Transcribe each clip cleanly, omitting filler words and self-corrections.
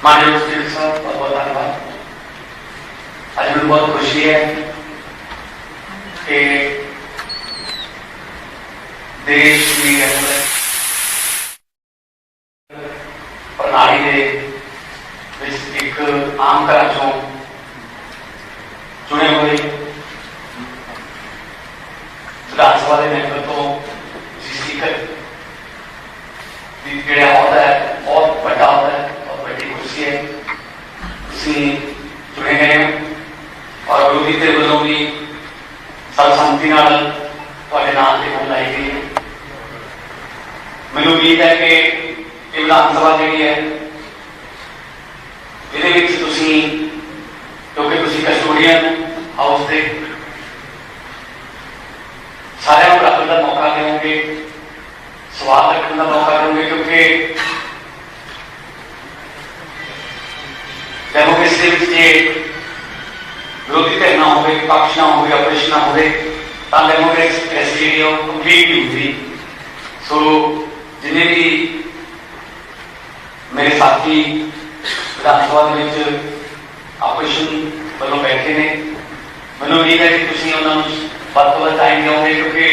माननीय स्पीकर साहब बहुत बहुत धन्यवाद। आज मुझे बहुत खुशी है कि देश की प्रणाली के एक आम तरह चो चुने हुए विधानसभा के मैंबर तो स्पीकर जोड़ा होता है बहुत बड़ा होता है, बहुत बड़ी खुशी है चुने गए और विरोधी धਿਰ ਵੱਲੋਂ भी सर्वसम्मति नाम से वोट लाई गई है। मैं उम्मीद है कि ये विधानसभा जी है ये क्योंकि कस्टोडियन हाउस के सारे बराबर का मौका देंगे, सवाल रखने का मौका देंगे, क्योंकि डेमोक्रेसी के विरोधी धਿਰ ना हो, पक्ष ना हो, अपोजिशन ना हो तो डेमोक्रेसी जी कंप्लीट नहीं होती। सो जिन्हें भी मेरे साथी विधानसभा अपोजिशन वालों बैठे ने, मैं उम्मीद है कि तुम उन्होंने टाइम दोगे, क्योंकि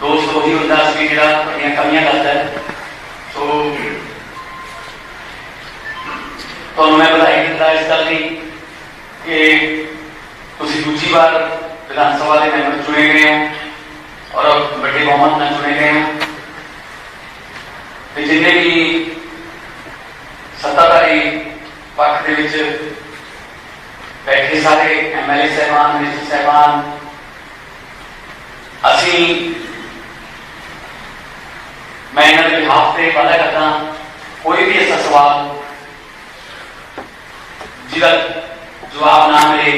दोस्त वही होता है जो अपनी कमियां करता है। तो मैं बधाई दिता इस गल की कि तुम दूसरी बार विधानसभा के मैंबर चुने गए हो और बड़े बहुमत में चुने गए हो। जिन्हें भी सत्ताधारी पक्ष के बैठे सारे MLA साहबान, मिनिस्टर साहबान, मैं इन्होंने बिहाफ से वादा करता कोई भी ऐसा सवाल जिसका जवाब ना मिले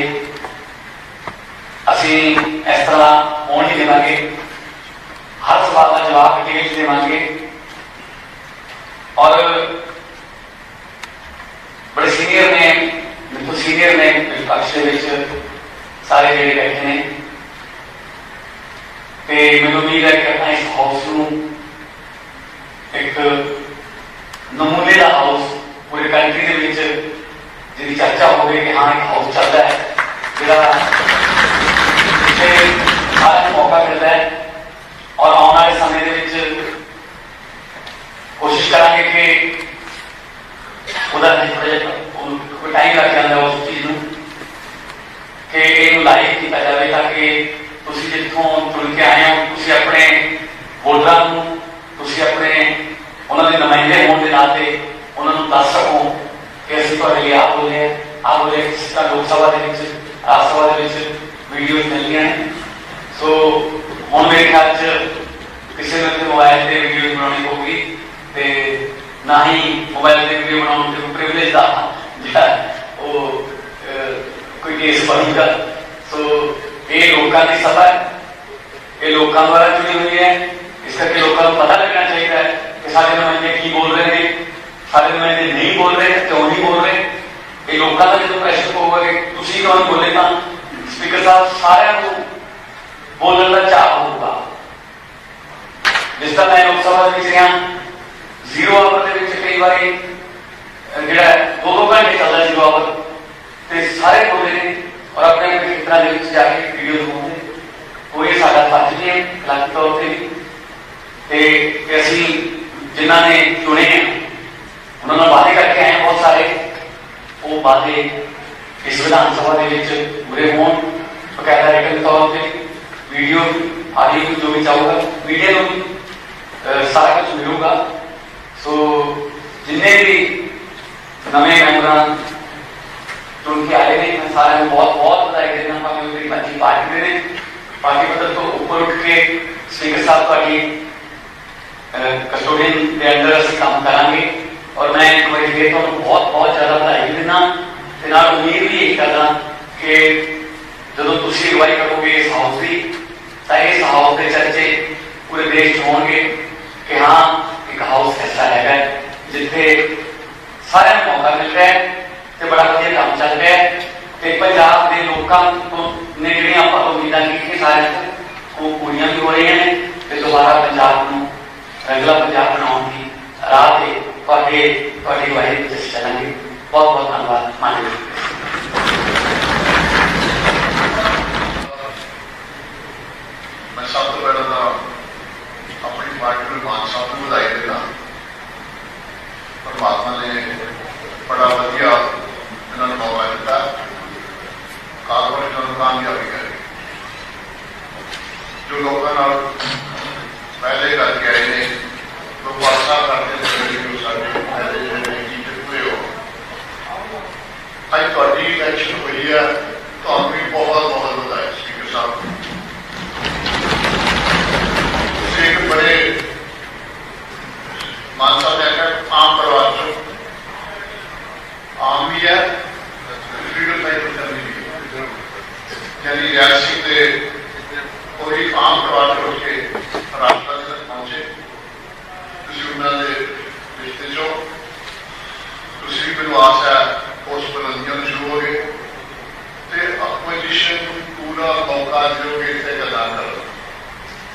असी इस तरह होने नहीं देवांगे, हर सवाल का जवाब डिटेल देवांगे। और बड़े सीनियर ने बिल्कुल सीनियर ने विपक्ष के सारे जेडे बैठे ने, मैं उम्मीद है कि अपना इस हाउस को एक नमूने का हाउस पूरे कंट्री के जी चर्चा हो गई कि हाँ एक हाउस चलता है जो सारे मौका मिलता है। और आने वाले समय कोशिश करेंगे कि कोई टाइम लग जाता है उस चीज कि लाइव किया जाए, ताकि जितों चुन के आए हो अपने वोटरों अपने उन्होंने नुमाइंदे होने के नाते उन्होंने दस सको कि असं थोड़े लिए आ बोले जिस तरह लोकसभा के राज्यसभा के वीडियो मिलनी है। सो हम मेरे ख्याल किसी ने मोबाइल से वीडियो बनानी होगी तो ना ही मोबाइल से वीडियो बनाने के प्रिविलेज का कोई केस बनूगा। सो ये लोगों की सभा है, ये लोगों द्वारा चुनी हुई है, इस करके लोगों को पता लगना चाहिए कि सारे नुमाइंदे की बोल रहे हैं, सारे नुमाइंदे नहीं बोल रहे, क्यों नहीं बोल रहे। ये लोगों का जो प्रेशर होगा कि तुम क्यों नहीं बोले, स्पीकर साहब सारे बोलने का चाह होगा। जिस तरह मैं लोकसभा रहा 0 आवर के कई बार जो 2-2 घंटे चलता 0 आवर तो सारे बोले ने और अपने अपने क्षेत्रों जाके वीडियो दिखाते। वो ये साडा फर्ज भी है इलाकी तौर पर भी असी जिन्होंने चुने हैं उन्होंने वादे करके आए बहुत सारे, वो वादे इस विधानसभा के पूरे हो बकायदा रिटन तौर पर वीडियो आदि जो भी चाहूगा मीडिया को भी सारा कुछ मिलूगा। सो जिन्हें भी नवे मैंबर चुन के आए हैं मैं सारे बहुत बहुत बधाई देना पार्टी ने पार्टी बदल तो ऊपर उठ के स्पीकर साहब का कस्टोडियन के अंदर अस काम करांगे और मैं तो बहुत बहुत ज्यादा बधाई देना उम्मीद भी यही करना कि जो तुम अगवाई करोगे इस हाउस की तो इस हाउस के चर्चे पूरे देश होंगे कि हाँ एक हाउस ऐसा है जिथे सारे मौका मिल रहा है तो बड़ा वधिया काम चल रहा है कि पंजाब के लोगों ने जो आप उम्मीदा की सारे वो पूरियां भी हो रही हैं दोबारा पंजाब को रंगला पंजाब बनाने की राह से चलांगे। बहुत बहुत धन्यवाद माननीय। मैं सब तो पहले तो अपनी पार्टी में मान साहब को बधाई देना। परमात्मा ने बड़ा वधिया इन्होंने मौका दिता, कारोबार इन्होंने कामयाबी करी। जो लोगों पहले करके आए ने लोग आशा करते जो सारे पहले जीत हुए हो, अज थोड़ी इलैक्शन हुई है तो भी बहुत बहुत बधाई स्पीकर साहब। एक बड़े मान साहब ने आखिया आम परिवार चो आम भी है फ्रीडम फाइटर करनी भी, यानी रियासी के कोई आम परिवार से उठ के राष्ट्रपति तक पहुंचे। उन्होंने रिश्ते चो मैनू आस है उस बुलंदियों शुरू हो गए तो अपोजिशन पूरा मौका दोगे इतने गल्लां करो।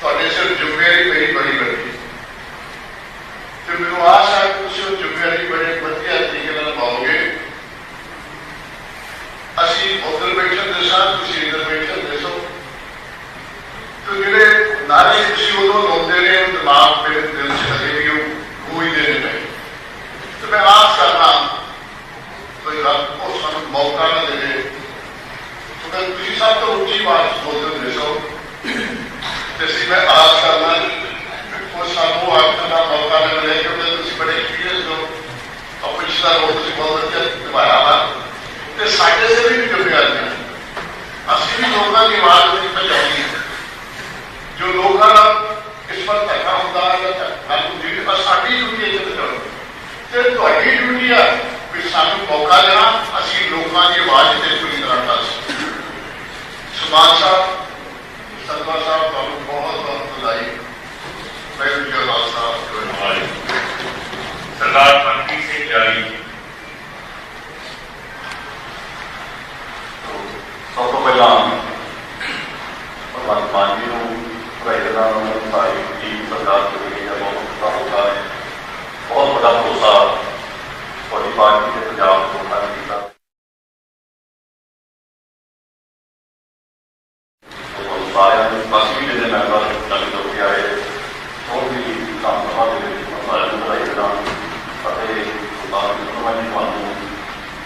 थोड़े सिर्फ जिम्मेवारी मेरी बड़ी बड़ी तो मैं आस है कि जिम्मेवारी बड़े वधिया तरीके निभाओगे। असी उधर बैठन दे सी इधर बैठन दे सो तो जोड़े नारे उदों लाते रहे दिमाग मेरे दिल से लगे भी गूंजते नहीं पे। तो मैं आस करना कोई रब को सानू मौका न दे तो तुम सब तो उच्ची आवाज बोलते दे सो मैं आस करना वो सानू आखने का मौका मिल रहा है क्योंकि तुम बड़े एक्सपीरियंस हो और पिछला रोल बहुत अच्छा निभाया वा तो साढ़े से भी जिम्मेवार हैं। असं भी लोगों की आवाज नहीं पहुंचानी है जो लोगों का इस पर धक्का होता है साड़ी ड्यूटी है तो थोड़ी ड्यूटी है कि सानू मौका देना असं लोगों की आवाज से पूरी तरह कर सुमान साहब सरदार साहब को बहुत बहुत बधाई। सरदार मनप्रीत सिंह जारी सब तो पहला भगवंत मान जी को सारी टीम सरकार बहुत होता है, बहुत बड़ा भरोसा थोड़ी पार्टी के पंजाब लोगों ने किया। सारे बाकी भी जिन्हें मैंबर नवी हो के आए और भी विधान सभा के सारे बधाई देना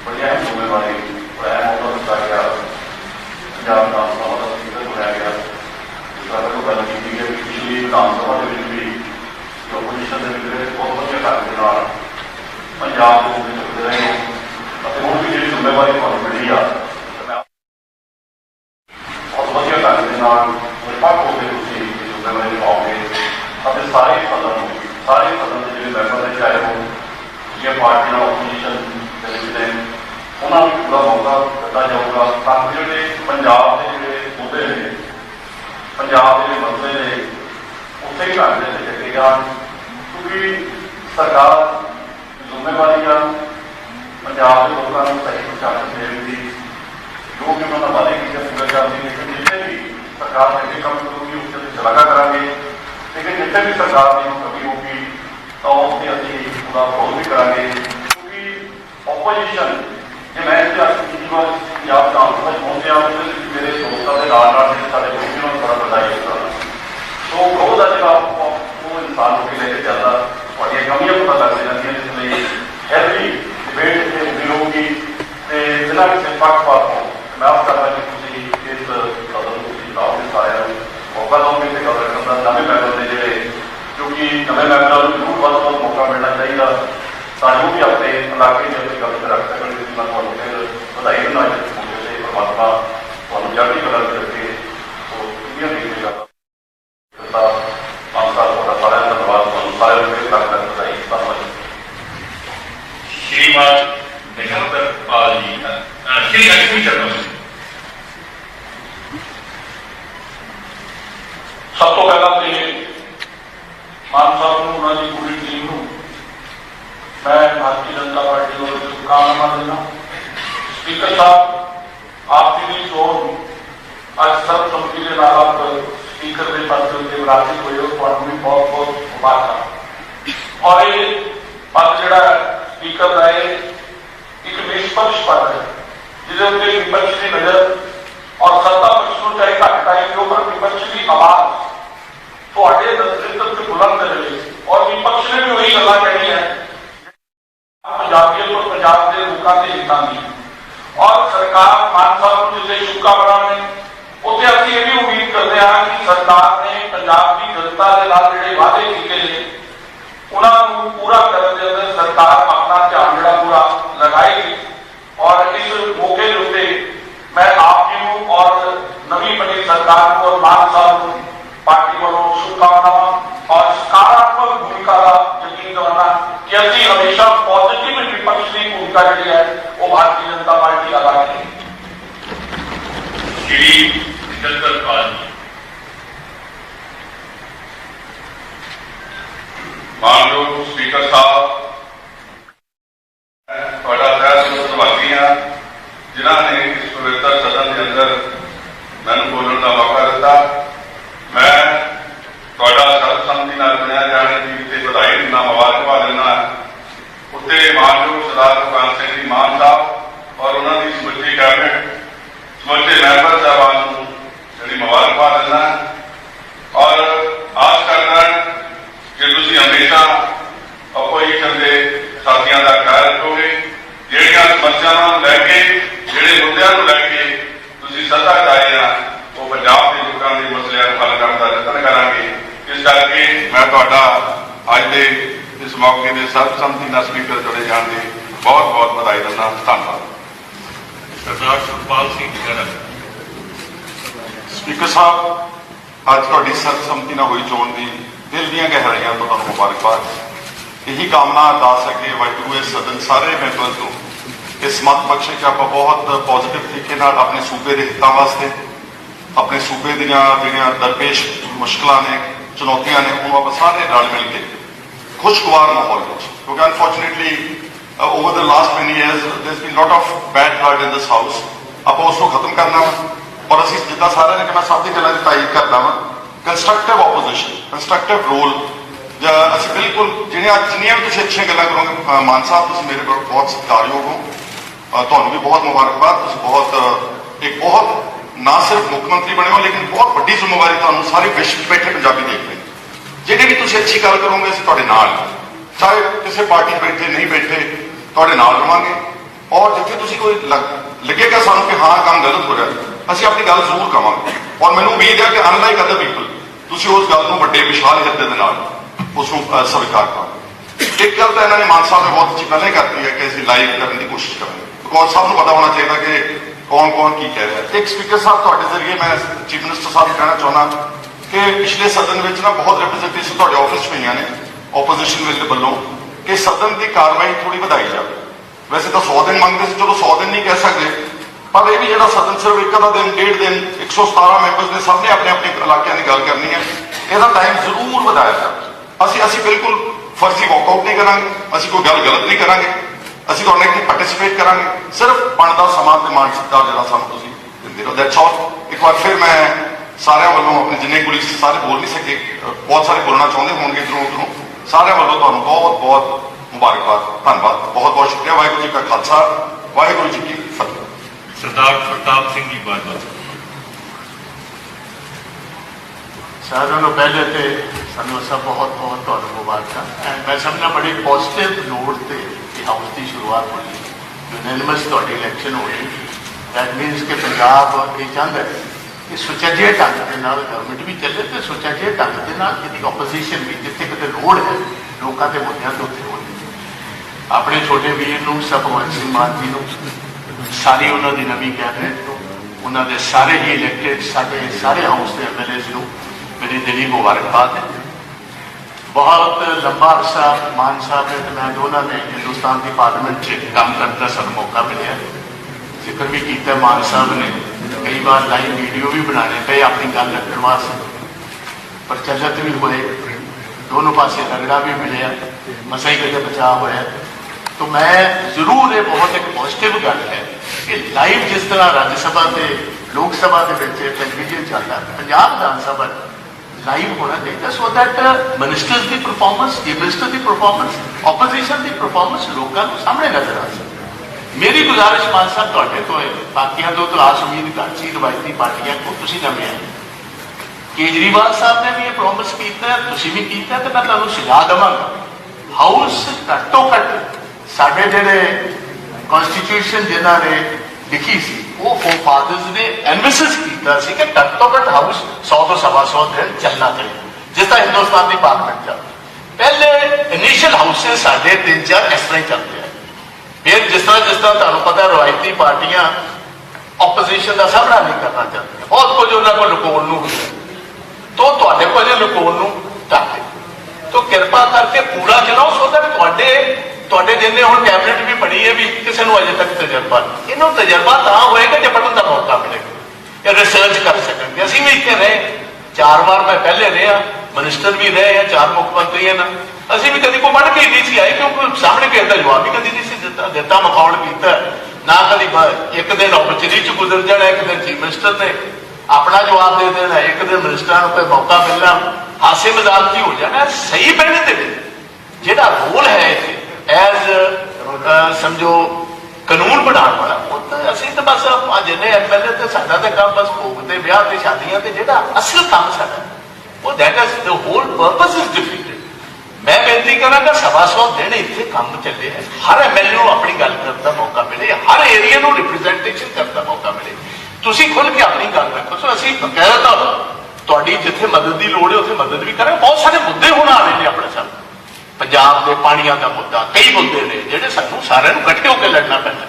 बढ़िया जिम्मेवारी अहम अहदा दिता गया। पंजाब विधान सभा का स्पीकर बनाया गया। जिस तरह को गल की है पिछली विधान सभा के भी ओपोजिशन के बहुत वधिया ढंग के पंजाब को चुकते रहे हो और भी जी जिम्मेवारी तुहानू मिली आ बहुत वधिया ढंग के निरपक्ष होकर जिम्मेवारी निभाओगे। सारे सदन के जो मैंबर है चाहे वो दूसरी पार्टियां ओपोजिशन ने उन्होंने भी पूरा मौका दिता जाऊगा ताकि जोड़े पंजाब के जोड़े मुद्दे ने पंजाब के मसले ने उसे ही ढंग से चके जान क्योंकि सरकार जिम्मेवारी आ पंजाब के लोगों को सही प्रशासन देने की जो भी उन्होंने वादे किए पूरे करने लेकिन जितने भी सरकार अगे काम करूगी उससे शलाघा करा। लेकिन जितने भी सरकार की कमी होगी तो उससे अभी पूरा विरोध भी करा क्योंकि ओपोजिशन जो मैं पिछली बार पंजाब विधान सभा पहुंचे मेरे दोस्तों के नाल सारे लोग भी बड़ा बधाई होता तो विरोध का जवाब वो इंसान को लेकर चलता और कमियां पता लग जाती जिसलिए हैवी डिबेट इतनी होनी रहूगी बिना किसी पक्षपात हो। मैं आस करता कि इस कदम को जिताओगे सारे मौका दोगे इसे गल रखने का। नवे मैंबर ने जोड़े क्योंकि नवे मैंबर को जरूर बहुत बहुत मौका मिलना चाहिए सानू भी अपने इलाके में अपनी गल रख सकते। मैं फिर बधाई देना मौके से परमात्मा तुहानू चढ़ती कला रखे तो दुनिया देखने का सारा धन्यवाद सारे बधाई धन्यवाद। श्रीमान निगंबर पाल जी श्री लक्ष्मी शर्मा जी सब तो पहला मान साहब को उन्होंने पूरी टीम को मैं भारतीय जनता पार्टी को शुभकामना देना। स्पीकर साहब आपकी चोन अज सर्वसम्मति के नाल आप स्पीकर के पद के उत्ते विराजित हुए हो तो भी बहुत बहुत मुबारक। और ये पद जोड़ा स्पीकर का एक निष्पक्ष पद है जिसे उत्ते विपक्ष की नजर और सत्ता पक्ष को चाहे घट टाइम पर विपक्ष की आवाज थोड़े नेतृत्व से बुलंद रहे और विपक्ष ने भी वही गल्लां कही है पंजाबियों को पंजाब के लोगों के हितों की और सरकार मान साहब को जिसे शुभकामना ने उत्ते असीं ये भी उम्मीद करते हैं कि सरकार ने पंजाब की जनता के नाल जिहड़े वादे कीते ने उन्होंने पूरा करने के अंदर सरकार अपना ध्यान जिहड़ा पूरा लगाएगी। और इस मौके के उत्ते मैं आप जी को और नवी बनी सरकार को और मान साहब को पार्टी वालों शुभकामनावां और सकारात्मक भूमिका का यकीन दिलाना कि असीं हमेशा पॉजिटिव विपक्ष की भूमिका जी है वो भारतीय जनता पार्टी अदा करेगी। श्री जितेंद्र पाल जी। मानयोग स्पीकर साहब धन्यवादी हाँ जिन्होंने इस पवित्र सदन के अंदर मैंने बोलने का मौका दिता। मैं सर्वसम्मति चुनिया जाने की बधाई दिना मुबारकबाद दिना उत्ते मानयोग सरदार भगवंत सिंह जी मान साहब और उन्होंने समੁੱਚੀ कैबिनेट समੁੱਚੇ मैंबर साहबान को जी मुबारकबाद दिना और आस करना कि तुम हमेशा अपोजिशन के साथियों का ख्याल रखोगे ਜਿਹੜੀਆਂ ਸਮੱਸਿਆਵਾਂ ਨੂੰ ਲੈ ਕੇ ਜਿਹੜੇ ਮੁੱਦਿਆਂ ਨੂੰ ਲੈ ਕੇ ਤੁਸੀਂ ਸੱਤਾ 'ਚ ਆਏ ਆ ਉਹ ਪੰਜਾਬ ਦੇ ਲੋਕਾਂ ਦੇ ਮਸਲਿਆਂ ਨੂੰ ਹੱਲ ਕਰਨ ਦਾ ਯਤਨ ਕਰਾਂਗੇ। ਇਸ ਕਰਕੇ ਮੈਂ ਤੁਹਾਡਾ ਅੱਜ ਦੇ ਇਸ ਮੌਕੇ ਦੇ ਸਰਬਸੰਮਤੀ ਨਾਲ ਸਪੀਕਰ ਚੁਣੇ ਜਾਣ ਦੀ ਬਹੁਤ ਬਹੁਤ ਵਧਾਈ ਦਿੰਦਾ। ਧੰਨਵਾਦ। सरदार सुखपाल सिंह खैरा। स्पीकर साहब ਅੱਜ ਤੁਹਾਡੀ ਸਰਬਸੰਮਤੀ ਨਾਲ ਹੋਈ ਚੋਣ ਦੀ ਦਿਲ ਦੀਆਂ ਗਹਿਰਾਈਆਂ ਤੋਂ ਤੁਹਾਨੂੰ ਮੁਬਾਰਕਬਾਦ। यही कामना अरदास है कि वाहिगुरू इस सदन सारे मैंबर को इस मत बख्शे कि आप बहुत पॉजिटिव तरीके अपने सूबे के हितों वास्ते अपने सूबे दियां दरपेश मुश्किलां ने चुनौतियां ने उन्होंने आप सारे रल मिल के खुशगवार माहौल में क्योंकि unfortunately over the last many years there has been lot of bad blood in this house आप उसको खत्म करना वा और असीं जिद्दां सारे ने मैं सब दी गल्लां दी तायीद करदा वां कंस्ट्रक्टिव ओपोजिशन कंस्ट्रक्टिव रोल ਅਸੀਂ ਬਿਲਕੁਲ ਜਿੰਨੀਆਂ ਵੀ ਤੁਸੀਂ ਅੱਛੀਆਂ ਗੱਲਾਂ ਕਰੋਗੇ ਮਾਨ ਸਾਹਿਬ ਤੁਸੀਂ ਮੇਰੇ ਕੋਲ ਬਹੁਤ ਸਤਿਕਾਰਯੋਗ ਹੋ ਤੁਹਾਨੂੰ ਵੀ ਬਹੁਤ ਮੁਬਾਰਕਬਾਦ। ਤੁਸੀਂ ਬਹੁਤ ਨਾ ਸਿਰਫ ਮੁੱਖ ਮੰਤਰੀ ਬਣੇ ਹੋ ਲੇਕਿਨ ਬਹੁਤ ਵੱਡੀ ਜ਼ਿੰਮੇਵਾਰੀ ਤੁਹਾਨੂੰ ਸਾਰੇ ਵਿਸ਼ਵ ਬੈਠੇ ਪੰਜਾਬੀ ਦੇਖ ਰਹੇ ਜਿਹੜੇ ਵੀ ਤੁਸੀਂ ਅੱਛੀ ਗੱਲ ਕਰੋਗੇ ਅਸੀਂ ਤੁਹਾਡੇ ਨਾਲ ਚਾਹੇ ਕਿਸੇ ਪਾਰਟੀ ਬੈਠੇ ਨਹੀਂ ਬੈਠੇ ਤੁਹਾਡੇ ਨਾਲ ਰਵਾਂਗੇ ਔਰ ਜਿੱਥੇ ਤੁਸੀਂ ਕੋਈ ਲੱਗੇਗਾ ਸਾਨੂੰ ਕਿ ਹਾਂ ਕੰਮ ਗਲਤ ਹੋ ਰਿਹਾ ਅਸੀਂ ਆਪਣੀ ਗੱਲ ਜ਼ਰੂਰ ਕਵਾਂਗੇ ਔਰ ਮੈਨੂੰ ਉਮੀਦ ਹੈ ਕਿ ਅਨਲਾਈਕ ਅਦਰ ਪੀਪਲ ਤੁਸੀਂ ਉਸ ਗੱਲ ਨੂੰ ਵੱਡੇ ਵਿਸ਼ਾਲ ਹਿਰਦੇ ਦੇ ਨਾਲ उसको स्वीकार कर। एक गल तो इन्होंने मान साहब ने बहुत अच्छी पहले करती है कि असं लाइव करने की कोशिश करेंगे बिकॉज सबको पता होना चाहिए कि कौन कौन की कह रहा है। एक स्पीकर साहब थोड़े जरिए मैं चीफ मिनिस्टर साहब कहना चाहना कि पिछले सदन में ना बहुत रिप्रजेंटेशन थोड़े ऑफिस में हुई ने ओपोजिशन वालों कि सदन की कार्रवाई थोड़ी बढ़ाई जाए। वैसे तो 100 दिन मंगते थे चलो 100 दिन नहीं कह सकते पर यह भी जो सदन सिर्फ एक आधा दिन 1.5 दिन 117 मैंबर्स ने सबने अपने अपने इलाकों की गल करनी है यदा टाइम जरूर बढ़ाया जाए। ਅਸੀਂ ਬਿਲਕੁਲ ਫਰਜ਼ੀ ਵਾਕਆਊਟ ਨਹੀਂ ਕਰਾਂਗੇ ਅਸੀਂ ਕੋਈ ਗੱਲ ਗਲਤ ਨਹੀਂ ਕਰਾਂਗੇ ਅਸੀਂ ਤੁਹਾਡੇ ਨਾਲ ਪਾਰਟਿਸਿਪੇਟ ਕਰਾਂਗੇ ਸਿਰਫ ਬਣਦਾ ਸਮਾਂ ਤੇ ਮਾਨਸਿਕਤਾ ਜਿਹੜਾ ਸਾਨੂੰ ਤੁਸੀਂ ਦਿੰਦੇ ਰਹੋ। That's all. ਇੱਕ ਵਾਰ ਫਿਰ ਮੈਂ ਸਾਰਿਆਂ ਵੱਲੋਂ ਆਪਣੇ ਜਿੰਨੇ ਕੁਲੀ ਸਾਰੇ ਬੋਲ ਨਹੀਂ ਸਕੇ ਬਹੁਤ ਸਾਰੇ ਬੋਲਣਾ ਚਾਹੁੰਦੇ ਹੋਣਗੇ ਇੱਧਰੋਂ ਸਾਰਿਆਂ ਵੱਲੋਂ ਤੁਹਾਨੂੰ ਬਹੁਤ ਬਹੁਤ ਮੁਬਾਰਕਬਾਦ ਧੰਨਵਾਦ ਬਹੁਤ ਬਹੁਤ ਸ਼ੁਕਰੀਆ। ਵਾਹਿਗੁਰੂ ਜੀ ਕਾ ਖਾਲਸਾ ਵਾਹਿਗੁਰੂ ਜੀ ਕੀ ਫਤਿਹ। सरदार प्रताप सिंह जी बाजवा। सारों को पहले तो सू सब बहुत बहुत मुबारक एंड मैं समझना बड़ी पॉजिटिव नोट से हाउस की शुरुआत हुई यूनैनिमस इलैक्शन होई दैट मीनस कि पंजाब ये चाहता है कि सुचाजे ढंग के गवर्नमेंट भी चले तो सुचाजे ढंग के यदि ओपोजिशन भी जिथे कितने लोड़ है लोगों के मुद्दों के उत्ते हो अपने छोटे वीर भगवंत सिंह मान जी को सारी उन्होंने नवी कैबिनेट को उन्होंने सारे ही इलैक्टेड सारे हाउस के MLAs को मेरी दिली मुबारकबाद है। बहुत लंबा अरसा मान साहब ने मैं दोनों ने हिंदुस्तान की पार्लियामेंट से काम करता सब मौका मिले जिक्र भी किया मान साहब ने कई बार लाइव वीडियो भी बनाने पे अपनी गल रखने वास्ते प्रचलित भी हुए दोनों पासे रगड़ा भी मिले मसा ही कदे बचाव होया। तो मैं जरूर ये बहुत एक पॉजिटिव गल है कि लाइव जिस तरह राज्यसभा से लोक सभा के टेलीविजन चलता है पंजाब विधानसभा लाइव होना चाहिए सो दैट मिनिस्टर्स की परफॉर्मेंस चीफ मिनिस्टर की परफॉर्मेंस ओपोजिशन की परफॉर्मेंस लोगों को सामने नजर आ सके। मेरी गुजारिश मान साहब ਤੁਹਾਡੇ ਤੋਂ ਹੈ, ਬਾਕੀਆਂ ਤੋਂ ਤਾਂ ਆਸ ਉਮੀਦ ਘੱਟ ਸੀ, ਰਵਾਇਤੀ ਪਾਰਟੀਆਂ ਕੋਲ ਤੁਸੀਂ ਨਵੇਂ ਆਏ। ਕੇਜਰੀਵਾਲ ਸਾਹਿਬ ਨੇ ਵੀ ਇਹ ਪ੍ਰੋਮਿਸ ਕੀਤਾ, ਤੁਸੀਂ ਵੀ ਕੀਤਾ, ਤੇ ਮੈਂ ਤੁਹਾਨੂੰ ਸੁਝਾ ਦੇਵਾਂਗਾ ਹਾਊਸ ਘੱਟੋ ਘੱਟ ਸਾਡੇ ਜਿਹੜੇ ਕਨਸਟੀਟਿਊਸ਼ਨ ਜਿਨ੍ਹਾਂ ਨੇ ਲਿਖੀ ਸੀ ਉਹ ਫਾਦਰਸ ਨੇ ਐਨਵਿਸਿਸ ਕੀਤਾ ਸੀ ਕਿ ਘੱਟੋ ਘੱਟ ਹਾਊਸ 100 ਤੋਂ 125 ਦਿਨ ਚੱਲਣਾ ਚਾਹੀਦਾ, ਜਿਸ ਤਰ੍ਹਾਂ ਹਿੰਦੁਸਤਾਨ ਦੀ ਪਾਰਲੀਮੈਂਟ ਚੱਲਦੀ। ਪਹਿਲੇ ਇਨੀਸ਼ੀਅਲ ਹਾਊਸਿਸ ਸਾਡੇ 3-4 ਇਸ ਤਰ੍ਹਾਂ ਹੀ ਚੱਲਦੇ ਆ। ਫਿਰ ਜਿਸ ਤਰ੍ਹਾਂ ਤੁਹਾਨੂੰ ਪਤਾ ਰਵਾਇਤੀ ਪਾਰਟੀਆਂ ਆਪੋਜੀਸ਼ਨ ਦਾ ਸਾਹਮਣਾ ਨਹੀਂ ਕਰਨਾ ਚਾਹੁੰਦੀਆਂ, ਬਹੁਤ ਕੁਝ ਉਹਨਾਂ ਕੋਲ ਲੁਕਾਉਣ ਨੂੰ ਹੁੰਦਾ, तो ਤੁਹਾਡੇ ਕੋਲ ਜੇ ਲੁਕਾਉਣ ਨੂੰ ਢੱਕ ਤੋ ਕਿਰਪਾ ਕਰਕੇ ਪੂਰਾ ਚਲਾਓ ਸੋ ਦੈਟ ਤੁਹਾਡੇ ਜਿੰਨੇ ਹੁਣ ਕੈਬਨਿਟ ਵੀ ਬਣੀ ਹੈ ਵੀ ਕਿਸੇ ਨੂੰ ਅਜੇ ਤੱਕ ਤਜਰਬਾ ਨਹੀਂ। ਇਹਨੂੰ ਤਜਰਬਾ ਤਾਂ ਹੋਏਗਾ ਜੇ ਪੜ੍ਹਨ ਦਾ ਮੌਕਾ ਮਿਲੇਗਾ, ਇਹ ਰਿਸਰਚ ਕਰ ਸਕਣਗੇ। ਅਸੀਂ ਵੀ ਇੱਥੇ ਰਹੇ 4 ਵਾਰ, ਮੈਂ ਪਹਿਲੇ ਰਿਹਾ, ਮਿਨਿਸਟਰ ਵੀ ਰਹੇ ਆ, 4 ਮੁੱਖ ਮੰਤਰੀਆਂ ਨਾਲ, ਅਸੀਂ ਵੀ ਕਦੀ ਕੋਈ ਪੜ੍ਹ ਕੇ ਨਹੀਂ ਸੀ ਆਏ, ਕਿਉਂਕਿ ਸਾਹਮਣੇ ਕਿਸੇ ਦਾ ਜਵਾਬ ਵੀ ਕਦੀ ਨਹੀਂ ਸੀ ਦਿੱਤਾ ਮਖੌਲ ਕੀਤਾ ਨਾ, ਕਦੀ ਇੱਕ ਦਿਨ ਆਪਰਚੁਨਿਟੀ ਚ ਗੁਜ਼ਰ ਜਾਣਾ, ਇੱਕ ਦਿਨ ਚੀਫ ਮਿਨਿਸਟਰ ਨੇ ਆਪਣਾ ਜਵਾਬ ਦੇ ਦੇਣਾ, ਇੱਕ ਦਿਨ ਮਿਨਿਸਟਰਾਂ ਨੂੰ ਕੋਈ ਮੌਕਾ ਮਿਲਣਾ, ਹਾਸੇ ਮਜ਼ਾਕ ਜੀ ਹੋ ਜਾਣਾ। ਸਹੀ ਬਹਿਣੇ ਦੇ ਵਿੱਚ ਜਿਹੜਾ ਰੋਲ ਹੈ ਇੱਥੇ ਐਜ਼ ਸਮਝੋ ਕਾਨੂੰਨ ਬਣਾਉਣ ਵਾਲਾ, ਉਹ ਤਾਂ ਅਸੀਂ ਤਾਂ ਬਸ ਜਿੰਨੇ ਐਮਐਲਏ ਤੇ ਸਾਡਾ ਤਾਂ ਕੰਮ ਬਸ ਭੋਗ ਤੇ ਵਿਆਹ ਤੇ ਸ਼ਾਦੀਆਂ ਤੇ ਜਿਹੜਾ ਅਸਲ ਕੰਮ ਸਾਡਾ ਉਹ that is the whole purpose is defeated. ਮੈਂ ਬੇਨਤੀ ਕਰਾਂਗਾ 125 ਦਿਨ ਇੱਥੇ ਕੰਮ ਚੱਲੇ ਹੈ, ਹਰ ਐਮਐਲਏ ਨੂੰ ਆਪਣੀ ਗੱਲ ਕਰਨ ਦਾ ਮੌਕਾ ਮਿਲੇ, ਹਰ ਏਰੀਆ ਨੂੰ ਰਿਪਰੈਜ਼ੈਂਟੇਸ਼ਨ ਕਰਨ ਦਾ ਮੌਕਾ ਮਿਲੇ, ਤੁਸੀਂ ਖੁੱਲ ਕੇ ਆਪਣੀ ਗੱਲ ਰੱਖੋ। ਸੋ ਅਸੀਂ ਬਕਾਇਦਾ ਤੁਹਾਡੀ ਜਿੱਥੇ ਮਦਦ ਦੀ ਲੋੜ ਹੈ ਉੱਥੇ ਮਦਦ ਵੀ ਕਰਾਂਗੇ। ਬਹੁਤ ਸਾਰੇ ਮੁੱਦੇ ਹੁਣ ਆ ਰਹੇ ਨੇ ਆਪਣੇ ਸਾਹਮਣੇ, ਪੰਜਾਬ ਦੇ ਪਾਣੀਆਂ ਦਾ ਮੁੱਦਾ, ਕਈ ਮੁੱਦੇ ਨੇ ਜਿਹੜੇ ਸਾਨੂੰ ਸਾਰਿਆਂ ਨੂੰ ਇਕੱਠੇ ਹੋ ਕੇ ਲੜਨਾ ਪੈਂਦਾ,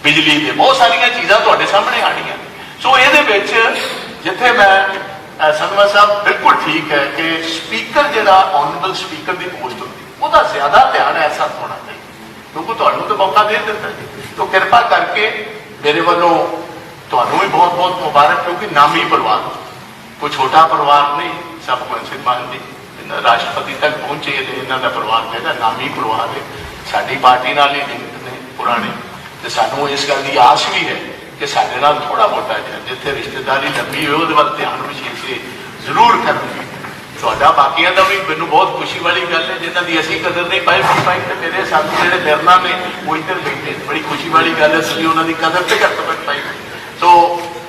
ਬਿਜਲੀ ਦੇ ਬਹੁਤ ਸਾਰੀਆਂ ਚੀਜ਼ਾਂ ਤੁਹਾਡੇ ਸਾਹਮਣੇ ਆਣੀਆਂ। ਸੋ ਇਹਦੇ ਵਿੱਚ ਜਿੱਥੇ ਮੈਂ ਸੰਧਵਾ ਸਾਹਿਬ ਬਿਲਕੁਲ ਠੀਕ ਹੈ ਕਿ ਸਪੀਕਰ ਜਿਹੜਾ ਆਨਰੇਬਲ ਸਪੀਕਰ ਦੀ ਪੋਸਟ ਹੁੰਦੀ ਉਹਦਾ ਜ਼ਿਆਦਾ ਧਿਆਨ ਐਸਾ ਹੋਣਾ ਚਾਹੀਦਾ, ਕਿਉਂਕਿ ਤੁਹਾਨੂੰ ਤਾਂ ਮੌਕਾ ਦੇ ਦਿੱਤਾ ਜੀ। ਤਾਂ ਕਿਰਪਾ ਕਰਕੇ ਮੇਰੇ ਵੱਲੋਂ ਤੁਹਾਨੂੰ ਵੀ ਬਹੁਤ ਬਹੁਤ ਮੁਬਾਰਕ, ਕਿਉਂਕਿ ਨਾਮੀ ਪਰਿਵਾਰ, ਕੋਈ ਛੋਟਾ ਪਰਿਵਾਰ ਨਹੀਂ, ਸਭ ਸਿੰਘ ਮਾਨ ਜੀ ਰਾਸ਼ਟਰਪਤੀ ਤੱਕ ਪਹੁੰਚੇ ਨੇ, ਇਹਨਾਂ ਦਾ ਪਰਿਵਾਰ ਜਿਹੜਾ ਨਾਮੀ ਪਰਿਵਾਰ ਹੈ, ਸਾਡੀ ਪਾਰਟੀ ਨਾਲ ਹੀ ਲਿੰਕ ਨੇ ਪੁਰਾਣੇ, ਤੇ ਸਾਨੂੰ ਇਸ ਗੱਲ ਦੀ ਆਸ ਵੀ ਹੈ ਕਿ ਸਾਡੇ ਨਾਲ ਥੋੜਾ ਮੋਟਾ ਜਿੱਥੇ ਰਿਸ਼ਤੇਦਾਰੀ ਲੰਬੀ ਹੋਏ ਉਹਦੇ ਵੱਲ ਧਿਆਨ ਵਿਸ਼ੇਸ਼ ਜ਼ਰੂਰ ਕਰਨਗੇ। ਤੁਹਾਡਾ ਬਾਕੀਆਂ ਦਾ ਵੀ ਮੈਨੂੰ ਬਹੁਤ ਖੁਸ਼ੀ ਵਾਲੀ ਗੱਲ ਹੈ, ਜਿਨ੍ਹਾਂ ਦੀ ਅਸੀਂ ਕਦਰ ਨਹੀਂ ਪਾਈ ਤੇ ਮੇਰੇ ਸਾਥੀ ਜਿਹੜੇ ਨਿਰਣਾ ਨੇ ਉਹ ਇੱਧਰ ਬੈਠੇ, ਬੜੀ ਖੁਸ਼ੀ ਵਾਲੀ ਗੱਲ ਹੈ, ਅਸੀਂ ਉਹਨਾਂ ਦੀ ਕਦਰ ਤੇ ਘੱਟ ਪਾਈ। ਸੋ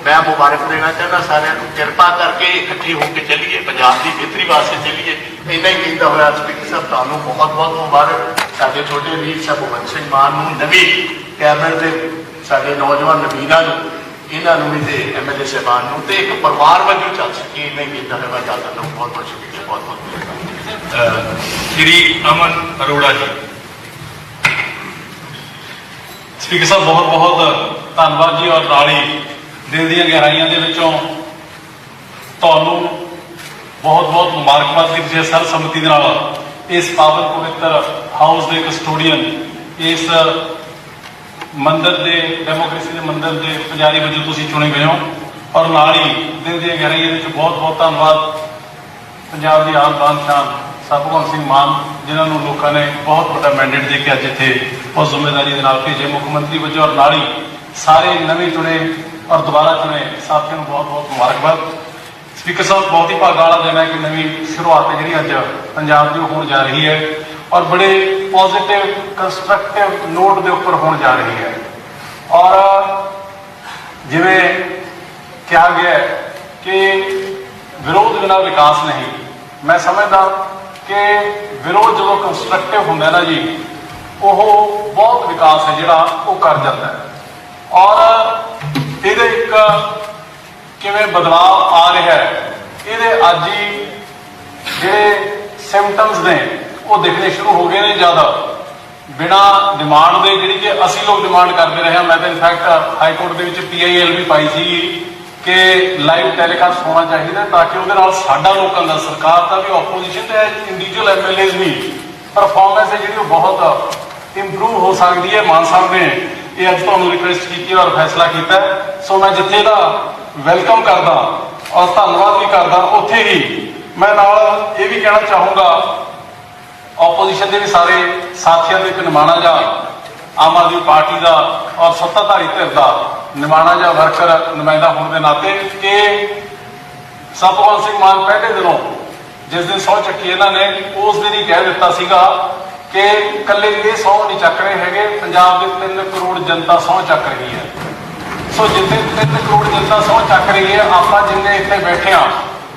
ਮੈਂ ਮੁਬਾਰਕ ਦੇਣਾ ਚਾਹੁੰਦਾ ਸਾਰਿਆਂ ਨੂੰ, ਕਿਰਪਾ ਕਰਕੇ ਇਕੱਠੇ ਹੋ ਕੇ ਚੱਲੀਏ, ਪੰਜਾਬ ਦੀ ਬਿਹਤਰੀ ਵਾਸਤੇ ਚੱਲੀਏ। ਇੰਨਾ ਹੀ ਕਹਿੰਦਾ ਹੋਇਆ ਸਪੀਕਰ ਸਾਹਿਬ ਤੁਹਾਨੂੰ ਬਹੁਤ ਬਹੁਤ ਮੁਬਾਰਕ, ਸਾਡੇ ਛੋਟੇ ਵੀਰ ਸਾਹਿਬ ਭਗਵੰਤ ਸਿੰਘ ਮਾਨ ਨੂੰ, ਨਵੀਂ ਕੈਬਨਿਟ ਦੇ ਸਾਡੇ ਨੌਜਵਾਨ ਨਵੀਨਾਂ ਨੂੰ, ਇਹਨਾਂ ਨੂੰ ਵੀ ਤੇ ਐਮਐਲਏ ਸਾਹਿਬਾਨ ਨੂੰ, ਤੇ ਇੱਕ ਪਰਿਵਾਰ ਵਜੋਂ ਚੱਲ ਸਕੇ। ਇੰਨਾ ਹੀ ਕਹਿੰਦਾ ਹੋਇਆ ਜ਼ਿਆਦਾ ਨੂੰ ਬਹੁਤ ਬਹੁਤ ਸ਼ੁਕਰੀਆ, ਬਹੁਤ ਬਹੁਤ ਸ਼੍ਰੀ ਅਮਨ ਅਰੋੜਾ ਜੀ। ਸਪੀਕਰ ਸਾਹਿਬ ਬਹੁਤ ਬਹੁਤ ਧੰਨਵਾਦ ਜੀ, ਔਰ ਨਾਲ ਹੀ ਦਿਲ ਦੀਆਂ ਗਹਿਰਾਈਆਂ ਦੇ ਵਿੱਚੋਂ ਤੁਹਾਨੂੰ ਬਹੁਤ ਬਹੁਤ ਮੁਬਾਰਕਬਾਦ ਕਿ ਤੁਸੀਂ ਸਰਬਸੰਮਤੀ ਦੇ ਨਾਲ ਇਸ ਪਾਵਨ ਪਵਿੱਤਰ ਹਾਊਸ ਦੇ ਕਸਟੋਡੀਅਨ, ਇਸ ਮੰਦਰ ਦੇ ਡੈਮੋਕ੍ਰੇਸੀ ਦੇ ਮੰਦਰ ਦੇ ਪੁਜਾਰੀ ਵਜੋਂ ਤੁਸੀਂ ਚੁਣੇ ਗਏ ਹੋ। ਔਰ ਨਾਲ ਹੀ ਦਿਲ ਦੀਆਂ ਗਹਿਰਾਈਆਂ ਵਿੱਚ ਬਹੁਤ ਬਹੁਤ ਧੰਨਵਾਦ ਪੰਜਾਬ ਦੀ ਆਨ ਬਾਨ ਸ਼ਾਨ ਭਗਵੰਤ ਸਿੰਘ ਮਾਨ, ਜਿਨ੍ਹਾਂ ਨੂੰ ਲੋਕਾਂ ਨੇ ਬਹੁਤ ਵੱਡਾ ਮੈਂਡੇਟ ਦੇ ਕੇ ਅੱਜ ਇੱਥੇ ਉਸ ਜ਼ਿੰਮੇਵਾਰੀ ਦੇ ਨਾਲ ਭੇਜੇ ਮੁੱਖ ਮੰਤਰੀ ਵਜੋਂ। ਔਰ ਨਾਲ ਹੀ ਸਾਰੇ ਨਵੇਂ ਚੁਣੇ ਔਰ ਦੁਬਾਰਾ ਚੁਣੇ ਸਾਥੀਆਂ ਨੂੰ ਬਹੁਤ ਬਹੁਤ ਮੁਬਾਰਕਬਾਦ। ਸਪੀਕਰ ਸਾਹਿਬ ਬਹੁਤ ਹੀ ਭਾਗਾਂ ਵਾਲਾ ਦਿਨ ਹੈ ਕਿ ਨਵੀਂ ਸ਼ੁਰੂਆਤ ਹੈ ਜਿਹੜੀ ਅੱਜ ਪੰਜਾਬ ਦੀ ਹੋਣ ਜਾ ਰਹੀ ਹੈ, ਔਰ ਬੜੇ ਪੋਜ਼ਿਟਿਵ ਕੰਸਟਰਕਟਿਵ ਨੋਟ ਦੇ ਉੱਪਰ ਹੋਣ ਜਾ ਰਹੀ ਹੈ। ਔਰ ਜਿਵੇਂ ਕਿਹਾ ਗਿਆ ਕਿ ਵਿਰੋਧ ਬਿਨਾਂ ਵਿਕਾਸ ਨਹੀਂ, ਮੈਂ ਸਮਝਦਾ ਕਿ ਵਿਰੋਧ ਜਦੋਂ ਕੰਸਟਰਕਟਿਵ ਹੁੰਦਾ ਨਾ ਜੀ, ਉਹ ਬਹੁਤ ਵਿਕਾਸ ਹੈ ਜਿਹੜਾ ਉਹ ਕਰ ਜਾਂਦਾ ਹੈ। ਔਰ ਇਹਦੇ ਇੱਕ ਕਿਵੇਂ ਬਦਲਾਅ ਆ ਰਿਹਾ ਹੈ, ਇਹਦੇ ਅੱਜ ਹੀ ਜਿਹੜੇ ਸਿੰਪਟਮਸ ਨੇ ਉਹ ਦਿਖਣੇ ਸ਼ੁਰੂ ਹੋ ਗਏ ਨੇ। ਜ਼ਿਆਦਾ ਬਿਨਾਂ ਡਿਮਾਂਡ ਦੇ ਜਿਹੜੀ ਕਿ ਅਸੀਂ ਲੋਕ ਡਿਮਾਂਡ ਕਰਦੇ ਰਹੇ ਹਾਂ, ਮੈਂ ਤਾਂ ਇਨਫੈਕਟ ਹਾਈ ਕੋਰਟ ਦੇ ਵਿੱਚ PIL ਵੀ ਪਾਈ ਸੀ ਕਿ ਲਾਈਵ ਟੈਲੀਕਾਸਟ ਹੋਣਾ ਚਾਹੀਦਾ, ਤਾਂ ਕਿ ਉਹਦੇ ਨਾਲ ਸਾਡਾ ਲੋਕਾਂ ਦਾ, ਸਰਕਾਰ ਦਾ ਵੀ, ਆਪੋਜੀਸ਼ਨ ਤੇ ਇੰਡੀਵਿਜੂਅਲ MLAs ਵੀ ਪਰਫਾਰਮੈਂਸ ਹੈ ਜਿਹੜੀ ਉਹ ਬਹੁਤ ਇੰਪਰੂਵ ਹੋ ਸਕਦੀ ਹੈ। ਮਾਨ ਸਾਹਿਬ ਨੇ ਇਹ ਅੱਜ ਤੁਹਾਨੂੰ ਰਿਕੁਐਸਟ ਕੀਤੀ ਔਰ ਫੈਸਲਾ ਕੀਤਾ। ਸੋ ਮੈਂ ਜਿੱਥੇ ਦਾ ਵੈਲਕਮ ਕਰਦਾ ਔਰ ਧੰਨਵਾਦ ਵੀ ਕਰਦਾ, ਉੱਥੇ ਹੀ ਮੈਂ ਨਾਲ ਇਹ ਵੀ ਕਹਿਣਾ ਚਾਹੂੰਗਾ ਆਪੋਜੀਸ਼ਨ ਦੇ ਵੀ ਸਾਰੇ ਸਾਥੀਆਂ ਦੇ ਇੱਕ ਨਿਮਾਣਾ ਜਾਂ ਆਮ ਆਦਮੀ ਪਾਰਟੀ ਦਾ ਔਰ ਸੱਤਾਧਾਰੀ ਧਿਰ ਦਾ ਨਿਮਾਣਾ ਜਾਂ ਵਰਕਰ ਨੁਮਾਇੰਦਾ ਹੋਣ ਦੇ ਨਾਤੇ ਕਿ ਭਗਵੰਤ ਸਿੰਘ ਮਾਨ ਪਹਿਲੇ ਦਿਨੋਂ ਜਿਸ ਦਿਨ ਸਹੁੰ ਚੱਕੀ ਇਹਨਾਂ ਨੇ, ਉਸ ਦਿਨ ਹੀ ਕਹਿ ਦਿੱਤਾ ਸੀਗਾ ਕਿ ਇਕੱਲੇ ਇਹ ਸਹੁੰ ਨਹੀਂ ਚੱਕ ਰਹੇ ਹੈਗੇ, ਪੰਜਾਬ ਦੇ 3 ਕਰੋੜ ਜਨਤਾ ਸਹੁੰ ਚੱਕ ਰਹੀ ਹੈ। ਸੋ ਜਿੱਥੇ 3 ਕਰੋੜ ਜਨਤਾ ਸਹੁੰ ਚੱਕ ਰਹੀ ਹੈ, ਆਪਾਂ ਜਿੰਨੇ ਇੱਥੇ ਬੈਠੇ ਹਾਂ,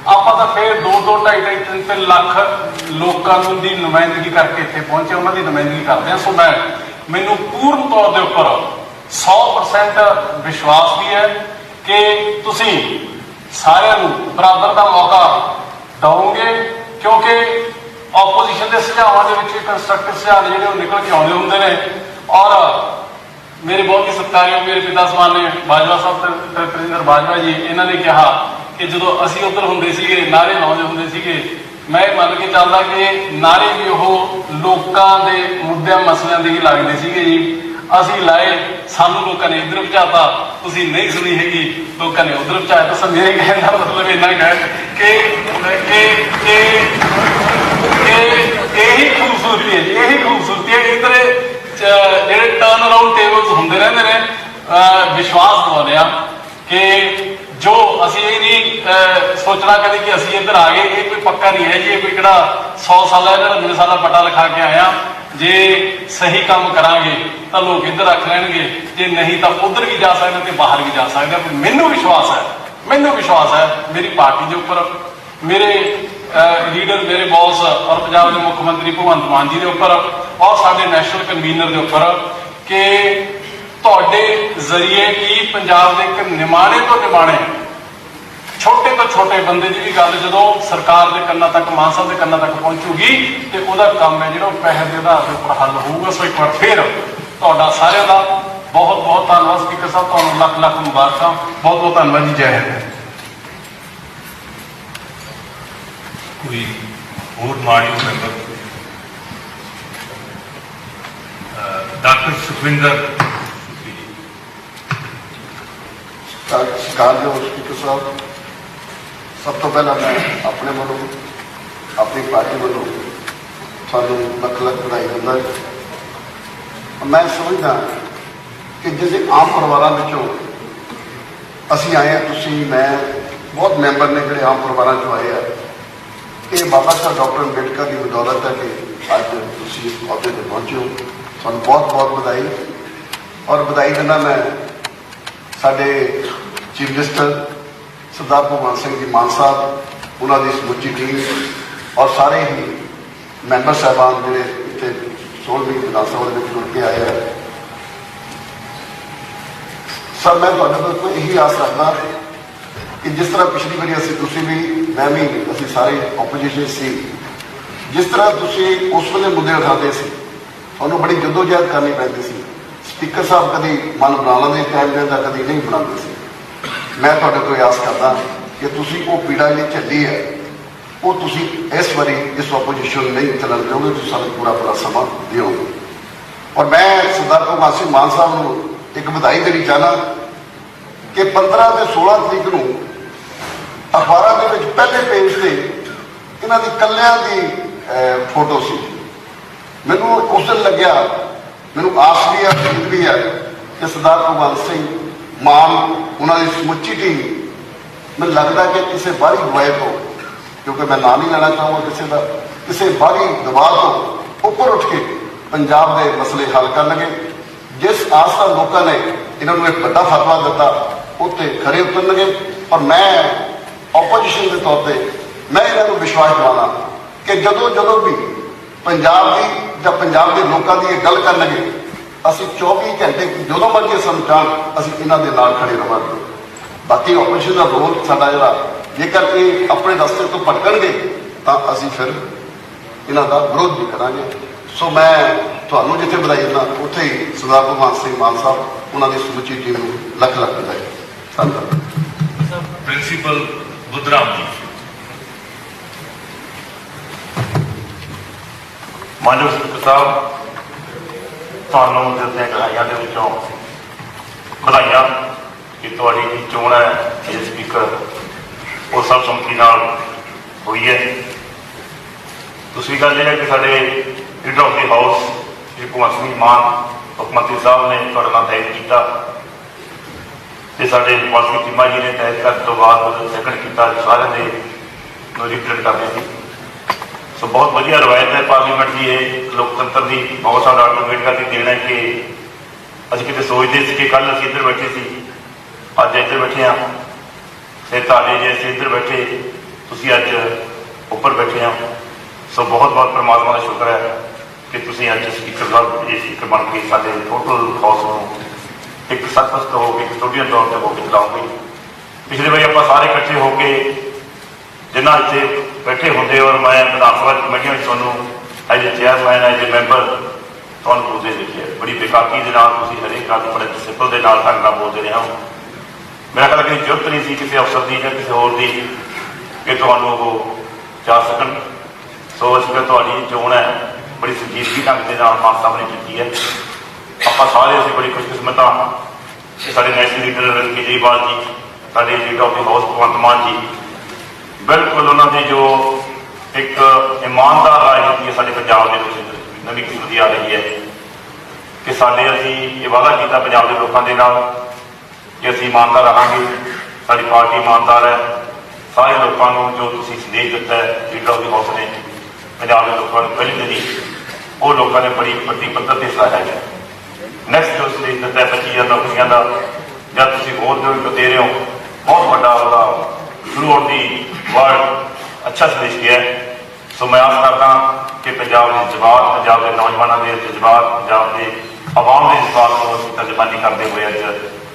ਆਪਾਂ ਤਾਂ ਫਿਰ 2-2, 2.5, 3 ਲੱਖ ਲੋਕਾਂ ਨੂੰ ਦੀ ਨੁਮਾਇੰਦਗੀ ਕਰਕੇ ਇੱਥੇ ਪਹੁੰਚੇ, ਉਹਨਾਂ ਦੀ ਨੁਮਾਇੰਦਗੀ ਕਰਦੇ ਹਾਂ। ਸੋ ਮੈਨੂੰ ਪੂਰਨ ਤੌਰ ਦੇ ਉੱਪਰ 100% ਵਿਸ਼ਵਾਸ ਵੀ ਹੈ ਕਿ ਤੁਸੀਂ ਸਾਰਿਆਂ ਨੂੰ ਬਰਾਬਰ ਦਾ ਮੌਕਾ ਦਵੋਗੇ, ਕਿਉਂਕਿ ਆਪੋਜੀਸ਼ਨ ਦੇ ਸੁਝਾਵਾਂ ਦੇ ਵਿੱਚ ਕੰਸਟਰਕਟਿਵ ਸੁਝਾਅ ਨੇ ਜਿਹੜੇ ਉਹ ਨਿਕਲ ਕੇ ਆਉਂਦੇ ਹੁੰਦੇ ਨੇ। ਔਰ ਮੇਰੇ ਬਹੁਤ ਹੀ ਸਤਿਕਾਰਯੋਗ ਮੇਰੇ ਪਿਤਾ ਸਮਾਨ ਨੇ ਬਾਜਵਾ ਸਾਹਿਬ ਤੇ ਤ੍ਰਿੰਦਰ ਬਾਜਵਾ ਜੀ, ਇਹਨਾਂ ਨੇ ਕਿਹਾ ਕਿ ਜਦੋਂ ਅਸੀਂ ਉੱਧਰ ਹੁੰਦੇ ਸੀਗੇ, ਨਾਅਰੇ ਲਾਉਂਦੇ ਹੁੰਦੇ ਸੀਗੇ, ਮੈਂ ਇਹ ਮੰਨ ਕੇ ਚੱਲਦਾ ਕਿ ਨਾਅਰੇ ਵੀ ਉਹ ਲੋਕਾਂ ਦੇ ਮੁੱਦਿਆਂ ਮਸਲਿਆਂ ਦੇ ਹੀ ਲੱਗਦੇ ਸੀਗੇ ਜੀ। ਅਸੀਂ ਲਾਏ, ਸਾਨੂੰ ਲੋਕਾਂ ਨੇ ਇੱਧਰ ਪਹੁੰਚਾਤਾ, ਤੁਸੀਂ ਨਹੀਂ ਸੁਣੀ ਹੈਗੀ, ਲੋਕਾਂ ਨੇ ਉੱਧਰ ਪਹੁੰਚਾਇਆ। ਤਾਂ ਮੇਰੇ ਕਹਿਣ ਦਾ ਮਤਲਬ ਇੰਨਾ ਹੈ ਕਿ ਇਹੀ ਖੂਬਸੂਰਤੀ ਹੈ ਜੀ, ਇਹੀ ਖੂਬਸੂਰਤੀ ਹੈ। ਇੱਧਰ ਜਿਹੜੇ ਟਰਨ ਅਰਾਊਂਡ ਟੇਬਲਸ ਹੁੰਦੇ ਰਹਿੰਦੇ ਨੇ, ਵਿਸ਼ਵਾਸ ਦਿਵਾਉਂਦੇ ਆ ਕਿ ਜੋ ਅਸੀਂ ਇਹ ਨਹੀਂ ਸੋਚਣਾ ਕਦੇ ਕਿ ਅਸੀਂ ਇੱਧਰ ਆ ਗਏ, ਇਹ ਕੋਈ ਪੱਕਾ ਨਹੀਂ ਹੈ ਜੀ। ਇਹ ਕੋਈ ਕਿਹੜਾ 100 ਸਾਲਾ 99 ਸਾਲਾ ਪਟਾ ਲਿਖਾ ਕੇ ਆਇਆ। ਜੇ ਸਹੀ ਕੰਮ ਕਰਾਂਗੇ ਤਾਂ ਲੋਕ ਇੱਧਰ ਰੱਖ ਲੈਣਗੇ, ਜੇ ਨਹੀਂ ਤਾਂ ਉੱਧਰ ਵੀ ਜਾ ਸਕਦੇ ਤੇ ਬਾਹਰ ਵੀ ਜਾ ਸਕਦੇ। ਮੈਨੂੰ ਵਿਸ਼ਵਾਸ ਹੈ ਮੇਰੀ ਪਾਰਟੀ ਦੇ ਉੱਪਰ, ਮੇਰੇ ਲੀਡਰ, ਮੇਰੇ ਬੌਸ ਔਰ ਪੰਜਾਬ ਦੇ ਮੁੱਖ ਮੰਤਰੀ ਭਗਵੰਤ ਮਾਨ ਜੀ ਦੇ ਉੱਪਰ ਔਰ ਸਾਡੇ ਨੈਸ਼ਨਲ ਕਨਵੀਨਰ ਦੇ ਉੱਪਰ ਕਿ ਤੁਹਾਡੇ ਜ਼ਰੀਏ ਕੀ ਪੰਜਾਬ ਦੇ ਇੱਕ ਨਿਮਾਣੇ ਤੋਂ ਨਿਮਾਣੇ, ਛੋਟੇ ਤੋਂ ਛੋਟੇ ਬੰਦੇ ਦੀ ਵੀ ਗੱਲ ਜਦੋਂ ਸਰਕਾਰ ਦੇ ਕੰਨਾਂ ਤੱਕ, ਮਾਨ ਸਾਹਿਬ ਦੇ ਕੰਨਾਂ ਤੱਕ ਪਹੁੰਚੂਗੀ ਤੇ ਉਹਦਾ ਕੰਮ ਹੈ ਜਿਹੜਾ ਉਹ ਪੈਸੇ ਦੇ ਆਧਾਰ ਦੇ ਉੱਪਰ ਹੱਲ ਹੋਊਗਾ। ਸੋ ਇੱਕ ਵਾਰ ਫਿਰ ਤੁਹਾਡਾ ਸਾਰਿਆਂ ਦਾ ਬਹੁਤ ਬਹੁਤ ਧੰਨਵਾਦ। ਸਪੀਕਰ ਸਾਹਿਬ, ਤੁਹਾਨੂੰ ਲੱਖ ਲੱਖ ਮੁਬਾਰਕਾਂ। ਬਹੁਤ ਬਹੁਤ ਧੰਨਵਾਦ ਜੀ। ਜੈ ਹਿੰਦ। ਕੋਈ ਹੋਰ ਮਾਨਯੋਗ ਮੈਂਬਰ? ਡਾਕਟਰ ਸੁਖਵਿੰਦਰ। ਸਤਿਕਾਰਯੋਗ ਸਪੀਕਰ ਸਾਹਿਬ, ਸਭ ਤੋਂ ਪਹਿਲਾਂ ਮੈਂ ਆਪਣੇ ਵੱਲੋਂ, ਆਪਣੀ ਪਾਰਟੀ ਵੱਲੋਂ ਤੁਹਾਨੂੰ ਲੱਖ ਲੱਖ ਵਧਾਈ ਦਿੰਦਾ। ਮੈਂ ਸਮਝਦਾ ਕਿ ਜਿਹੜੇ ਆਮ ਪਰਿਵਾਰਾਂ ਵਿੱਚੋਂ ਅਸੀਂ ਆਏ ਹਾਂ, ਤੁਸੀਂ, ਮੈਂ, ਬਹੁਤ ਮੈਂਬਰ ਨੇ ਜਿਹੜੇ ਆਮ ਪਰਿਵਾਰਾਂ 'ਚੋਂ ਆਏ ਆ, ਇਹ ਬਾਬਾ ਸਾਹਿਬ ਡਾਕਟਰ ਅੰਬੇਡਕਰ ਦੀ ਬਦੌਲਤ ਹੈ ਕਿ ਅੱਜ ਤੁਸੀਂ ਇਸ ਅਹੁਦੇ 'ਤੇ ਪਹੁੰਚੇ ਹੋ। ਤੁਹਾਨੂੰ ਬਹੁਤ ਬਹੁਤ ਵਧਾਈ। ਔਰ ਵਧਾਈ ਦਿੰਦਾ ਮੈਂ ਸਾਡੇ ਚੀਫ ਮਿਨਿਸਟਰ ਸਰਦਾਰ ਭਗਵੰਤ ਸਿੰਘ ਜੀ ਮਾਨ ਸਾਹਿਬ, ਉਹਨਾਂ ਦੀ ਸਮੁੱਚੀ ਟੀਮ ਔਰ ਸਾਰੇ ਹੀ ਮੈਂਬਰ ਸਾਹਿਬਾਨ ਜਿਹੜੇ ਇੱਥੇ 16ਵੀਂ ਵਿਧਾਨ ਸਭਾ ਦੇ ਵਿੱਚ ਜੁੜ ਕੇ ਆਏ ਆ। ਸਰ, ਮੈਂ ਤੁਹਾਡੇ ਤੋਂ ਕੋਈ ਇਹੀ ਆਸ ਰੱਖਦਾ ਕਿ ਜਿਸ ਤਰ੍ਹਾਂ ਪਿਛਲੀ ਵਾਰੀ ਅਸੀਂ, ਤੁਸੀਂ ਵੀ, ਮੈਂ ਵੀ, ਅਸੀਂ ਸਾਰੇ ਆਪੋਜੀਸ਼ਨ ਸੀ, ਜਿਸ ਤਰ੍ਹਾਂ ਤੁਸੀਂ ਉਸ ਵੇਲੇ ਮੁੱਦੇ ਉਠਾਉਂਦੇ ਸੀ, ਤੁਹਾਨੂੰ ਬੜੀ ਜਦੋਜਹਿਦ ਕਰਨੀ ਪੈਂਦੀ ਸੀ। ਸਪੀਕਰ ਸਾਹਿਬ ਕਦੀ ਮਨ ਬਣਾ ਲੈਂਦੇ ਟਾਈਮ ਦੇਣ, ਕਦੀ ਨਹੀਂ ਬਣਾਉਂਦੇ ਸੀ। ਮੈਂ ਤੁਹਾਡੇ ਤੋਂ ਆਸ ਕਰਦਾ ਕਿ ਤੁਸੀਂ ਉਹ ਪੀੜਾ ਜਿਹੜੀ ਝੱਲੀ ਹੈ, ਉਹ ਤੁਸੀਂ ਇਸ ਵਾਰੀ ਇਸ ਆਪੋਜੀਸ਼ਨ ਨਹੀਂ ਚੱਲਣ ਦਿਓਗੇ, ਤੁਸੀਂ ਸਾਨੂੰ ਪੂਰਾ ਸਮਾਂ ਦਿਓਗੇ। ਔਰ ਮੈਂ ਸਰਦਾਰ ਭਗਵੰਤ ਸਿੰਘ ਮਾਨ ਸਾਹਿਬ ਨੂੰ ਇੱਕ ਵਧਾਈ ਦੇਣੀ ਚਾਹੁੰਦਾ ਕਿ 15 ਤੇ 16 ਤਰੀਕ ਨੂੰ ਅਖਬਾਰਾਂ ਦੇ ਵਿੱਚ ਪਹਿਲੇ ਪੇਜ ਤੇ ਇਹਨਾਂ ਦੀ ਕੱਲਿਆਂ ਦੀ ਫੋਟੋ ਸੀ। ਮੈਨੂੰ ਉਸ ਦਿਨ ਲੱਗਿਆ, ਮੈਨੂੰ ਆਸ ਵੀ ਹੈ, ਉਮੀਦ ਵੀ ਹੈ ਕਿ ਸਰਦਾਰ ਭਗਵੰਤ ਸਿੰਘ ਮਾਨ, ਉਹਨਾਂ ਦੀ ਸਮੁੱਚੀ ਟੀਮ, ਮੈਨੂੰ ਲੱਗਦਾ ਕਿ ਕਿਸੇ ਬਾਹਰੀ ਦਬਾਅ ਤੋਂ, ਕਿਉਂਕਿ ਮੈਂ ਨਾਂ ਨਹੀਂ ਲੈਣਾ ਚਾਹੂੰਗਾ ਕਿਸੇ ਦਾ, ਕਿਸੇ ਬਾਹਰੀ ਦਬਾਅ ਤੋਂ ਉੱਪਰ ਉੱਠ ਕੇ ਪੰਜਾਬ ਦੇ ਮਸਲੇ ਹੱਲ ਕਰਨਗੇ। ਜਿਸ ਆਸ ਨਾਲ ਲੋਕਾਂ ਨੇ ਇਹਨਾਂ ਨੂੰ ਇੱਕ ਵੱਡਾ ਫਤਵਾ ਦਿੱਤਾ, ਉੱਤੇ ਖਰੇ ਉਤਰਨਗੇ। ਔਰ ਮੈਂ ਆਪੋਜੀਸ਼ਨ ਦੇ ਤੌਰ ਤੇ ਮੈਂ ਇਹਨਾਂ ਨੂੰ ਵਿਸ਼ਵਾਸ ਦਿਵਾਉਣਾ ਕਿ ਜਦੋਂ ਵੀ ਪੰਜਾਬ ਦੀ ਜਾਂ ਪੰਜਾਬ ਦੇ ਲੋਕਾਂ ਦੀ ਇਹ ਗੱਲ ਕਰਨਗੇ, ਅਸੀਂ 24 ਘੰਟੇ ਜਦੋਂ ਮਰਜ਼ੀ ਸਾਨੂੰ ਚਾਹਣ, ਅਸੀਂ ਇਹਨਾਂ ਦੇ ਨਾਲ ਖੜੇ ਰਹਾਂਗੇ। ਬਾਕੀ ਆਪੋਜੀਸ਼ਨ ਦਾ ਰੋਲ ਸਾਡਾ ਜਿਹੜਾ, ਜੇਕਰ ਇਹ ਆਪਣੇ ਰਸਤੇ ਤੋਂ ਭਟਕਣਗੇ ਤਾਂ ਅਸੀਂ ਫਿਰ ਇਹਨਾਂ ਦਾ ਵਿਰੋਧ ਵੀ ਕਰਾਂਗੇ। ਸੋ ਮੈਂ ਤੁਹਾਨੂੰ ਜਿੱਥੇ ਵਧਾਈ ਦਿੰਦਾ, ਉੱਥੇ ਹੀ ਸਰਦਾਰ ਭਗਵੰਤ ਸਿੰਘ ਮਾਨ ਸਾਹਿਬ, ਉਹਨਾਂ ਦੀ ਸਮੁੱਚੀ ਟੀਮ ਨੂੰ ਲੱਖ ਲੱਖ ਵਧਾਈ। ਧੰਨਵਾਦ। ਪ੍ਰਿੰਸੀਪਲ ਬੁੱਧਰਾਮ ਜੀ। ਮਾਨਯੋਗ ਸਪੀਕਰ ਸਾਹਿਬ, ਤੁਹਾਨੂੰ ਦਿੱਤੀਆਂ ਗਹਾਈਆਂ ਦੇ ਵਿੱਚੋਂ ਵਧਾਈਆਂ ਕਿ ਤੁਹਾਡੀ ਜਿਹੜੀ ਚੋਣ ਹੈ ਇਹ ਸਪੀਕਰ ਉਹ ਸਰਬ ਸੰਮਤੀ ਨਾਲ ਹੋਈ ਹੈ। ਦੂਸਰੀ ਗੱਲ ਇਹ ਹੈ ਕਿ ਸਾਡੇ ਲੀਡਰ ਆਫ ਦੀ ਹਾਊਸ ਸ਼੍ਰੀ ਭਗਵੰਤ ਸਿੰਘ ਮਾਨ ਮੁੱਖ ਮੰਤਰੀ ਸਾਹਿਬ ਨੇ ਤੁਹਾਡੇ ਨਾਲ ਤੈਅ ਕੀਤਾ ਤੇ ਸਾਡੇ ਪਾਲਿਸੀ ਟੀਮਾਂ ਜੀ ਨੇ ਤੈਅ ਕਰਨ ਤੋਂ ਬਾਅਦ ਸੈਕੰਡ ਕੀਤਾ, ਸਾਰਿਆਂ ਦੇ ਨੂੰ ਰਿਪਰੈਜ਼ੈਂਟ ਕਰਦੇ ਸੀ। ਸੋ ਬਹੁਤ ਵਧੀਆ ਰਵਾਇਤ ਹੈ ਪਾਰਲੀਮੈਂਟ ਦੀ, ਇਹ ਲੋਕਤੰਤਰ ਦੀ ਬਹੁਤ ਸਾਡਾ ਅਡਵੋਕੇਟ ਦੀ ਦੇਣ ਹੈ ਕਿ ਅਸੀਂ ਕਿਤੇ ਸੋਚਦੇ ਸੀ ਕਿ ਕੱਲ੍ਹ ਅਸੀਂ ਇੱਧਰ ਬੈਠੇ ਸੀ, ਅੱਜ ਇੱਧਰ ਬੈਠੇ ਹਾਂ, ਤੇ ਤੁਹਾਡੇ ਜੇ ਅਸੀਂ ਇੱਧਰ ਬੈਠੇ, ਤੁਸੀਂ ਅੱਜ ਉੱਪਰ ਬੈਠੇ ਹੋ। ਸੋ ਬਹੁਤ ਬਹੁਤ ਪਰਮਾਤਮਾ ਦਾ ਸ਼ੁਕਰ ਹੈ ਕਿ ਤੁਸੀਂ ਅੱਜ ਸਪੀਕਰ ਸਾਹਿਬ ਇਹ ਸਪੀਕਰ ਬਣ ਕੇ ਸਾਡੇ ਟੋਟਲ ਹਾਊਸ ਨੂੰ ਇੱਕ ਸਰਪ੍ਰਸਤ ਹੋ ਕੇ ਕਸਟੋਡੀਅਨ ਤੌਰ ਤੇ ਹੋ ਕੇ ਚਲਾਓਗੇ। ਪਿਛਲੇ ਵਾਰੀ ਆਪਾਂ ਸਾਰੇ ਇਕੱਠੇ ਹੋ ਕੇ ਜਿੰਨਾ ਇੱਥੇ ਬੈਠੇ ਹੁੰਦੇ, ਔਰ ਮੈਂ ਵਿਧਾਨ ਸਭਾ ਕਮੇਟੀਆਂ ਵਿੱਚ ਤੁਹਾਨੂੰ as a chairman, as a member ਤੁਹਾਨੂੰ ਬੋਲਦੇ ਦੇਖਿਆ, ਬੜੀ ਬੇਕਾਕੀ ਦੇ ਨਾਲ ਤੁਸੀਂ ਹਰੇਕ ਗੱਲ ਬੜੇ ਡਿਸਿਪਲ ਦੇ ਨਾਲ ਢੰਗ ਨਾਲ ਬੋਲਦੇ ਰਹੇ ਹੋ। ਮੇਰਾ ਖਿਆਲ ਕਿ ਜ਼ਰੂਰਤ ਨਹੀਂ ਸੀ ਕਿਸੇ ਅਫਸਰ ਦੀ ਜਾਂ ਕਿਸੇ ਹੋਰ ਦੀ ਕਿ ਤੁਹਾਨੂੰ ਉਹ ਜਾ ਸਕਣ। ਸੋ ਇਸ ਕਰਕੇ ਤੁਹਾਡੀ ਚੋਣ ਹੈ ਬੜੀ ਸੰਜੀਦਗੀ ਢੰਗ ਦੇ ਨਾਲ ਮਾਨ ਸਾਹਿਬ ਨੇ ਕੀਤੀ ਹੈ। ਆਪਾਂ ਸਾਰੇ ਅਸੀਂ ਬੜੀ ਖੁਸ਼ਕਿਸਮਤ ਹਾਂ ਕਿ ਸਾਡੇ ਨੈਸ਼ਨਲ ਲੀਡਰ ਕੇਜਰੀਵਾਲ ਜੀ, ਸਾਡੇ leader of the house Bhagwant Mann ji, ਬਿਲਕੁਲ ਉਹਨਾਂ ਦੀ ਜੋ ਇੱਕ ਇਮਾਨਦਾਰ ਰਾਜਨੀਤੀ ਹੈ ਸਾਡੇ ਪੰਜਾਬ ਦੇ ਵਿੱਚ ਨਵੀਂ ਕਿਸਮ ਦੀ ਆ ਰਹੀ ਹੈ ਕਿ ਅਸੀਂ ਇਹ ਵਾਅਦਾ ਕੀਤਾ ਪੰਜਾਬ ਦੇ ਲੋਕਾਂ ਦੇ ਨਾਲ ਕਿ ਅਸੀਂ ਇਮਾਨਦਾਰ ਰਹਾਂਗੇ, ਸਾਡੀ ਪਾਰਟੀ ਇਮਾਨਦਾਰ ਹੈ। ਸਾਰੇ ਲੋਕਾਂ ਨੂੰ ਜੋ ਤੁਸੀਂ ਸੰਦੇਸ਼ ਦਿੱਤਾ ਹੈ ਲੀਡਰ ਆਫ ਦੀ ਹਾਊਸ ਨੇ ਪੰਜਾਬ ਦੇ ਲੋਕਾਂ ਨੂੰ ਪਹਿਲੀ ਦਿਨ ਉਹ ਲੋਕਾਂ ਨੇ ਬੜੀ ਵੱਡੀ ਪੱਧਰ ਤੇ ਸਰਾਹਿਆ ਹੈ। ਨੈਕਸਟ ਜੋ ਸੰਦੇਸ਼ ਦਿੱਤਾ ਹੈ 25,000 ਨੌਕਰੀਆਂ ਦਾ, ਜਦ ਤੁਸੀਂ ਹੋਰ ਜੋ ਦੇ ਰਹੇ ਹੋ, ਬਹੁਤ ਵੱਡਾ ਉਹਦਾ ਥਰੂ ਆਊਟ ਦੀ ਵਰਲਡ ਅੱਛਾ ਸੰਦੇਸ਼ ਗਿਆ ਹੈ। ਸੋ ਮੈਂ ਆਸ ਕਰਦਾ ਕਿ ਪੰਜਾਬ ਦੇ ਜਜ਼ਬਾਤ, ਪੰਜਾਬ ਦੇ ਨੌਜਵਾਨਾਂ ਦੇ ਜਜ਼ਬਾਤ, ਪੰਜਾਬ ਦੇ ਆਵਾਮ ਦੇ ਜਜ਼ਬਾਤ ਨੂੰ ਅਸੀਂ ਤਰਜਮਾਨੀ ਕਰਦੇ ਹੋਏ ਅੱਜ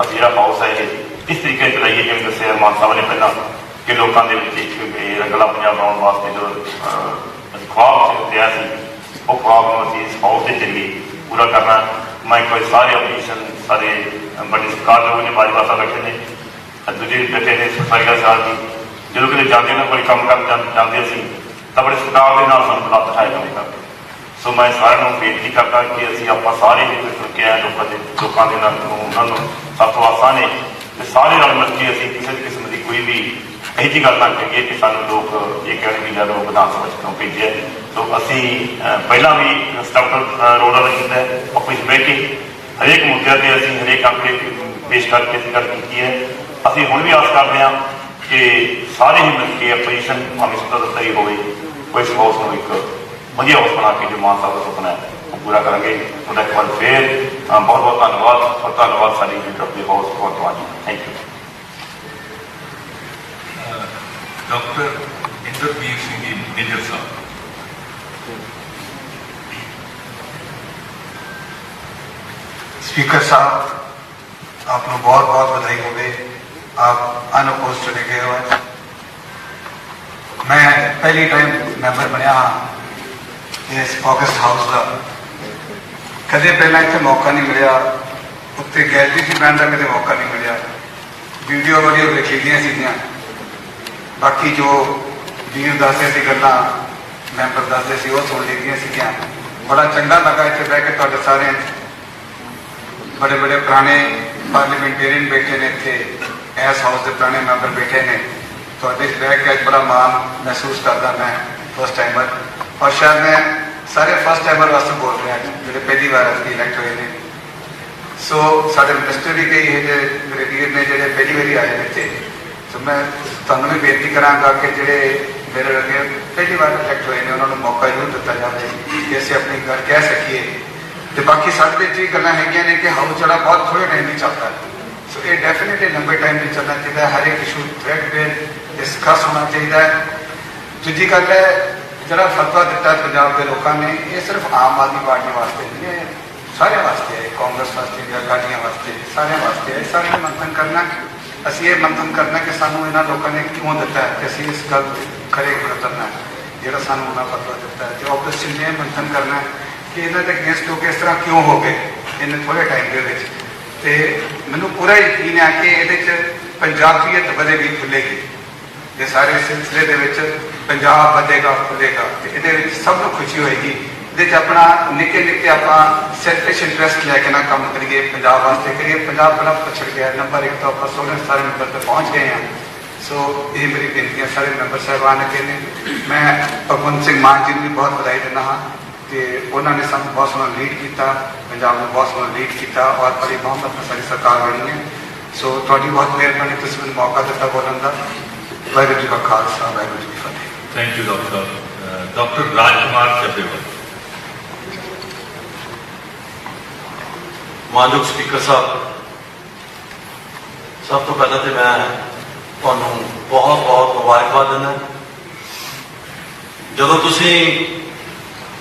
ਅਸੀਂ ਜਿਹੜਾ ਹਾਊਸ ਹੈ ਇਹ ਇਸ ਤਰੀਕੇ ਚਲਾਈਏ ਜਿਵੇਂ ਦੱਸਿਆ ਮਾਨ ਸਾਹਿਬ ਨੇ ਪਹਿਲਾਂ ਕਿ ਲੋਕਾਂ ਦੇ ਵਿੱਚ ਇੱਕ ਰੰਗਲਾ ਪੰਜਾਬ ਬਣਾਉਣ ਵਾਸਤੇ ਜੋ ਖੁਆਬ ਲਿਆ ਸੀ, ਉਹ ਖੁਆਬ ਨੂੰ ਅਸੀਂ ਇਸ ਹਾਊਸ ਦੇ ਜ਼ਰੀਏ ਪੂਰਾ ਕਰਨਾ। ਮੈਂ ਕੋਈ ਸਾਰੇ ਆਪੋਜੀਸ਼ਨ, ਸਾਰੇ ਬੜੇ ਸਰਕਾਰ ਲੋਕ ਨੇ, ਬਾਜਵਾ ਸਾਹਿਬ ਬੈਠੇ ਨੇ, ਦੂਜੇ ਬੈਠੇ ਨੇ, ਸਫਾਈਆ ਸਾਹਿਬ ਜੀ, ਜਦੋਂ ਕਿਤੇ ਜਾਂਦੇ ਨੇ ਕੋਈ ਕੰਮ ਕਰਨ ਜਾਂਦੇ ਸੀ ਤਾਂ ਬੜੇ ਸਤਿਕਾਰ ਦੇ ਨਾਲ ਸਾਨੂੰ ਬੁਲਾ ਬਿਠਾਏ ਜਾਂਦੇ ਕਰਦੇ। ਸੋ ਮੈਂ ਸਾਰਿਆਂ ਨੂੰ ਬੇਨਤੀ ਕਰਦਾ ਕਿ ਅਸੀਂ ਆਪਾਂ ਸਾਰੇ ਜਿਹੜੇ ਚੁੱਕੇ ਆ ਲੋਕਾਂ ਦੇ ਨਾਲ ਉਹਨਾਂ ਨੂੰ ਸਾਥੋਂ ਆਸਾਂ ਨੇ ਤੇ ਸਾਰੇ ਨਾਲ ਮਿਲ ਕੇ ਅਸੀਂ ਕਿਸੇ ਕਿਸਮ ਦੀ ਕੋਈ ਵੀ ਇਹੋ ਜਿਹੀ ਗੱਲ ਨਾ ਕਰੀਏ ਕਿ ਸਾਨੂੰ ਲੋਕ ਇਹ ਕਹਿਣ ਵੀ ਜਦੋਂ ਵਿਧਾਨ ਸਭਾ 'ਚ ਕਿਉਂ ਭੇਜਿਆ। ਸੋ ਅਸੀਂ ਪਹਿਲਾਂ ਵੀ ਸਟਰਕਚਰ ਰੋਲ ਅਦਾ ਕੀਤਾ ਹੈ, ਆਪਣੀ ਬਹਿ ਕੇ ਹਰੇਕ ਮੁੱਦਿਆਂ 'ਤੇ ਅਸੀਂ ਹਰੇਕ ਅੰਕੜੇ ਪੇਸ਼ ਕਰਕੇ ਅਸੀਂ ਗੱਲ ਕੀਤੀ ਹੈ। ਅਸੀਂ ਹੁਣ ਵੀ ਆਸ ਕਰਦੇ ਹਾਂ ਕਿ ਸਾਰੇ ਹੀ ਮਿਲ ਕੇ ਆਪੋਜੀਸ਼ਨ ਭਾਵੇਂ ਸੁਤੰਤਰ ਹੀ ਹੋਵੇ, ਕੋਈ ਇਸ ਹਾਊਸ ਨੂੰ ਇੱਕ ਵਧੀਆ ਹਾਊਸ ਬਣਾ ਕੇ ਜੋ ਮਾਨ ਸਾਹਿਬ ਦਾ ਸੁਪਨਾ ਹੈ ਉਹ ਪੂਰਾ ਕਰਾਂਗੇ। ਤੁਹਾਡਾ ਇੱਕ ਵਾਰ ਫੇਰ ਬਹੁਤ ਬਹੁਤ ਧੰਨਵਾਦ, ਔਰ ਧੰਨਵਾਦ ਸਾਡੀ leader of the house Bhagwant Mann ji. Thank you. Doctor Inderveer Singh ji major Sahib. Speaker साहब, आपको बहुत बहुत बधाई होवे, आप अनअपोज चले गए हो। मैं पहली टाइम मैंबर बनया इस ऑगस्ट हाउस का, कदे पहला इतने मौका नहीं मिले, उत्ते गैलरी से बैठने का कदे मौका नहीं मिले। वीडियो वीडियो देख लीदियाँ सीगियां, बाकी जो वीर दसदे सी गल्लां मैंबर दसदे सी वो सुन लीदियां सीगियां। बड़ा चंगा लगा इतने बह के तुहाडे सारे बड़े बड़े पुराने पार्लीमेंटेरियन बैठे ने, इतने इस हाउस के पुराने मैंबर बैठे ने, तो बह के अज बड़ा मान महसूस करता मैं फर्स्ट टाइमर। और शायद मैं सारे फर्स्ट टाइमर वास्ते बोल रहा जो पहली बार इलैक्ट हुए हैं। सो साढ़े मिनिस्टर भी कई है मेरे वीर ने जो पहली बारी आए हैं इतने। सो मैं तुहानू भी बेनती कराँगा कि जोड़े मेरे अगे पहली बार इलैक्ट हुए हैं उन्होंने मौका जरूर दिता जाए कि असं अपनी गल कह सकीए। तो बाकी साढ़े ये गल्लां हैगियां ने कि हाउस जरा बहुत थोड़े टाइम में चलता है। सो ये डेफिनेटली लंबे टाइम में चलना चाहिए, हर एक इशू थ्रेड पे डिस्कस होना चाहिए। दूजी गल है जरा फतवा दिता पंजाब के लोगों ने, ये सिर्फ आम आदमी पार्टी वास्ते नहीं है, सारे वास्ते है, कांग्रेस वास्ते भी, अकालियां वास्ते, सारे वास्ते है। सारे मंथन करना, असीं ये मंथन करना कि सानू इन्हां लोगों ने क्यों दिता है, कि असीं इस गल खरे उतरना है जिहड़ा सानू उन्हां फतवा दिता है। जो ऑपोजिशन ने मंथन करना है कि इन्हों के अगेंस्ट हो के इस तरह क्यों हो गए इन थोड़े टाइम के। मैनू पूरा यकीन है कि ये पंजाबीयत बढ़ेगी खुलेगी, ये सारे सिलसिले के पंजाब बढ़ेगा खुलेगा, ये सब को खुशी होएगी। ये अपना निके निके आप सैल्फिश इंटरस्ट लैके ना काम करिए, पंजाब वास्ते करिए। पंजाब बड़ा पछड़ गया, नंबर 1 तो आप 16 सारे नंबर पर पहुँच गए हैं। सो ये मेरी बेनतियाँ सारे मैंबर साहबान अगे ने। मैं भगवंत सिंह मान जी भी बहुत बधाई देना हाँ कि उन्होंने सानू बहुत सोहना लीड किया, पंजाब में बहुत सोहना लीड किया और बड़ी बहुमत में सारी सरकार बनी है। सो थोड़ी बहुत मेहरबानी, तुसीं मैनूं मौका दिता बोलण दा। वाहिगुरू जी का खालसा, वाहिगुरू जी की फतेह। थैंक यू डॉक्टर साहब। डॉक्टर राजकुमार ਚੱਬੇਵਾਲ। मानयोग स्पीकर साहब, सब तो पहले तो मैं ਤੁਹਾਨੂੰ बहुत बहुत मुबारकबाद दिंदा। ਜਦੋਂ ਤੁਸੀਂ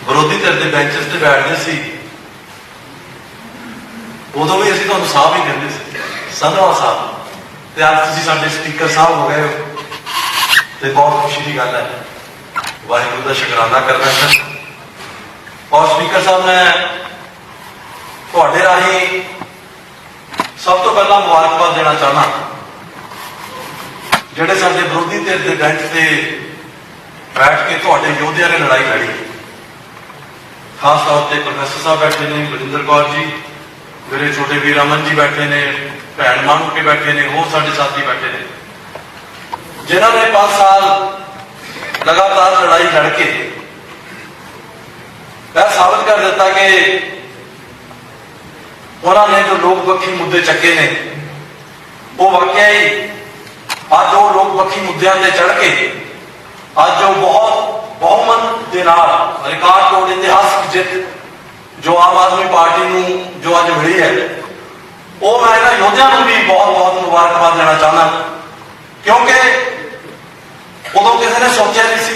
ਵਿਰੋਧੀ ਧਿਰ ਦੇ ਬੈਂਚਸ ਤੇ ਬੈਠਦੇ ਸੀ ਉਦੋਂ ਵੀ ਅਸੀਂ ਤੁਹਾਨੂੰ ਸਾਹਿਬ ਹੀ ਕਹਿੰਦੇ ਸੀ, ਸੰਧਵਾ ਸਾਹਿਬ, ਤੇ ਅੱਜ ਤੁਸੀਂ ਸਾਡੇ ਸਪੀਕਰ ਸਾਹਿਬ ਹੋ ਗਏ ਹੋ ਤੇ ਬਹੁਤ ਖੁਸ਼ੀ ਦੀ ਗੱਲ ਹੈ। ਵਾਹਿਗੁਰੂ ਦਾ ਸ਼ੁਕਰਾਨਾ ਕਰਨਾ ਹੈ। ਔਰ ਸਪੀਕਰ ਸਾਹਿਬ, ਮੈਂ ਤੁਹਾਡੇ ਰਾਹੀਂ ਸਭ ਤੋਂ ਪਹਿਲਾਂ ਮੁਬਾਰਕਬਾਦ ਦੇਣਾ ਚਾਹੁੰਦਾ ਜਿਹੜੇ ਸਾਡੇ ਵਿਰੋਧੀ ਧਿਰ ਦੇ ਬੈਂਚ ਤੇ ਬੈਠ ਕੇ ਤੁਹਾਡੇ ਯੋਧਿਆਂ ਨੇ ਲੜਾਈ ਲੜੀ। ਖਾਸ ਤੌਰ ਤੇ ਪ੍ਰੋਫੈਸਰ ਸਾਹਿਬ ਬੈਠੇ ਨੇ, ਬਰਿੰਦਰ ਕੌਰ ਜੀ, ਮੇਰੇ ਛੋਟੇ ਵੀਰ ਅਮਨ ਜੀ ਬੈਠੇ ਨੇ, ਭੈਣ ਮਾਨੂ ਕੇ ਬੈਠੇ ਨੇ, ਹੋਰ ਸਾਡੇ ਸਾਥੀ ਬੈਠੇ ਨੇ, ਜਿਨ੍ਹਾਂ ਨੇ 5 ਸਾਲ ਲਗਾਤਾਰ ਲੜਾਈ ਲੜ ਕੇ ਇਹ ਸਾਬਤ ਕਰ ਦਿੱਤਾ ਕਿ ਉਹਨਾਂ ਨੇ ਜੋ ਲੋਕ ਪੱਖੀ ਮੁੱਦੇ ਚੱਕੇ ਨੇ ਉਹ ਵਾਕਿਆ ਹੀ ਅੱਜ ਉਹ ਲੋਕ ਪੱਖੀ ਮੁੱਦਿਆਂ ਤੇ ਚੜ ਕੇ ਅੱਜ ਉਹ ਬਹੁਤ ਬਹੁਮਤ ਦੇ ਨਾਲ ਰਿਕਾਰਡ ਤੋੜ ਇਤਿਹਾਸਕ ਜਿੱਤ ਜੋ ਆਮ ਆਦਮੀ ਪਾਰਟੀ ਨੂੰ ਜੋ ਅੱਜ ਮਿਲੀ ਹੈ, ਉਹ ਮੈਂ ਇਹਨਾਂ ਯੋਧਿਆਂ ਨੂੰ ਵੀ ਬਹੁਤ ਬਹੁਤ ਮੁਬਾਰਕਬਾਦ ਦੇਣਾ ਚਾਹੁੰਦਾ। ਕਿਉਂਕਿ ਉਦੋਂ ਕਿਸੇ ਨੇ ਸੋਚਿਆ ਨਹੀਂ ਸੀ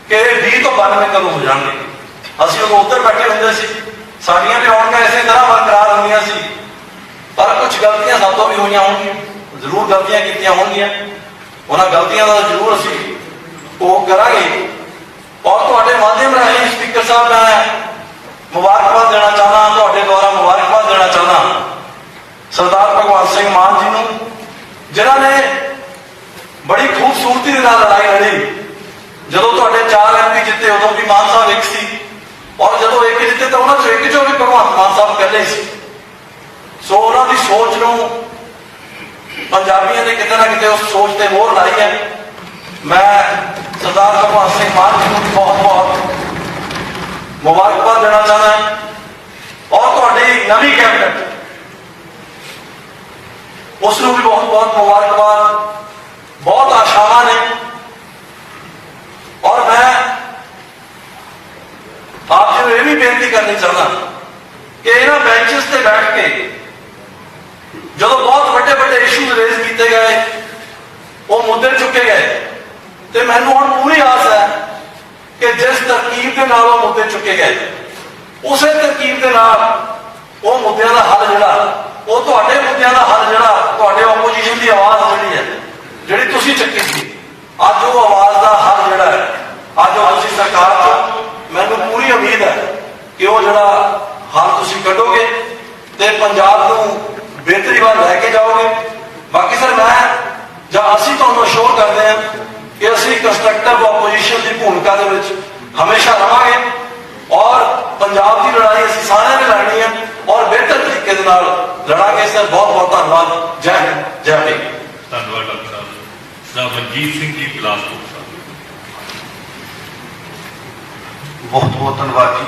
ਕਿ ਇਹ 20 ਤੋਂ 92 ਕਦੋਂ ਹੋ ਜਾਣਗੇ। ਅਸੀਂ ਉਦੋਂ ਉੱਧਰ ਬੈਠੇ ਹੁੰਦੇ ਸੀ, ਸਾਡੀਆਂ ਵੀ ਆਉਣੀਆਂ ਇਸੇ ਤਰ੍ਹਾਂ ਬਰਕਰਾਰ ਹੁੰਦੀਆਂ ਸੀ, ਪਰ ਕੁਝ ਗਲਤੀਆਂ ਸਭ ਤੋਂ ਵੀ ਹੋਈਆਂ ਹੋਣਗੀਆਂ, ਜ਼ਰੂਰ ਗਲਤੀਆਂ ਕੀਤੀਆਂ ਹੋਣਗੀਆਂ। ਉਹਨਾਂ ਗਲਤੀਆਂ ਦਾ ਜ਼ਰੂਰ ਅਸੀਂ ਉਹ ਕਰਾਂਗੇ। ਔਰ ਤੁਹਾਡੇ ਮਾਧਿਅਮ ਰਾਹੀਂ ਸਪੀਕਰ ਸਾਹਿਬ, ਮੈਂ ਮੁਬਾਰਕਬਾਦ ਦੇਣਾ ਚਾਹੁੰਦਾ, ਤੁਹਾਡੇ ਦੁਆਰਾ ਮੁਬਾਰਕਬਾਦ ਦੇਣਾ ਚਾਹੁੰਦਾ ਸਰਦਾਰ ਭਗਵੰਤ ਸਿੰਘ ਮਾਨ ਜੀ ਨੂੰ, ਜਿਨ੍ਹਾਂ ਨੇ ਬੜੀ ਖੂਬਸੂਰਤੀ ਦੇ ਨਾਲ ਲੜਾਈ ਲੜੀ। ਜਦੋਂ ਤੁਹਾਡੇ 4 MP ਜਿੱਤੇ ਉਦੋਂ ਵੀ ਮਾਨ ਸਾਹਿਬ ਇੱਕ ਸੀ, ਔਰ ਜਦੋਂ ਇੱਕ ਜਿੱਤੇ ਤਾਂ ਉਹਨਾਂ ਚੋਂ ਇੱਕ ਚੋਂ ਵੀ ਭਗਵੰਤ ਮਾਨ ਸਾਹਿਬ ਪਹਿਲੇ ਸੀ। ਸੋ ਉਹਨਾਂ ਦੀ ਸੋਚ ਨੂੰ ਪੰਜਾਬੀਆਂ ਨੇ ਕਿਤੇ ਨਾ ਕਿਤੇ ਉਸ ਸੋਚ ਤੇ ਮੋਹਰ ਲਾਈ ਹੈ। ਮੈਂ ਸਰਦਾਰ ਭਗਵੰਤ ਸਿੰਘ ਮਾਨ ਜੀ ਨੂੰ ਬਹੁਤ ਬਹੁਤ ਮੁਬਾਰਕਬਾਦ ਦੇਣਾ ਚਾਹੁੰਦਾ। ਔਰ ਤੁਹਾਡੀ ਨਵੀਂ ਕੈਬਨਿਟ, ਉਸ ਨੂੰ ਵੀ ਬਹੁਤ ਬਹੁਤ ਮੁਬਾਰਕਬਾਦ। ਬਹੁਤ ਆਸ਼ਾਵਾਂ ਨੇ ਔਰ ਮੈਂ ਆਪ ਜੀ ਨੂੰ ਇਹ ਵੀ ਬੇਨਤੀ ਕਰਨੀ ਚਾਹੁੰਦਾ ਕਿ ਇਹਨਾਂ ਬੈਂਚਸ ਤੇ ਬੈਠ ਕੇ ਜਦੋਂ ਬਹੁਤ ਵੱਡੇ ਵੱਡੇ ਇਸ਼ੂ ਰੇਜ਼ ਕੀਤੇ ਗਏ, ਉਹ ਮੁੱਦੇ ਚੁੱਕੇ ਗਏ, ਤੇ ਮੈਨੂੰ ਹੁਣ ਪੂਰੀ ਆਸ ਹੈ ਕਿ ਜਿਸ ਤਰਕੀਬ ਦੇ ਨਾਲ ਉਹ ਮੁੱਦੇ ਚੁੱਕੇ ਗਏ, ਉਸੇ ਤਰਕੀਬ ਦੇ ਨਾਲ ਉਹ ਮੁੱਦਿਆਂ ਦਾ ਹੱਲ ਜਿਹੜਾ, ਉਹ ਤੁਹਾਡੇ ਮੁੱਦਿਆਂ ਦਾ ਹੱਲ ਜਿਹੜਾ, ਤੁਹਾਡੇ ਆਪੋਜੀਸ਼ਨ ਦੀ ਆਵਾਜ਼ ਜਿਹੜੀ ਹੈ, ਜਿਹੜੀ ਤੁਸੀਂ ਚੱਕੀ ਸੀ, ਅੱਜ ਉਹ ਆਵਾਜ਼ ਦਾ ਹੱਲ ਜਿਹੜਾ ਹੈ, ਅੱਜ ਉਹ ਤੁਸੀਂ ਸਰਕਾਰ ਚੋਂ ਮੈਨੂੰ ਪੂਰੀ ਉਮੀਦ ਹੈ ਕਿ ਉਹ ਜਿਹੜਾ ਹੱਲ ਤੁਸੀਂ ਕੱਢੋਗੇ ਤੇ ਪੰਜਾਬ ਨੂੰ ਬਿਹਤਰੀ ਵੱਲ ਲੈ ਕੇ ਜਾਓਗੇ। ਬਾਕੀ ਸਰ, ਮੈਂ ਜਾਂ ਅਸੀਂ ਤੁਹਾਨੂੰ ਅਸ਼ੋਰ ਕਰਦੇ ਹਾਂ ਕਿ ਅਸੀਂ ਕੰਸਟਰਕਟਿਵ ਆਪੋਜੀਸ਼ਨ ਦੀ ਭੂਮਿਕਾ ਦੇ ਵਿੱਚ ਹਮੇਸ਼ਾ ਰਹਾਂਗੇ ਔਰ ਪੰਜਾਬ ਦੀ ਲੜਾਈ ਅਸੀਂ ਸਾਰਿਆਂ ਨੇ ਲੜਨੀ ਹੈ ਔਰ ਬਿਹਤਰ ਤਰੀਕੇ ਦੇ ਨਾਲ ਲੜਾਂਗੇ। ਸਰ, ਬਹੁਤ ਬਹੁਤ ਧੰਨਵਾਦ। ਜੈ ਹਿੰਦ, ਜੈ ਭੀਮ। ਧੰਨਵਾਦ ਡਾਕਟਰ ਸਾਹਿਬ। ਸਰਦਾਰ ਮਨਜੀਤ ਸਿੰਘ ਜੀ ਬਿਲਾਸਪੁਰ ਸਾਹਿਬ। ਬਹੁਤ ਬਹੁਤ ਧੰਨਵਾਦ ਜੀ।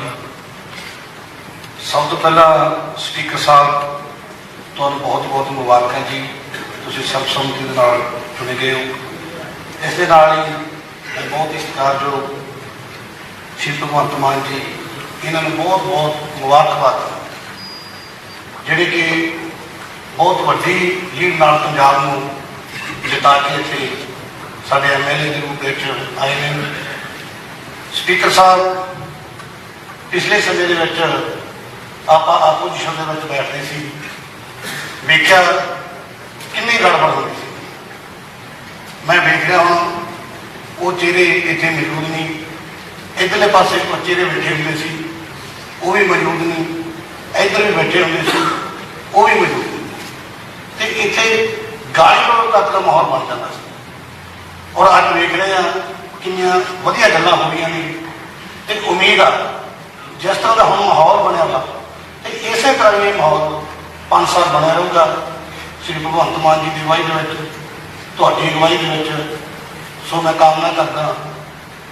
ਸਭ ਤੋਂ ਪਹਿਲਾਂ ਸਪੀਕਰ ਸਾਹਿਬ, ਤੁਹਾਨੂੰ ਬਹੁਤ ਬਹੁਤ ਮੁਬਾਰਕਾਂ ਜੀ, ਤੁਸੀਂ ਸਰਬਸੰਮਤੀ ਦੇ ਨਾਲ ਚੁਣੇ ਗਏ ਹੋ। ਇਸ ਦੇ ਨਾਲ ਹੀ ਬਹੁਤ ਹੀ ਸਤਿਕਾਰਯੋਗ ਸ਼੍ਰੀ ਭਗਵੰਤ ਮਾਨ ਜੀ, ਇਹਨਾਂ ਨੂੰ ਬਹੁਤ ਬਹੁਤ ਮੁਬਾਰਕਬਾਦ, ਜਿਹੜੇ ਕਿ ਬਹੁਤ ਵੱਡੀ ਲੀਡ ਨਾਲ ਪੰਜਾਬ ਨੂੰ ਜਿਤਾ ਕੇ ਇੱਥੇ ਸਾਡੇ MLA ਦੇ ਰੂਪ ਵਿੱਚ ਆਏ ਨੇ। ਸਪੀਕਰ ਸਾਹਿਬ, ਪਿਛਲੇ ਸਮੇਂ ਦੇ ਵਿੱਚ ਆਪਾਂ ਆਪੋਜੀਸ਼ਨ ਦੇ ਵਿੱਚ ਬੈਠਦੇ ਸੀ, ਵੇਖਿਆ ਕਿੰਨੀ ਗੜਬੜ ਹੋਈ ਸੀ। ਮੈਂ ਵੇਖ ਰਿਹਾ ਹੁਣ ਉਹ ਚਿਹਰੇ ਇੱਥੇ ਮੌਜੂਦ ਨਹੀਂ, ਇੱਧਰਲੇ ਪਾਸੇ ਕੁਝ ਚਿਹਰੇ ਬੈਠੇ ਹੁੰਦੇ ਸੀ, ਉਹ ਵੀ ਮੌਜੂਦ ਨਹੀਂ, ਇੱਧਰ ਵੀ ਬੈਠੇ ਹੁੰਦੇ ਸੀ, ਉਹ ਵੀ ਮੌਜੂਦ ਨਹੀਂ, ਤੇ ਇੱਥੇ ਗਾਲੀ ਗਲੋਚ ਤੱਕ ਦਾ ਮਾਹੌਲ ਬਣ ਜਾਂਦਾ ਸੀ। ਔਰ ਅੱਜ ਵੇਖ ਰਹੇ ਹਾਂ ਕਿੰਨੀਆਂ ਵਧੀਆ ਗੱਲਾਂ ਹੋ ਰਹੀਆਂ ਨੇ, ਤੇ ਉਮੀਦ ਆ ਜਿਸ ਤਰ੍ਹਾਂ ਦਾ ਹੁਣ ਮਾਹੌਲ ਬਣਿਆ ਵਾ, ਤੇ ਇਸੇ ਤਰ੍ਹਾਂ ਇਹ ਮਾਹੌਲ 5 ਸਾਲ ਬਣਿਆ ਰਹੂਗਾ। ਸ਼੍ਰੀ ਭਗਵੰਤ ਮਾਨ ਜੀ ਦੀ ਅਗਵਾਈ ਦੇ ਵਿੱਚ, ਤੁਹਾਡੀ ਅਗਵਾਈ ਦੇ ਵਿੱਚ। ਸੋ ਮੈਂ ਕਾਮਨਾ ਕਰਦਾ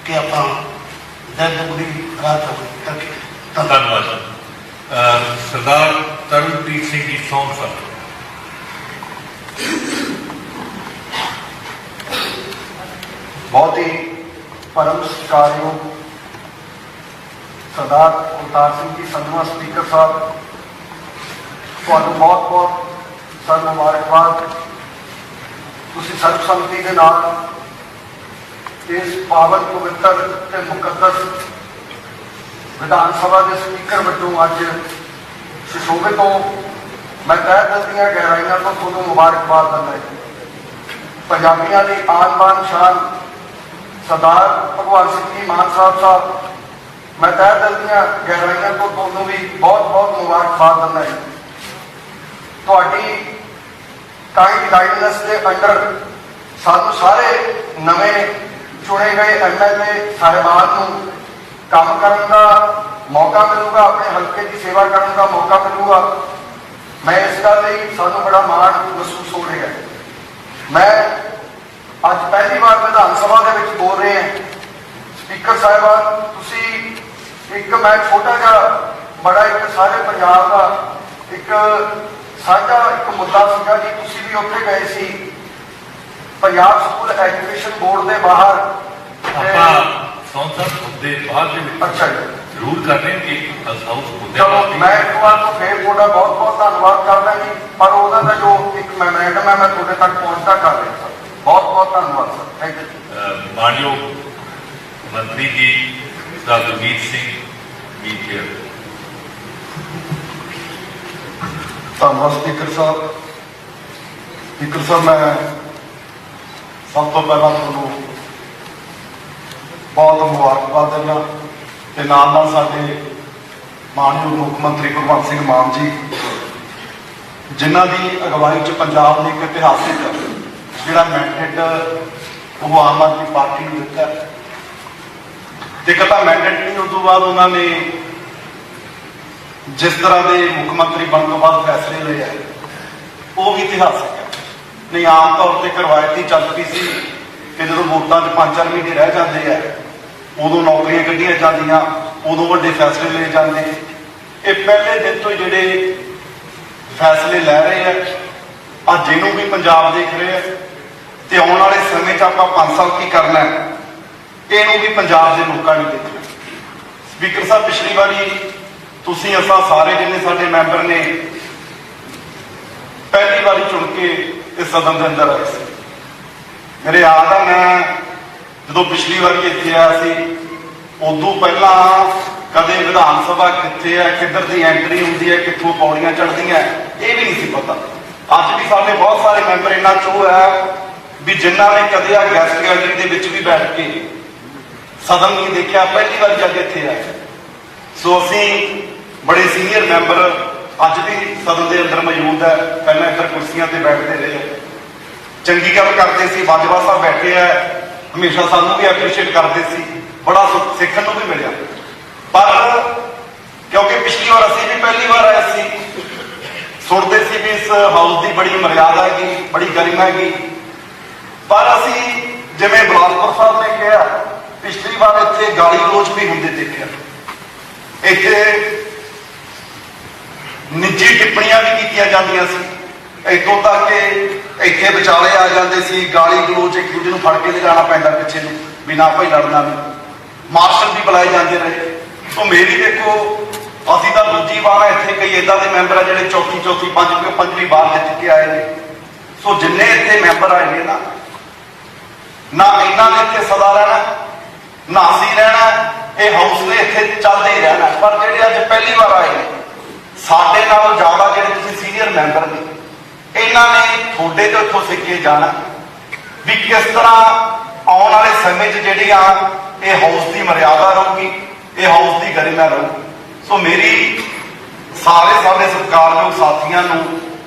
ਕਿ ਆਪਾਂ ਦਿਨ ਦੁਗਣੀ ਰਾਤ ਤੱਕ। ਧੰਨਵਾਦ। ਸਰਦਾਰ ਤਰਨਪ੍ਰੀਤ ਸਿੰਘ ਜੀ ਸੌਂਗ ਸਾਹਿਬ। ਬਹੁਤ ਹੀ परम सत्कारयोग सरदार अवतार सिंह जी संधवा स्पीकर साहब, ਤੁਹਾਨੂੰ बहुत बहुत सर मुबारकबाद। ਤੁਸੀਂ ਸਰਬਸੰਮਤੀ ਦੇ ਨਾਲ ਇਸ ਪਾਵਨ ਪਵਿੱਤਰ ਤੇ ਮੁਕੱਦਸ ਵਿਧਾਨ ਸਭਾ ਦੇ ਸਪੀਕਰ ਵਜੋਂ ਅੱਜ ਸੁਸ਼ੋਭਿਤ ਹੋ। ਮੈਂ ਤਹਿ ਦਿਲ ਦੀਆਂ ਗਹਿਰਾਈਆਂ ਤੋਂ ਤੁਹਾਨੂੰ ਮੁਬਾਰਕਬਾਦ ਦਿੰਦਾ ਹਾਂ। ਪੰਜਾਬੀਆਂ ਦੀ ਆਨ ਬਾਨ ਸ਼ਾਨ ਸਰਦਾਰ ਭਗਵੰਤ ਸਿੰਘ ਜੀ ਮਾਨ ਸਾਹਿਬ, मैं तह दिल ਦੀਆਂ ਗਹਿਰਾਈਆਂ ਤੋਂ ਤੁਹਾਨੂੰ ਵੀ ਬਹੁਤ ਬਹੁਤ ਮੁਬਾਰਕਬਾਦ ਦਿੰਦਾ ਹਾਂ। ਤੁਹਾਡੀ ਕਾਇੰਡ ਗਾਈਡਨੈਸ ਦੇ ਅੰਡਰ ਸਾਨੂੰ ਸਾਰੇ ਨਵੇਂ ਚੁਣੇ ਗਏ ਐਮਐਲਏ ਸਾਹਿਬਾਨ ਨੂੰ ਕੰਮ ਕਰਨ ਦਾ ਮੌਕਾ ਮਿਲੂਗਾ, ਆਪਣੇ ਹਲਕੇ ਦੀ ਸੇਵਾ ਕਰਨ ਦਾ ਮੌਕਾ ਮਿਲੂਗਾ। ਮੈਂ ਇਸ ਗੱਲ ਲਈ ਸਾਨੂੰ ਬੜਾ ਮਾਣ ਮਹਿਸੂਸ ਹੋ ਰਿਹਾ। ਮੈਂ ਅੱਜ ਪਹਿਲੀ ਵਾਰ ਵਿਧਾਨ ਸਭਾ ਦੇ ਵਿੱਚ ਬੋਲ ਰਹੇ ਹਾਂ। ਸਪੀਕਰ ਸਾਹਿਬਾਨ, ਤੁਸੀਂ ਇੱਕ ਮੈਂ ਛੋਟਾ ਜਿਹਾ ਬੜਾ ਇੱਕ ਸਾਰੇ ਪੰਜਾਬ ਦਾ ਇੱਕ ਸਾਂਝਾ ਇੱਕ ਮੁੱਦਾ ਸੀਗਾ ਜੀ। ਤੁਸੀਂ ਵੀ ਉੱਥੇ ਗਏ ਸੀ ਪੰਜਾਬ ਸਕੂਲ ਐਜੂਕੇਸ਼ਨ ਬੋਰਡ ਦੇ ਬਾਹਰ। ਆਪਾਂ ਸੰਸਦ ਮੁੱਦੇ ਬਾਅਦ ਦੇ ਵਿੱਚ ਅੱਛਾ ਜੀ, ਜ਼ਰੂਰ ਕਰ ਰਹੇ ਕਿ ਹਾਊਸ ਮੁੱਦੇ ਚਲੋ ਮੈਂ ਇੱਕ ਵਾਰ ਤੋਂ ਫੇਰ ਤੁਹਾਡਾ ਬਹੁਤ ਬਹੁਤ ਧੰਨਵਾਦ ਕਰਦਾ ਜੀ। ਪਰ ਉਹਦਾ ਦਾ ਜੋ ਇੱਕ ਮੈਮੋਰੈਂਡਮ ਹੈ ਮੈਂ ਤੁਹਾਡੇ ਤੱਕ ਪਹੁੰਚਦਾ ਕਰ ਰਿਹਾ ਸਰ। ਬਹੁਤ ਬਹੁਤ ਧੰਨਵਾਦ ਸਰ। Thank you. ਮਾਨਯੋਗ ਮੰਤਰੀ ਜੀ ਸਰਦਾਰ ਗੁਰਮੀਤ ਸਿੰਘ ਜੀ। ਧੰਨਵਾਦ ਸਪੀਕਰ ਸਾਹਿਬ। ਸਪੀਕਰ ਸਾਹਿਬ, ਮੈਂ ਸਭ ਤੋਂ ਪਹਿਲਾਂ ਤੁਹਾਨੂੰ ਬਹੁਤ ਮੁਬਾਰਕਬਾਦ ਦਿੰਦਾ ਤੇ ਨਾਲ ਨਾਲ ਸਾਡੇ ਮਾਨਯੋਗ ਮੁੱਖ ਮੰਤਰੀ ਭਗਵੰਤ ਸਿੰਘ ਮਾਨ ਜੀ, ਜਿਨ੍ਹਾਂ ਦੀ ਅਗਵਾਈ 'ਚ ਪੰਜਾਬ ਨੇ ਇੱਕ ਇਤਿਹਾਸਿਕ ਜਿਹੜਾ ਮੈਂਡੇਟ ਉਹ ਆਮ ਆਦਮੀ ਪਾਰਟੀ ਨੂੰ ਦਿੱਤਾ ਤੇ ਕਦਾ ਮੈਂਡੇਟ ਨਹੀਂ, ਉਸ ਤੋਂ ਬਾਅਦ ਉਹਨਾਂ ਨੇ ਜਿਸ ਤਰ੍ਹਾਂ ਦੇ ਮੁੱਖ ਮੰਤਰੀ ਬਣਨ ਤੋਂ ਬਾਅਦ ਫੈਸਲੇ ਲਏ ਆ ਉਹ ਵੀ ਇਤਿਹਾਸਿਕ ਹੈ। ਨਹੀਂ, ਆਮ ਤੌਰ ਤੇ ਰਵਾਇਤੀ ਚੱਲਦੀ ਸੀ ਕਿ ਜਦੋਂ ਵੋਟਾਂ 'ਚ 5-4 ਮਹੀਨੇ ਰਹਿ ਜਾਂਦੇ ਆ ਉਦੋਂ ਨੌਕਰੀਆਂ ਕੱਢੀਆਂ ਜਾਂਦੀਆਂ, ਉਦੋਂ ਵੱਡੇ ਫੈਸਲੇ ਲਏ ਜਾਂਦੇ। ਇਹ ਪਹਿਲੇ ਦਿਨ ਤੋਂ ਜਿਹੜੇ ਫੈਸਲੇ ਲੈ ਰਹੇ ਆ, ਅੱਜ ਇਹਨੂੰ ਵੀ ਪੰਜਾਬ ਦੇਖ ਰਹੇ ਆ ਤੇ ਆਉਣ ਵਾਲੇ ਸਮੇਂ 'ਚ ਆਪਾਂ 5 ਸਾਲ ਕੀ ਕਰਨਾ ਹੈ ਇਹਨੂੰ ਵੀ ਪੰਜਾਬ ਦੇ ਲੋਕਾਂ ਨੇ ਦੇਖਣਾ। ਸਪੀਕਰ ਸਾਹਿਬ, ਪਿਛਲੀ ਵਾਰੀ ਤੁਸੀਂ ਅਸਾਂ ਸਾਰੇ ਜਿੰਨੇ ਸਾਡੇ ਮੈਂਬਰ ਨੇ ਪਹਿਲੀ ਵਾਰੀ ਚੁਣ ਕੇ ਇਸ ਸਦਨ ਦੇ ਅੰਦਰ ਆਏ ਸੀ। ਮੇਰੇ ਯਾਦ ਆ, ਮੈਂ ਜਦੋਂ ਪਿਛਲੀ ਵਾਰੀ ਇੱਥੇ ਆਇਆ ਸੀ ਉਦੋਂ ਪਹਿਲਾਂ ਕਦੇ ਵਿਧਾਨ ਸਭਾ ਕਿੱਥੇ ਹੈ, ਕਿੱਧਰ ਦੀ ਐਂਟਰੀ ਹੁੰਦੀ ਹੈ, ਕਿੱਥੋਂ ਪੌੜੀਆਂ ਚੜ੍ਹਦੀਆਂ ਇਹ ਵੀ ਨਹੀਂ ਸੀ ਪਤਾ। ਅੱਜ ਵੀ ਸਾਡੇ ਬਹੁਤ ਸਾਰੇ ਮੈਂਬਰ ਇਹਨਾਂ ਚੋਂ ਹੈ ਵੀ ਜਿਨ੍ਹਾਂ ਨੇ ਕਦੇ ਆ ਗੈਸਟ ਗੈਲਰੀ ਦੇ ਵਿੱਚ ਵੀ ਬੈਠ ਕੇ ਸਦਨ ਨਹੀਂ ਦੇਖਿਆ, ਪਹਿਲੀ ਵਾਰ ਜਦ ਇੱਥੇ ਆਏ। ਸੋ ਅਸੀਂ ਬੜੇ ਸੀਨੀਅਰ ਮੈਂਬਰ ਅੱਜ ਵੀ ਸਦਨ ਦੇ ਅੰਦਰ ਮੌਜੂਦ ਹੈ। ਪਹਿਲਾਂ ਇੱਧਰ ਕੁਰਸੀਆਂ ਤੇ ਬੈਠਦੇ ਰਹੇ, ਚੰਗੀ ਗੱਲ ਕਰਦੇ ਸੀ। ਬਾਜਵਾ ਸਾਹਿਬ ਬੈਠੇ ਆ, ਹਮੇਸ਼ਾ ਸਾਨੂੰ ਵੀ ਐਪਰੀਸ਼ੀਏਟ ਕਰਦੇ ਸੀ, ਬੜਾ ਸਿੱਖਣ ਨੂੰ ਵੀ ਮਿਲਿਆ। ਪਰ ਕਿਉਂਕਿ ਪਿਛਲੀ ਵਾਰ ਅਸੀਂ ਵੀ ਪਹਿਲੀ ਵਾਰ ਆਏ ਸੀ, ਸੁਣਦੇ ਸੀ ਵੀ ਇਸ ਹਾਊਸ ਦੀ ਬੜੀ ਮਰਿਆਦਾ ਹੈਗੀ, ਬੜੀ ਗਰਿਮਾ ਹੈਗੀ। ਪਰ ਅਸੀਂ ਜਿਵੇਂ ਬਲਾਸਪੁਰ ਸਾਹਿਬ ਨੇ ਕਿਹਾ, ਪਿਛਲੀ ਵਾਰ ਇੱਥੇ ਗਾਲੀ ਗਲੋਚ ਵੀ ਹੁੰਦੇ ਦੇਖਿਆ। ਇੱਥੇ ਨਿੱਜੀ ਟਿੱਪਣੀਆਂ ਵੀ ਕੀਤੀਆਂ ਜਾਂਦੀਆਂ ਸੀ, ਇੱਥੋਂ ਤੱਕ ਕਿ ਇੱਥੇ ਵਿਚਾਲੇ ਆ ਜਾਂਦੇ ਸੀ, ਗਾਲੀ ਗਲੋਚ, ਇੱਕ ਦੂਜੇ ਨੂੰ ਫੜ ਕੇ ਲਿਜਾਣਾ ਪੈਂਦਾ ਪਿੱਛੇ ਨੂੰ ਵੀ ਨਾ ਭਾਈ ਲੜਨਾ ਨਹੀਂ। ਮਾਰਸ਼ਲ ਵੀ ਬੁਲਾਏ ਜਾਂਦੇ ਰਹੇ। ਸੋ ਮੇਰੀ ਦੇਖੋ, ਅਸੀਂ ਤਾਂ ਦੂਜੀ ਵਾਰ ਇੱਥੇ ਕਈ ਏਦਾਂ ਦੇ ਮੈਂਬਰ ਆ ਜਿਹੜੇ ਚੌਥੀ ਪੰਜਵੀਂ ਵਾਰ ਜਿੱਤ ਕੇ ਆਏ ਨੇ। ਸੋ ਜਿੰਨੇ ਇੱਥੇ ਮੈਂਬਰ ਆਏ ਨੇ ਨਾ ਇਹਨਾਂ ਨੇ ਇੱਥੇ ਸਦਾ ਰਹਿਣਾ, ਨਾ ਅਸੀਂ ਰਹਿਣਾ, ਇਹ ਹਾਊਸ ਨੇ ਇੱਥੇ ਚੱਲਦੇ ਹੀ ਰਹਿਣਾ। ਪਰ ਜਿਹੜੇ ਅੱਜ ਪਹਿਲੀ ਵਾਰ ਆਏ ਨੇ, ਸਾਡੇ ਨਾਲੋਂ ਜ਼ਿਆਦਾ ਜਿਹੜੇ ਤੁਸੀਂ ਸੀਨੀਅਰ ਮੈਂਬਰ ਨੇ, ਇਹਨਾਂ ਨੇ ਤੁਹਾਡੇ ਤੋਂ ਇੱਥੋਂ ਸਿੱਖ ਕੇ ਜਾਣਾ ਵੀ ਕਿਸ ਤਰ੍ਹਾਂ ਆਉਣ ਵਾਲੇ ਸਮੇਂ 'ਚ ਜਿਹੜੀ ਆ ਇਹ ਹਾਊਸ ਦੀ ਮਰਿਆਦਾ ਰਹੂਗੀ, ਇਹ ਹਾਊਸ ਦੀ ਗਰਿਮਾ ਰਹੂਗੀ। ਸੋ ਮੇਰੀ ਸਾਰੇ ਸਾਡੇ ਸਤਿਕਾਰਯੋਗ ਸਾਥੀਆਂ ਨੂੰ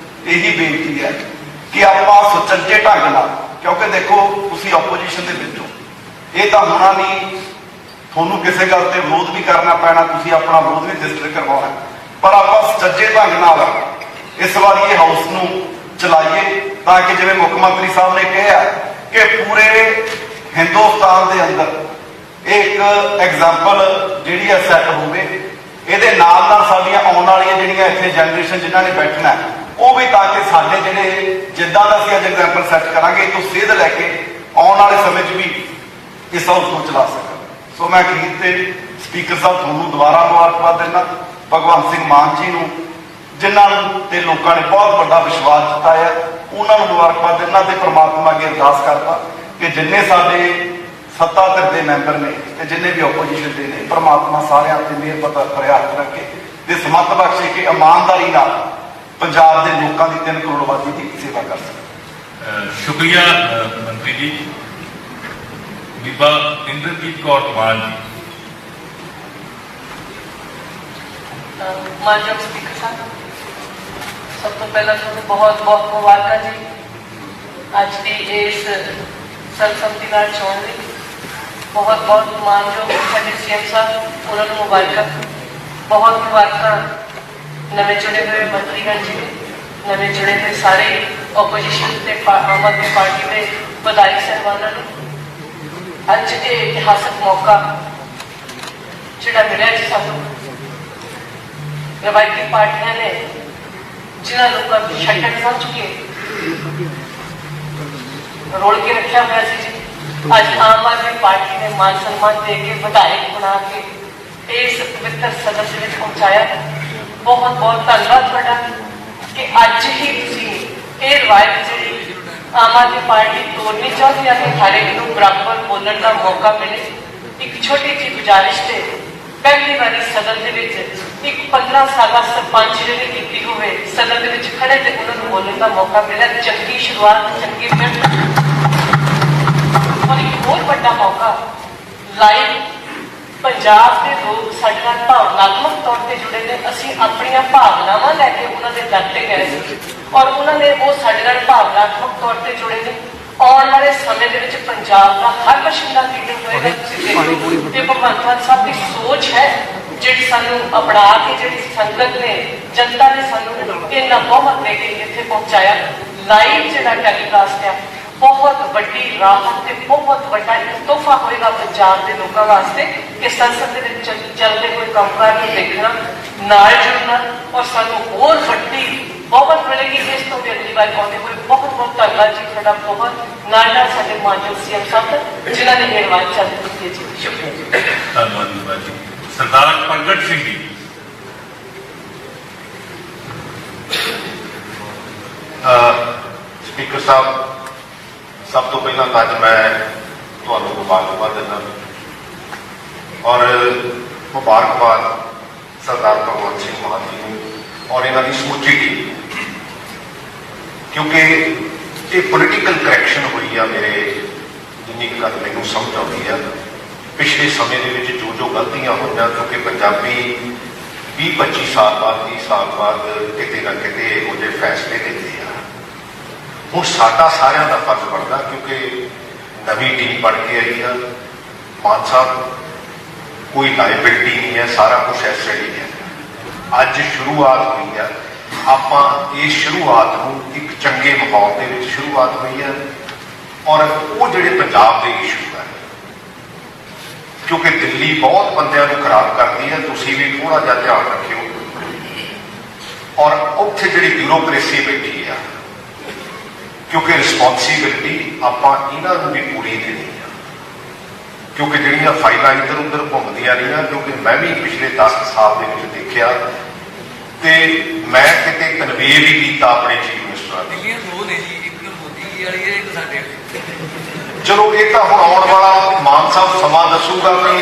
ਇਹੀ ਬੇਨਤੀ ਹੈ ਕਿ ਆਪਾਂ ਸੁਚੱਜੇ ਢੰਗ ਨਾਲ, ਕਿਉਂਕਿ ਦੇਖੋ ਤੁਸੀਂ ਆਪੋਜੀਸ਼ਨ ਦੇ ਵਿੱਚੋਂ, ਇਹ ਤਾਂ ਹੋਣਾ ਨਹੀਂ, ਤੁਹਾਨੂੰ ਕਿਸੇ ਗੱਲ ਤੇ ਵਿਰੋਧ ਵੀ ਕਰਨਾ ਪੈਣਾ, ਤੁਸੀਂ ਆਪਣਾ ਵਿਰੋਧ ਵੀ ਰਜਿਸਟਰ ਕਰਵਾਉਣਾ, ਪਰ ਆਪਾਂ ਸੁਚੱਜੇ ਢੰਗ ਨਾਲ ਇਸ ਵਾਰੀ ਇਹ ਹਾਊਸ ਨੂੰ ਚਲਾਈਏ ਤਾਂ ਕਿ ਜਿਵੇਂ ਮੁੱਖ ਮੰਤਰੀ ਸਾਹਿਬ ਨੇ ਕਿਹਾ ਕਿ ਪੂਰੇ ਹਿੰਦੁਸਤਾਨ ਦੇ ਅੰਦਰ ਇੱਕ ਐਗਜ਼ਾਮਪਲ ਜਿਹੜੀ ਹੈ ਸੈੱਟ ਹੋਵੇ। ਇਹਦੇ ਨਾਲ ਨਾਲ ਸਾਡੀਆਂ ਆਉਣ ਵਾਲੀਆਂ ਜਿਹੜੀਆਂ ਇੱਥੇ ਜਨਰੇਸ਼ਨ ਜਿਨ੍ਹਾਂ ਨੇ ਬੈਠਣਾ ਉਹ ਵੀ, ਤਾਂ ਕਿ ਸਾਡੇ ਜਿਹੜੇ ਜਿੱਦਾਂ ਦਾ ਅਸੀਂ ਅੱਜ ਐਗਜ਼ਾਮਪਲ ਸੈੱਟ ਕਰਾਂਗੇ ਤੋਂ ਸੇਧ ਲੈ ਕੇ ਆਉਣ ਵਾਲੇ ਸਮੇਂ 'ਚ ਵੀ ਇਸ ਹਾਊਸ ਨੂੰ ਚਲਾ ਸਕਣ। ਸੋ ਮੈਂ ਅਖੀਰ ਤੇ ਸਪੀਕਰ ਸਾਹਿਬ ਤੁਹਾਨੂੰ ਦੁਬਾਰਾ ਮੁਬਾਰਕਬਾਦ ਦਿੰਦਾ, ਭਗਵੰਤ ਸਿੰਘ ਮਾਨ ਜੀ ਨੂੰ ਜਿਨ੍ਹਾਂ ਨੂੰ ਤੇ ਲੋਕਾਂ ਨੇ ਬਹੁਤ ਵੱਡਾ ਵਿਸ਼ਵਾਸ ਜਤਾਇਆ, ਉਹਨਾਂ ਨੂੰ ਮੁਬਾਰਕਬਾਦ ਦਿੰਦਾ ਤੇ ਪ੍ਰਮਾਤਮਾ ਅੱਗੇ ਅਰਦਾਸ ਕਰਦਾ ਕਿ ਜਿੰਨੇ ਸਾਡੇ ਸੱਤਾ ਧਿਰ ਦੇ ਮੈਂਬਰ ਨੇ ਤੇ ਜਿੰਨੇ ਵੀ ਆਪੋਜੀਸ਼ਨ ਦੇ ਨੇ, ਪ੍ਰਮਾਤਮਾ ਸਾਰਿਆਂ ਤੇ ਮਿਹਰ ਭਰਿਆ ਹੱਥ ਰੱਖੇ ਤੇ ਸਮੱਤ ਬਖਸ਼ੇ ਕਿ ਇਮਾਨਦਾਰੀ ਨਾਲ ਪੰਜਾਬ ਦੇ ਲੋਕਾਂ ਦੀ 3 ਕਰੋੜ ਆਬਾਦੀ ਦੀ ਸੇਵਾ ਕਰ ਸਕਣ। ਸ਼ੁਕਰੀਆ ਮੰਤਰੀ ਜੀ। ਬੀਬਾ ਇੰਦਰਜੀਤ ਕੌਰ ਮਾਨ ਜੀ। ਮਾਨਯੋਗ ਸਪੀਕਰ ਸਾਹਿਬ, ਸਭ ਤੋਂ ਪਹਿਲਾਂ ਤੁਹਾਨੂੰ ਬਹੁਤ ਬਹੁਤ ਮੁਬਾਰਕਾਂ ਜੀ ਅੱਜ ਦੀ ਇਸ ਸਰਬਸੰਮਤੀ ਨਾਲ ਚੋਣ ਲਈ। ਬਹੁਤ ਬਹੁਤ ਮਾਨਯੋਗ ਸਾਡੇ ਸੀਐਮ ਸਾਹਿਬ, ਉਹਨਾਂ ਨੂੰ ਮੁਬਾਰਕਾਂ। ਬਹੁਤ ਮੁਬਾਰਕਾਂ ਨਵੇਂ ਚੁਣੇ ਹੋਏ ਮੰਤਰੀਗਣ ਜੀ, ਨਵੇਂ ਚੁਣੇ ਹੋਏ ਸਾਰੇ ਆਪੋਜੀਸ਼ਨ ਤੇ ਆਮ ਆਦਮੀ ਪਾਰਟੀ ਦੇ ਵਿਧਾਇਕ ਸਾਹਿਬਾਨਾਂ ਨੂੰ। ਅੱਜ ਇਹ ਇਤਿਹਾਸਕ ਮੌਕਾ ਜਿਹੜਾ ਮਿਲਿਆ ਜੀ ਸਾਨੂੰ, ਰਵਾਇਤੀ ਪਾਰਟੀਆਂ ਨੇ ਜਿਨ੍ਹਾਂ ਲੋਕਾਂ ਨੂੰ ਛੱਡਣ ਸਮਝ ਕੇ ਰੋਲ ਕੇ ਰੱਖਿਆ ਹੋਇਆ ਸੀ ਜੀ, ਅੱਜ ਆਮ ਆਦਮੀ ਪਾਰਟੀ ਨੇ ਮਾਨ ਸਨਮਾਨ ਦੇ ਕੇ ਵਿਧਾਇਕ ਬਣਾ ਕੇ ਇਸ ਪਵਿੱਤਰ ਸਦਨ ਦੇ ਵਿੱਚ ਪਹੁੰਚਾਇਆ। ਬਹੁਤ ਬਹੁਤ ਧੰਨਵਾਦ ਤੁਹਾਡਾ ਕਿ ਅੱਜ ਹੀ ਤੁਸੀਂ ਇਹ ਰਵਾਇਤ ਜਿਹੜੀ ਆਮ ਆਦਮੀ ਪਾਰਟੀ ਤੋੜਨੀ ਚਾਹੁੰਦੀ ਹੈ ਕਿ ਹਰ ਇੱਕ ਨੂੰ ਬਰਾਬਰ ਬੋਲਣ ਦਾ ਮੌਕਾ ਮਿਲੇ। ਇੱਕ ਛੋਟੀ ਜਿਹੀ ਗੁਜ਼ਾਰਿਸ਼ ਤੇ ਪਹਿਲੀ ਵਾਰੀ ਸਦਨ ਦੇ ਵਿੱਚ ਇੱਕ 15 ਸਾਲਾ ਸਰਪੰਚ ਜਿਹੜੇ ਕੀਤੀ ਹੋਵੇ ਸਦਨ ਦੇ ਵਿੱਚ ਖੜੇ ਤੇ ਉਹਨਾਂ ਨੂੰ ਬੋਲਣ ਦਾ ਮੌਕਾ ਮਿਲਿਆ। ਚੰਗੀ ਸ਼ੁਰੂਆਤ, ਚੰਗੀ ਮਿਹਨਤ ਔਰ ਇੱਕ ਹੋਰ ਵੱਡਾ ਮੌਕਾ ਲਾਈਵ ਪੰਜਾਬ ਦੇ ਲੋਕ ਸਾਡੇ ਨਾਲ ਭਾਵਨਾਤਮਕ ਤੌਰ ਤੇ ਜੁੜੇ ਨੇ। ਅਸੀਂ ਆਪਣੀਆਂ ਭਾਵਨਾਵਾਂ ਲੈ ਕੇ ਉਹਨਾਂ ਦੇ ਦਰ ਤੇ ਗਏ ਸੀ ਔਰ ਉਹਨਾਂ ਨੇ ਉਹ ਸਾਡੇ ਨਾਲ ਭਾਵਨਾਤਮਕ ਤੌਰ ਤੇ ਜੁੜੇ ਨੇ। ਆਉਣ ਵਾਲੇ ਸਮੇਂ ਦੇ ਵਿੱਚ ਪੰਜਾਬ ਦਾ ਹਰ ਬਸ਼ਿੰਦਾ ਲੀਡਰ ਹੋਏਗਾ। ਤੁਸੀਂ ਦੇਖੋ ਤੇ ਭਗਵੰਤ ਮਾਨ ਸਾਹਿਬ ਦੀ ਸੋਚ ਹੈ ਜਿਹੜੀ ਸਾਨੂੰ ਅਪਣਾ ਕੇ, ਜਿਹੜੀ ਸੰਗਤ ਨੇ, ਜਨਤਾ ਨੇ ਸਾਨੂੰ ਇੰਨਾ ਬਹੁਮਤ ਦੇ ਕੇ ਇੱਥੇ ਪਹੁੰਚਾਇਆ। ਲਾਈਵ ਜਿਹੜਾ ਟੈਲੀਕਾਸਟ ਹੈ ਬਹੁਤ ਵੱਡੀ ਰਾਹਤ ਤੇ ਬਹੁਤ ਵੱਡਾ ਇੱਕ ਤੋਹਫਾ ਹੋਏਗਾ ਪੰਜਾਬ ਦੇ ਲੋਕਾਂ ਵਾਸਤੇ ਕਿ ਸੰਸਦ ਦੇ ਵਿੱਚ ਚੱਲਦੇ ਹੋਏ ਕੰਮਕਾਰ ਨੂੰ ਦੇਖਣਾ, ਨਾਲ ਜੁੜਨਾ ਔਰ ਸਾਨੂੰ ਹੋਰ ਵੱਡੀ ਬਹੁਤ ਮਿਲੇਗੀ। ਇਸ ਤੋਂ ਵੀ ਅਗਲੀ ਵਾਰ ਆਉਂਦੇ ਹੋਏ ਬਹੁਤ ਬਹੁਤ ਧੰਨਵਾਦ ਜੀ ਤੁਹਾਡਾ। ਬਹੁਤ ਨਾਲ ਸਾਡੇ ਮਾਨਯੋਗ ਸੀਐਮ ਸਾਹਿਬ ਜਿਨ੍ਹਾਂ ਨੇ ਇਹ ਰਵਾਇਤ ਚਾਲੂ ਕੀਤੀ ਹੈ ਜੀ। ਸ਼ੁਕਰੀਆ ਜੀ। ਧੰਨਵਾਦ ਜੀ। ਸਰਦਾਰ ਪ੍ਰਗਟ ਸਿੰਘ ਜੀ। ਸਪੀਕਰ ਸਾਹਿਬ, ਸਭ ਤੋਂ ਪਹਿਲਾਂ ਤਾਂ ਅੱਜ ਮੈਂ ਤੁਹਾਨੂੰ ਮੁਬਾਰਕਬਾਦ ਦਿੰਦਾ ਔਰ ਮੁਬਾਰਕਬਾਦ ਸਰਦਾਰ ਭਗਵੰਤ ਸਿੰਘ ਮਾਨ ਜੀ ਨੂੰ ਔਰ ਇਹਨਾਂ ਦੀ ਸਮੁੱਚੀ ਟੀਮ, ਕਿਉਂਕਿ ਇਹ ਪੋਲੀਟੀਕਲ ਕਰੈਕਸ਼ਨ ਹੋਈ ਆ। ਮੇਰੇ ਜਿੰਨੀ ਕੁ ਗੱਲ ਮੈਨੂੰ ਸਮਝ ਆਉਂਦੀ ਆ, ਪਿਛਲੇ ਸਮੇਂ ਦੇ ਵਿੱਚ ਜੋ ਗਲਤੀਆਂ ਹੋਈਆਂ, ਕਿਉਂਕਿ ਪੰਜਾਬੀ 20-25 ਸਾਲ ਬਾਅਦ 30 ਸਾਲ ਬਾਅਦ ਕਿਤੇ ਨਾ ਕਿਤੇ ਇਹੋ ਜਿਹੇ ਫੈਸਲੇ ਲੈਂਦੇ ਆ। ਹੁਣ ਸਾਡਾ ਸਾਰਿਆਂ ਦਾ ਫਰਜ਼ ਬਣਦਾ, ਕਿਉਂਕਿ ਨਵੀਂ ਟੀਮ ਬਣ ਕੇ ਆਈ ਆ। ਮਾਨ ਸਾਹਿਬ ਕੋਈ ਲਾਇਬਿਲਿਟੀ ਨਹੀਂ ਹੈ, ਸਾਰਾ ਕੁਛ ਐਸੇ ਹੀ ਹੈ। ਅੱਜ ਸ਼ੁਰੂਆਤ ਹੋਈ ਆ, ਆਪਾਂ ਇਸ ਸ਼ੁਰੂਆਤ ਨੂੰ ਇੱਕ ਚੰਗੇ ਮਾਹੌਲ ਦੇ ਵਿੱਚ ਸ਼ੁਰੂਆਤ ਹੋਈ ਹੈ ਔਰ ਉਹ ਜਿਹੜੇ ਪੰਜਾਬ ਦੇ ਇਸ਼ੂ ਹੈ, ਕਿਉਂਕਿ ਦਿੱਲੀ ਬਹੁਤ ਬੰਦਿਆਂ ਨੂੰ ਖਰਾਬ ਕਰਦੀ ਹੈ, ਤੁਸੀਂ ਵੀ ਥੋੜਾ ਜਿਹਾ ਧਿਆਨ ਰੱਖਿਓ। ਔਰ ਉੱਥੇ ਜਿਹੜੀ ਬਿਊਰੋਕ੍ਰੇਸੀ ਬੈਠੀ ਆ, ਕਿਉਂਕਿ ਰਿਸਪੌਂਸਿਬਿਲਿਟੀ ਆਪਾਂ ਇਹਨਾਂ ਨੂੰ ਵੀ ਪੂਰੀ ਦੇਣੀ ਆ, ਕਿਉਂਕਿ ਜਿਹੜੀਆਂ ਫਾਈਲਾਂ ਇੱਧਰ ਉੱਧਰ ਘੁੰਮਦੀਆਂ ਰਹੀਆਂ, ਕਿਉਂਕਿ ਮੈਂ ਵੀ ਪਿਛਲੇ 10 ਸਾਲ ਦੇ ਵਿੱਚ ਦੇਖਿਆ ਤੇ ਮੈਂ ਕਿਤੇ ਕਨਵੇ ਵੀ ਕੀਤਾ ਆਪਣੇ ਚੀਫ ਮਿਨਿਸਟਰਾਂ ਦੀ। ਚਲੋ ਇਹ ਤਾਂ ਹੁਣ ਆਉਣ ਵਾਲਾ ਮਾਨ ਸਾਹਿਬ ਸਮਾਂ ਦੱਸੂਗਾ ਕਿ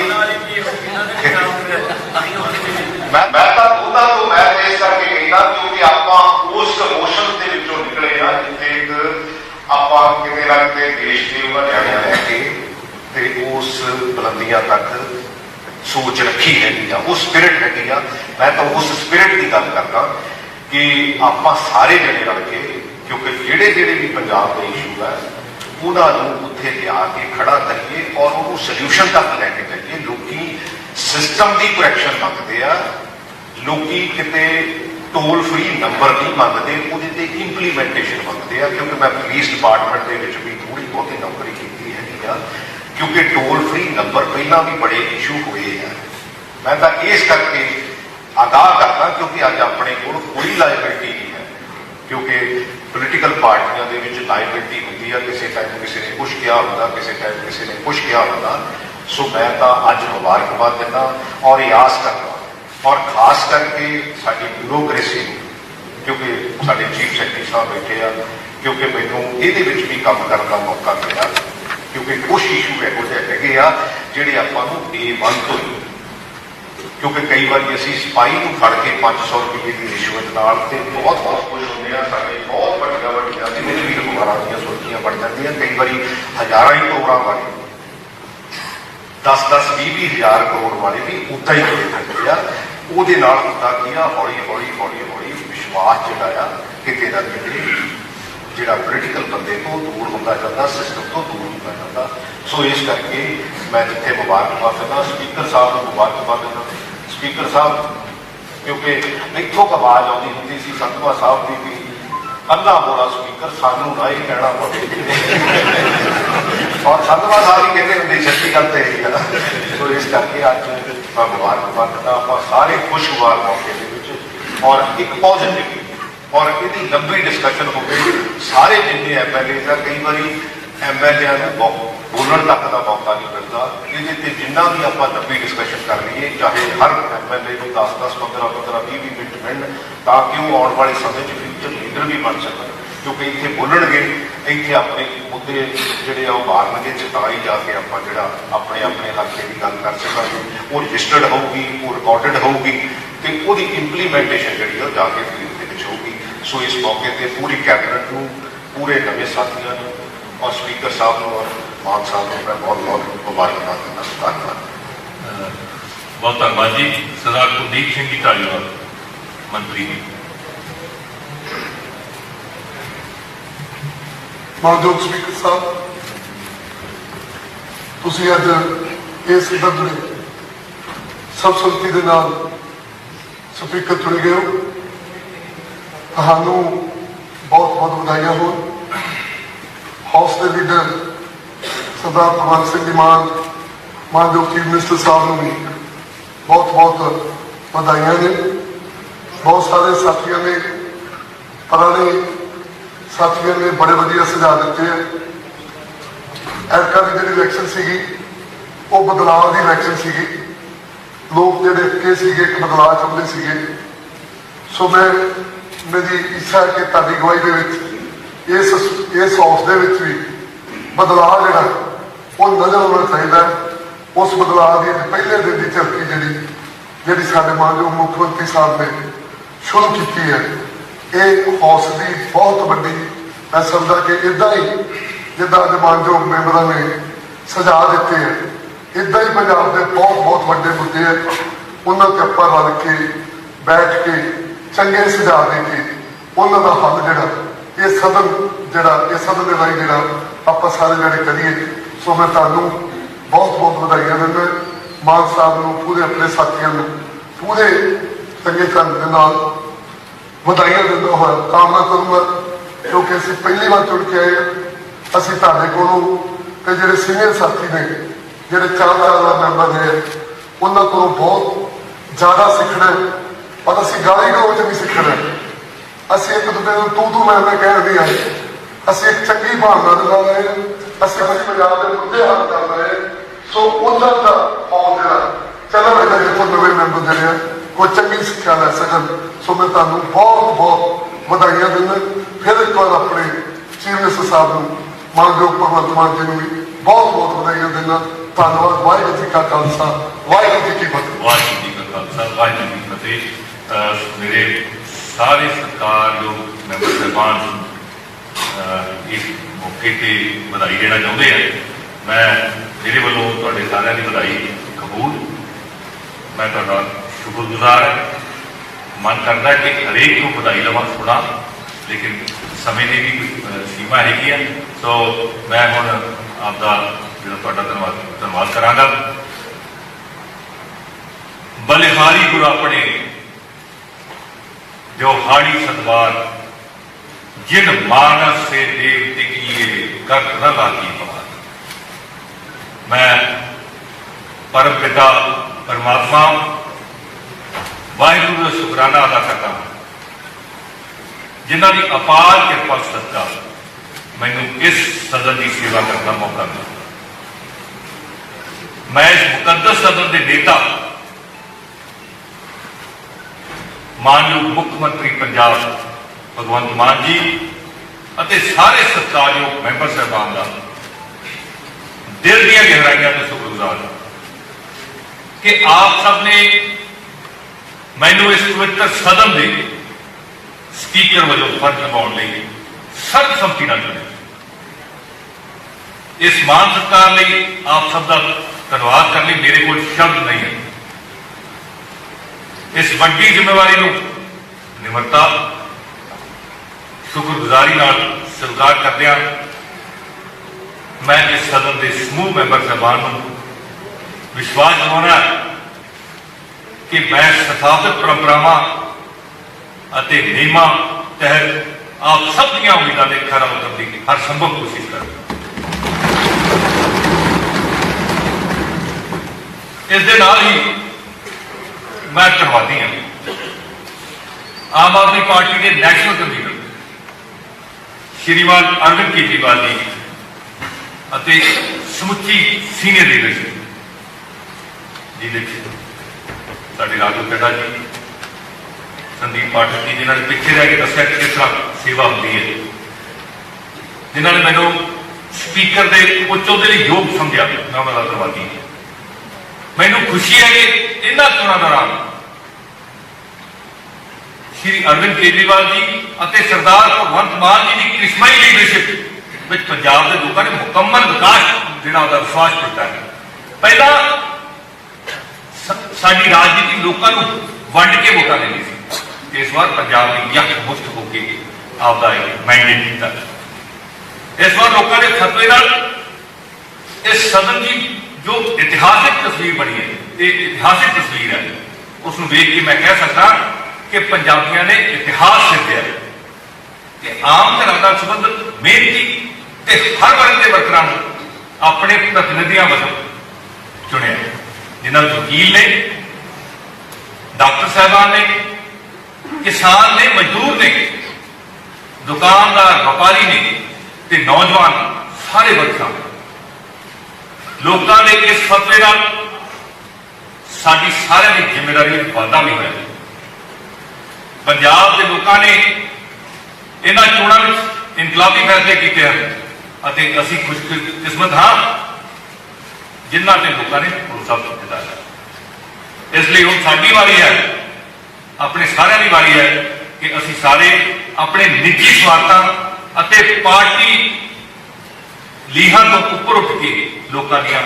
ਮੈਂ ਤਾਂ ਉਹਨਾਂ ਤੋਂ ਮੈਂ ਇਸ ਕਰਕੇ ਕਹਿੰਦਾ, ਕਿਉਂਕਿ ਆਪਾਂ ਉਸ ਇਮੋਸ਼ਨ ਦੇ ਵਿੱਚੋਂ ਨਿਕਲੇ ਆ ਜਿੱਥੇ ਆਪਾਂ ਕਿਤੇ ਨਾ ਕਿਤੇ ਦੇਸ਼ ਦੇ ਉਹਨਾਂ ਜਾਣਿਆ ਲੈ ਕੇ ਤੇ ਉਸ ਬੁਲੰਦੀਆਂ ਤੱਕ ਸੋਚ ਰੱਖੀ ਹੈਗੀ ਆ, ਉਹ ਸਪਿਰਿਟ ਹੈਗੀ ਆ। ਮੈਂ ਤਾਂ ਉਸ ਸਪਿਰਿਟ ਦੀ ਗੱਲ ਕਰਦਾ ਕਿ ਆਪਾਂ ਸਾਰੇ ਜਣੇ ਰਲ ਕੇ, ਕਿਉਂਕਿ ਜਿਹੜੇ ਵੀ ਪੰਜਾਬ ਦੇ ਇਸ਼ੂ ਹੈ ਉਹਨਾਂ ਨੂੰ ਉੱਥੇ ਲਿਆ ਕੇ ਖੜਾ ਕਰੀਏ ਔਰ ਉਹਨੂੰ ਸੋਲਿਊਸ਼ਨ ਤੱਕ ਲੈ ਕੇ ਜਾਈਏ। ਲੋਕੀ ਸਿਸਟਮ ਦੀ ਕਰੈਕਸ਼ਨ ਮੰਗਦੇ ਆ, ਲੋਕੀ ਕਿਤੇ ਟੋਲ ਫ੍ਰੀ ਨੰਬਰ ਨਹੀਂ ਮੰਗਦੇ, ਉਹਦੇ ਤੇ ਇੰਪਲੀਮੈਂਟੇਸ਼ਨ ਮੰਗਦੇ ਆ। ਕਿਉਂਕਿ ਮੈਂ ਪੁਲਿਸ ਡਿਪਾਰਟਮੈਂਟ ਦੇ ਵਿੱਚ ਵੀ ਥੋੜੀ ਬਹੁਤੀ ਨੌਕਰੀ ਕੀਤੀ ਹੈਗੀ ਆ, ਕਿਉਂਕਿ ਟੋਲ ਫ੍ਰੀ ਨੰਬਰ ਪਹਿਲਾਂ ਵੀ ਬੜੇ ਇਸ਼ੂ ਹੋਏ ਆ। ਮੈਂ ਤਾਂ ਇਸ ਕਰਕੇ ਆਗਾਹ ਕਰਦਾ, ਕਿਉਂਕਿ ਅੱਜ ਆਪਣੇ ਕੋਲ ਕੋਈ ਲਾਇਬਿਲਿਟੀ ਨਹੀਂ ਹੈ, क्योंकि पोलिटिकल पार्टियां दे विच लाइबिलिटी होंदी है, किसी टाइम किसी ने कुछ किया होंदा, किसी टाइम किसी ने कुछ किया होंदा। सो मैं तो अज मुबारकबाद देना और ये आस करना, और खास करके साडी ब्यूरोक्रेसी, क्योंकि साडे चीफ सैकटरी साहब बैठे आ, क्योंकि मैनूं इहदे विच भी काम करने का मौका मिला, क्योंकि कुछ इशू इहो जिहे हैगे आ जिहड़े आपां नूं डे वन तो ही, क्योंकि कई बार असीं सिपाही नूं फड़ के 500 रुपये की रिश्वत नाल ते बहुत खुश होंदे आ, साडे बहुत वड्डियां वड्डियां जिन्हें भी अखबारां दीयां सुर्खियां बन जांदियां, कई बार हज़ारां ही करोड़ां वाले 10-10, 20-20 हज़ार करोड़ वाले भी उदा ही तुरे फिरदे आ। ਉਹਦੇ ਨਾਲ ਹੁੰਦਾ ਕੀ ਆ, ਹੌਲੀ ਹੌਲੀ ਵਿਸ਼ਵਾਸ ਜਿਹੜਾ ਆ ਕਿਤੇ ਨਾ ਕਿਤੇ ਜਿਹੜਾ ਪੋਲੀਟੀਕਲ ਬੰਦੇ ਤੋਂ ਦੂਰ ਹੁੰਦਾ ਜਾਂਦਾ, ਸਿਸਟਮ ਤੋਂ ਦੂਰ ਹੁੰਦਾ ਜਾਂਦਾ। ਸੋ ਇਸ ਕਰਕੇ ਮੈਂ ਜਿੱਥੇ ਮੁਬਾਰਕਬਾਦ ਦਿੰਦਾ ਸਪੀਕਰ ਸਾਹਿਬ ਨੂੰ ਮੁਬਾਰਕਬਾਦ ਦਿੰਦਾ। ਸਪੀਕਰ ਸਾਹਿਬ ਕਿਉਂਕਿ ਇੱਥੋਂ ਆਵਾਜ਼ ਆਉਂਦੀ ਹੁੰਦੀ ਸੀ ਸੰਧਵਾ ਸਾਹਿਬ ਦੀ ਵੀ ਅੱਲਾ ਬੋਲਾ ਸਪੀਕਰ ਸਾਨੂੰ ਨਾ ਹੀ ਕਹਿਣਾ ਪਵੇ, ਔਰ ਸੰਧਵਾ ਸਾਹਿਬ ਹੀ ਕਹਿੰਦੇ ਹੁੰਦੇ ਸੱਚੀ ਗੱਲ ਤੇ ਇਹੀ ਆ। ਸੋ ਇਸ ਕਰਕੇ ਅੱਜ ਮੈਂ ਮੁਬਾਰਕਬਾਦ ਦਿੰਦਾ ਆਪਾਂ ਸਾਰੇ ਖੁਸ਼ਗਵਾਰ ਮੌਕੇ ਦੇ ਵਿੱਚ, ਔਰ ਇੱਕ ਪੋਜ਼ਿਟਿਵ और यदि लंबी डिस्कशन हो गई, सारे जिन्हें MLA का कई बार MLA बोलने तक का मौका नहीं मिलता, ये जिन्ना भी आप लंबी डिस्कशन कर लीए, चाहे हर MLA को 10-10, 15-15, 20-20 मिनट मिलने, ताकि वो आने वाले समय फ्यूचर लीडर भी बन सकन, क्योंकि इतने बोलणगे इतने अपने मुद्दे जोड़े मारनगे, चेताई जाके आप जो अपने अपने हल्के की गल कर सकेंगे, वो रजिस्टर्ड होगी, वो रिकॉर्डिड होगी, तो वो इंप्लीमेंटेशन जी जाके फील्ड होगी। सो इस मौके पर पूरी कैबिनेट को, पूरे नवे साथियों और स्पीकर साहब और मान साहब को मैं बहुत बहुत मुबारकबाद देना। धन्यवाद। बहुत धन्यवाद जी। सरदार कुलदीप सिंह जी धालीवाल मंत्री जी। मानयोग स्पीकर साहब, तुसीं अज इस दरबार सर्बसम्मति दे नाल स्पीकर चुने गए हो, ਤੁਹਾਨੂੰ बहुत बहुत ਵਧਾਈਆਂ ਹੋਣ। ਹਾਊਸ ਦੇ ਲੀਡਰ ਸਰਦਾਰ ਭਗਵੰਤ ਸਿੰਘ ਜੀ ਮਾਨਯੋਗ ਚੀਫ ਮਿਨਿਸਟਰ ਸਾਹਿਬ ਨੂੰ ਵੀ ਬਹੁਤ ਬਹੁਤ ਵਧਾਈਆਂ ਨੇ। ਬਹੁਤ ਸਾਰੇ ਸਾਥੀਆਂ ਨੇ, ਪੁਰਾਣੇ ਸਾਥੀਆਂ ਨੇ ਬੜੇ ਵਧੀਆ ਸੁਝਾਅ ਦਿੱਤੇ ਹੈ। ਐਰਕਾ ਦੀ ਜਿਹੜੀ ਇਲੈਕਸ਼ਨ ਸੀਗੀ ਉਹ ਬਦਲਾਅ ਦੀ ਇਲੈਕਸ਼ਨ ਸੀਗੀ, ਲੋਕ ਜਿਹੜੇ ਅੱਕੇ ਸੀਗੇ ਇੱਕ ਬਦਲਾਅ ਚਾਹੁੰਦੇ ਸੀਗੇ। ਸੋ मेरी इच्छा है कि तारी अगवाई के इस हाउस के भी बदलाव जोड़ा वो नजर आना चाहिए। उस बदलाव की पहले दिन की झलकी जी साढ़े मानयोग मुख्यमंत्री साहब ने शुरू की है, ये हाउस की बहुत बड़ी मैं समझा कि इदा ही जिदा अज मानयोग मैंबर ने सुझाव दिते हैं, इदा ही पंजाब के बहुत बहुत बड़े मुद्दे हैं, उन्होंने आप रल के बैठ के चंगे सुझाव दे के उन्हों का हल जोड़ा ये सदन जोड़ा ये सदन के राही जोड़ा आप सारे जने करिए। सो मैं तुहानू बहुत बहुत बधाइयां दिंदा, मान साहब नूं, पूरे अपने साथियों नूं पूरे चंगे ढंग दे नाल बधाइयां दिंदा होया कामना करूँगा, क्योंकि असीं पहली बार चुन के आए, असीं तुहाडे कोलों ते जिहड़े सीनियर साथी ने जिहड़े 4 मैंबर ने उन्हां कोलों बहुत ज़्यादा सीखना है, और असीं गाली गलोच नहीं सीखना। असीं एक दूसरे को तू मैं कह नहीं आए, असीं एक चंगी भावना दे नाल आए, असीं पंजाब के मुद्दे हल कर रहे हैं। सो उन्हां दा हौल जिहड़ा चलन रहा जिੱਥੋਂ नवे मैंबर जिहड़े आ कोई चंगी सिक्ख्या लै सकन। सो मैं तुहानूं बहुत बहुत ਵਧਾਈਆਂ दिंदा। फिर एक बार अपने चीफ मिनिस्टर साहब नूं मानयोग भगवंत मान जी नूं भी बहुत बहुत ਵਧਾਈਆਂ दिंदा। धन्यवाद। वाहिगुरू जी का खालसा, वाहिगुरू जी की फतेह। वाहिगुरू जी का खालसा, वाहिगुरू जी की फतेह। मेरे सारे सरकारयोग मैंबर साहबान इस मौके पर बधाई देना चाहते हैं। मैं मेरे वालों तुहाडे सारिਆਂ की बधाई कबूल। मैं तुहाडा शुक्रगुजार है। मन करता है कि हरेक को बधाई लवां सुना, लेकिन समय की भी सीमा हैगी है। सो मैं हुण आपका जो तुहाडा धन्यवाद करांगा। बलिहारी गुरु अपने जो हाड़ी सतवार जिन मानस से देव किए कर न लागी पवार। मैं परम पिता परमात्मा वाहिगुरू का शुकराना अदा करता हूं, जिन्हां दी अपार किरपा सदका मैनूं इस सदन की सेवा करने का मौका मिला। मैं इस मुकद्दस सदन के नेता मानयोग मुख्यमंत्री पंजाब भगवंत मान जी और सारे सत्कारयोग मैंबर साहबान का दिल दीआं गहराइयां तो शुक्रगुजार हां कि आप सब ने मैनू इस पवित्र सदन के स्पीकर वजों फर्ज निभाने लई सर्वसम्मति नाल चुनिया। इस मान सत्कार लई आप सब का धन्यवाद करने मेरे को शब्द नहीं है। इस वड्डी जिम्मेवारी को निमरता शुक्रगुजारी नाल स्वीकार करदिआं मैं इस सदन के समूह मैंबर साहबान को विश्वास दिलाउणा कि मैं स्थापित परंपरावां अते नियमां तहत आप सब दीआं उम्मीदां दे खरा उतरन दी हर संभव कोशिश करूंगा। इस दे नाल ही मैं धन्यवादी हाँ आम आदमी पार्टी के नैशनल कन्वीनर श्रीमान अरविंद केजरीवाल जी अते समुची सीनियर लीडरशिप जिहदे साडे राघव चड्ढा जी संदीप पाठक जी जिन्होंने पिछे रह के दस्या कि किस तरह सेवा होती है, जिन्होंने मैनू स्पीकर के उच्च औहदे लई योग समझा, मैं उन्होंने धन्यवादी हाँ। मैनू खुशी है कि इन्हां चोणां दौरान श्री अरविंद केजरीवाल जी और सरदार भगवंत मान जी की करिश्माई लीडरशिप में पंजाब के लोगों ने मुकम्मल विकास देना का विश्वास किया है। पहला साडी राजनीति लोगों को वंड के वोटा देनी सी, इस बार पंजाब की यक मुश्त होकर आपका मैंडेट किया। इस बार लोगों ने फतवे नाल इस सदन की जो इतिहासिक तस्वीर बनी है, एक इतिहासिक तस्वीर है, उसको देख के मैं कह सकता कि पंजाबियों ने इतिहास सिद्धिया कि आम घरों का संबंध मेहनती ते हर वर्ग के वर्करां नूं अपने प्रतिनिधियों वजों चुनिया, जिन्हां वकील ने, डॉक्टर साहबान ने, किसान ने, मजदूर ने, दुकानदार, व्यापारी ने ते नौजवान सारे वर्करां लोगों ने इस फतवे नाल साडी सारिआं दी जिम्मेदारी वाधा भी होया। पंजाब के लोगों ने इन्हां चोणां विच इनकलाबी फैसले किए हैं अते असीं खुशकिस्मत हाँ जिन्हां ते लोगों ने भरोसा दिता है। इसलिए हुण साडी वारी है, अपने सारिआं दी वारी है कि असीं सारे अपने निजी स्वार्थां अते पार्टी लीहां तो उपर उठ के लोगों दीआं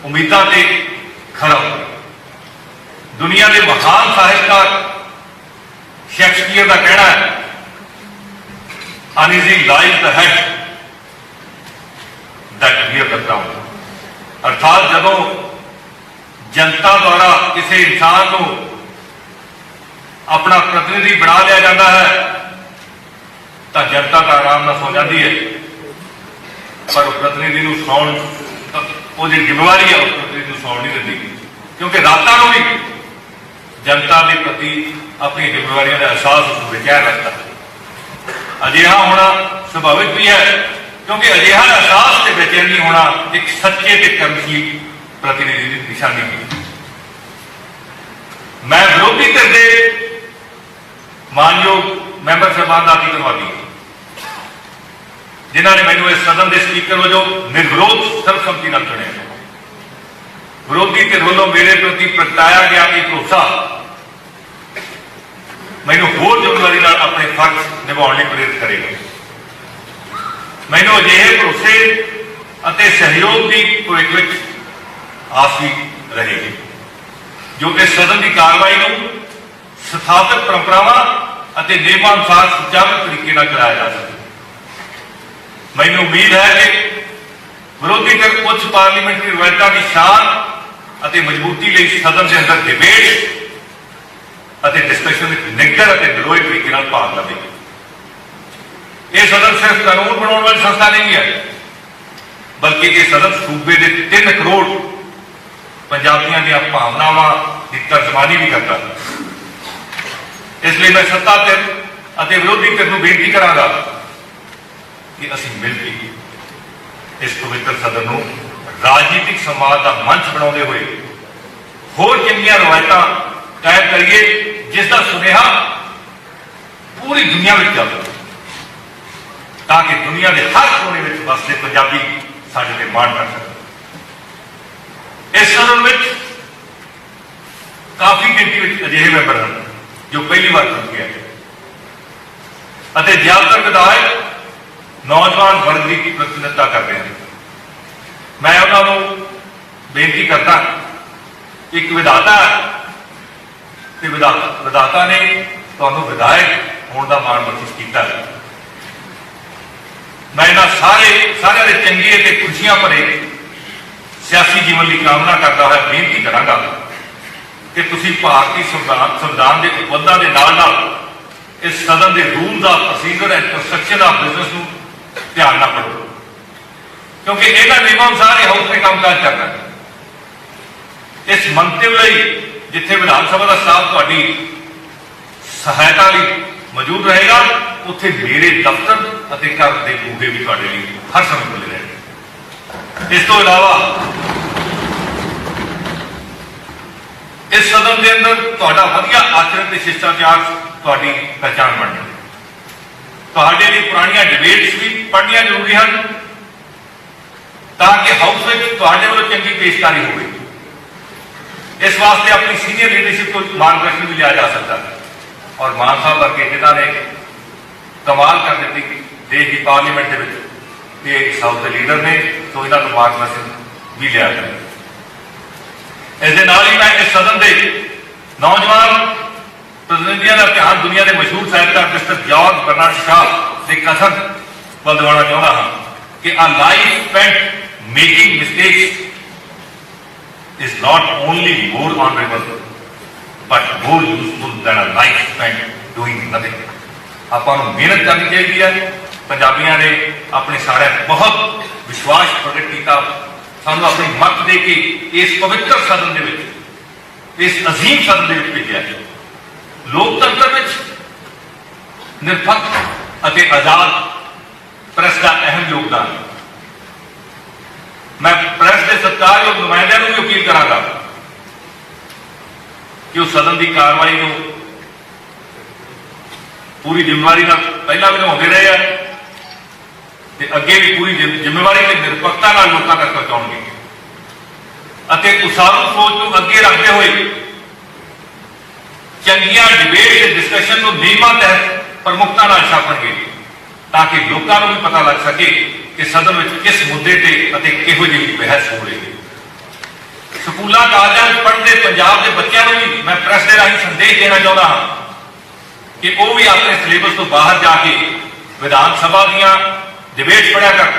उम्मीदां ते खरा उतरीए। दुनिया के महान साहित्यकार शेक्सपियर का कहना है, uneasy lies the head that wear the crown, अर्थात जदों जनता द्वारा किसी इंसान को अपना प्रतिनिधि बना लिया जाता है तो जनता का आराम न सो जाती है, पर प्रतिनिधि को सौण वो जो जिम्मेवारी है उस प्रतिनिधि को सौण नहीं देती, क्योंकि रातां नूं भी जनता के प्रति अपनी जिम्मेवारियों का एहसास उसको बेचैन रखता है। अजिहा होना स्वाभाविक भी है, क्योंकि अजिहा एहसास से बेचैनी होना एक सच्चे ते कर्मशील प्रतिनिधि की निशानी है। मैं विरोधी धिर दे मानयोग मैंबर साहबान का भी धन्यवादी हूं, जिन्होंने मैनू इस सदन के स्पीकर वजों निर्विरोध सर्वसम्मति नाल चुनिया। विरोधी धिर वालों मेरे प्रति प्रगटाया गया एक भरोसा मैनू होर जिम्मेवारी नाल अपने फर्ज निभाने लई प्रेरित करेगा। मैनू अजिहे भरोसे अते सहयोग की भविख विच आस भी रहेगी जो इस सदन की कार्रवाई को स्थापित परंपरावां अते नियमानुसार सुचारू तरीके नाल चलाया जा सके। मैनू उम्मीद है कि विरोधी धिर उच्च पार्लीमेंटरी रिवायतां की शान अते मजबूती लई सदन के अंदर डिबेट अते डिस्कशन निग्गर अते निरोए तरीके नाल भाग लवेगी। यह सदन सिर्फ कानून बनाने वाली संस्था नहीं है, बल्कि यह सदन सूबे के 3 करोड़ पंजाबियों दी भावनावां की तर्जमानी भी करता है। इसलिए मैं सत्ता धिर ਅਤੇ ਵਿਰੋਧੀ ਧਿਰ ਨੂੰ ਬੇਨਤੀ ਕਰਾਂਗਾ ਕਿ ਅਸੀਂ ਮਿਲ ਕੇ ਇਸ ਪਵਿੱਤਰ ਸਦਨ ਨੂੰ ਰਾਜਨੀਤਿਕ ਸੰਵਾਦ ਦਾ ਮੰਚ ਬਣਾਉਂਦੇ ਹੋਏ ਹੋਰ ਚੰਗੀਆਂ ਰਵਾਇਤਾਂ ਕਾਇਮ ਕਰੀਏ, ਜਿਸ ਦਾ ਸੁਨੇਹਾ ਪੂਰੀ ਦੁਨੀਆ ਵਿੱਚ ਜਾਵੇ, ਤਾਂ ਕਿ ਦੁਨੀਆ ਦੇ ਹਰ ਕੋਨੇ ਵਿੱਚ ਵਸਦੇ ਪੰਜਾਬੀ ਸਾਡੇ ਤੇ ਮਾਣ ਕਰ ਸਕਣ। ਇਸ ਸਦਨ ਵਿੱਚ ਕਾਫੀ ਗਿਣਤੀ ਵਿੱਚ ਅਜਿਹੇ ਮੈਂਬਰ ਹਨ ਜੋ ਪਹਿਲੀ ਵਾਰ ਚੁਣ ਕੇ ਆਏ ਅਤੇ ਜ਼ਿਆਦਾਤਰ ਵਿਧਾਇਕ ਨੌਜਵਾਨ ਵਰਗ ਦੀ ਪ੍ਰਤੀਨਿਧਤਾ ਕਰਦੇ ਹਨ। ਮੈਂ ਉਹਨਾਂ ਨੂੰ ਬੇਨਤੀ ਕਰਦਾ, ਇੱਕ ਵਿਧਾਤਾ ਤੇ ਵਿਧਾਤਾ ਨੇ ਤੁਹਾਨੂੰ ਵਿਧਾਇਕ ਹੋਣ ਦਾ ਮਾਣ ਬਖਸ਼ਿਸ਼ ਕੀਤਾ। ਮੈਂ ਇਹਨਾਂ ਸਾਰਿਆਂ ਦੇ ਚੰਗੇ ਅਤੇ ਖੁਸ਼ੀਆਂ ਭਰੇ ਸਿਆਸੀ ਜੀਵਨ ਲਈ ਕਾਮਨਾ ਕਰਦਾ ਹੋਇਆ ਬੇਨਤੀ ਕਰਾਂਗਾ ਕਿ ਤੁਸੀਂ ਭਾਰਤੀ ਸੰਵਿਧਾਨ ਦੇ ਉਪਬੰਧਾਂ ਦੇ ਨਾਲ ਇਸ ਸਦਨ ਦੇ rules of procedure and construction of business ਨੂੰ ਧਿਆਨ ਨਾਲ ਪੜ੍ਹੋ, ਕਿਉਂਕਿ ਇਹਨਾਂ ਨਿਯਮਾਂ ਅਨੁਸਾਰ ਇਹ ਹਾਊਸ ਦੇ ਕੰਮਕਾਜ ਕਰਨਾ ਹੈ। ਇਸ ਮੰਤਵ ਲਈ ਜਿੱਥੇ ਵਿਧਾਨ ਸਭਾ ਦਾ ਸਟਾਫ ਤੁਹਾਡੀ ਸਹਾਇਤਾ ਲਈ ਮੌਜੂਦ ਰਹੇਗਾ, ਉੱਥੇ ਮੇਰੇ ਦਫ਼ਤਰ ਅਤੇ ਘਰ ਦੇ ਬੂਹੇ ਵੀ ਤੁਹਾਡੇ ਲਈ ਹਰ ਸਮੇਂ ਖੁੱਲ੍ਹੇ ਰਹਿਣਗੇ। ਇਸ ਤੋਂ ਇਲਾਵਾ ਇਸ ਸਦਨ ਦੇ ਅੰਦਰ ਤੁਹਾਡਾ ਵਧੀਆ ਆਚਰਣ ਤੇ ਸ਼ਿਸ਼ਟਾਚਾਰ ਤੁਹਾਡੀ ਪਹਿਚਾਣ ਬਣ ਜਾਵੇ। ਤੁਹਾਡੇ ਲਈ ਪੁਰਾਣੀਆਂ ਡਿਬੇਟਸ ਵੀ ਪੜ੍ਹਨੀਆਂ ਜ਼ਰੂਰੀ ਹਨ, ਤਾਂ ਕਿ ਹਾਊਸ ਵਿੱਚ ਤੁਹਾਡੇ ਵੱਲੋਂ ਚੰਗੀ ਪੇਸ਼ਕਾਰੀ ਹੋਵੇ। ਇਸ ਵਾਸਤੇ ਆਪਣੀ ਸੀਨੀਅਰ ਲੀਡਰਸ਼ਿਪ ਤੋਂ ਮਾਰਗਦਰਸ਼ਨ ਵੀ ਲਿਆ ਜਾ ਸਕਦਾ ਹੈ, ਔਰ ਮਾਨ ਸਾਹਿਬ ਵਰਗੇ ਜਿਨ੍ਹਾਂ ਨੇ ਕਮਾਲ ਕਰ ਦਿੱਤੀ ਦੇਸ਼ ਦੀ ਪਾਰਲੀਮੈਂਟ ਦੇ ਵਿੱਚ, ਇਹ ਇਸ ਹਾਊਸ ਦੇ ਲੀਡਰ ਨੇ, ਤੋਂ ਇਹਨਾਂ ਤੋਂ ਮਾਰਗਦਰਸ਼ਨ ਵੀ ਲਿਆ ਜਾਵੇ। ਇਸ ਦੇ ਨਾਲ ਹੀ ਮੈਂ ਇਸ ਸਦਨ ਦੇ ਨੌਜਵਾਨ ਪ੍ਰਤੀਨਿਧੀਆਂ ਦਾ ਧਿਆਨ ਦੁਨੀਆ ਦੇ ਮਸ਼ਹੂਰ ਸਾਹਿਤਕਾਰ ਮਿਸਟਰ ਜਾਰਜ ਬਰਨਾਰਡ ਸ਼ਾਹ ਦੇ ਕਥਨ ਵੱਲ ਦਿਵਾਉਣਾ ਚਾਹੁੰਦਾ ਹਾਂ ਕਿ a life spent making mistakes is not only more honorable but more useful than a life spent doing nothing। ਆਪਾਂ ਨੂੰ ਮਿਹਨਤ ਕਰਨੀ ਚਾਹੀਦੀ ਹੈ। ਪੰਜਾਬੀਆਂ ਨੇ ਆਪਣੇ ਸਾਰਿਆਂ ਬਹੁਤ ਵਿਸ਼ਵਾਸ ਪ੍ਰਗਟ ਕੀਤਾ, ਸਾਨੂੰ ਆਪਣੀ ਮੱਤ ਦੇ ਕੇ ਇਸ ਪਵਿੱਤਰ ਸਦਨ ਦੇ ਵਿੱਚ, ਇਸ ਅਜ਼ੀਮ ਸਦਨ ਦੇ ਵਿੱਚ ਭੇਜਿਆ। ਲੋਕਤੰਤਰ ਵਿੱਚ ਨਿਰਪੱਖ ਅਤੇ ਆਜ਼ਾਦ ਪ੍ਰੈਸ ਦਾ ਅਹਿਮ ਯੋਗਦਾਨ। ਮੈਂ ਪ੍ਰੈਸ ਦੇ ਸਤਿਕਾਰਯੋਗ ਨੁਮਾਇੰਦਿਆਂ ਨੂੰ ਵੀ ਅਪੀਲ ਕਰਾਂਗਾ ਕਿ ਉਹ ਸਦਨ ਦੀ ਕਾਰਵਾਈ ਨੂੰ ਪੂਰੀ ਜ਼ਿੰਮੇਵਾਰੀ ਨਾਲ ਪਹਿਲਾਂ ਵੀ ਨਿਭਾਉਂਦੇ ਰਹੇ ਆ ਤੇ ਅੱਗੇ ਵੀ ਪੂਰੀ ਜ਼ਿੰਮੇਵਾਰੀ ਤੇ ਨਿਰਪੱਖਤਾ ਨਾਲ ਲੋਕਾਂ ਤੱਕ ਪਹੁੰਚਾਉਣਗੇ ਅਤੇ ਉਸਾਰੂ ਸੋਚ ਨੂੰ ਅੱਗੇ ਰੱਖਦੇ ਹੋਏ ਚੰਗੀਆਂ ਡਿਬੇਟ ਤੇ ਡਿਸਕਸ਼ਨ ਨੂੰ ਨਿਯਮਾਂ ਤਹਿਤ ਪ੍ਰਮੁਖਤਾ ਨਾਲ ਛਾਪਣਗੇ, ਤਾਂ ਕਿ ਲੋਕਾਂ ਨੂੰ ਵੀ ਪਤਾ ਲੱਗ ਸਕੇ ਕਿ ਸਦਨ ਵਿੱਚ ਕਿਸ ਮੁੱਦੇ ਤੇ ਅਤੇ ਕਿਹੋ ਜਿਹੀ ਬਹਿਸ ਹੋ ਰਹੀ ਹੈ। ਸਕੂਲਾਂ ਕਾਲਜਾਂ ਵਿੱਚ ਪੜ੍ਹਦੇ ਪੰਜਾਬ ਦੇ ਬੱਚਿਆਂ ਨੂੰ ਵੀ ਮੈਂ ਪ੍ਰੈਸ ਦੇ ਰਾਹੀਂ ਸੰਦੇਸ਼ ਦੇਣਾ ਚਾਹੁੰਦਾ ਹਾਂ ਕਿ ਉਹ ਵੀ ਆਪਣੇ ਸਿਲੇਬਸ ਤੋਂ ਬਾਹਰ ਜਾ ਕੇ ਵਿਧਾਨ ਸਭਾ ਦੀਆਂ ਡਿਬੇਟ ਪੜ੍ਹਿਆ ਕਰ,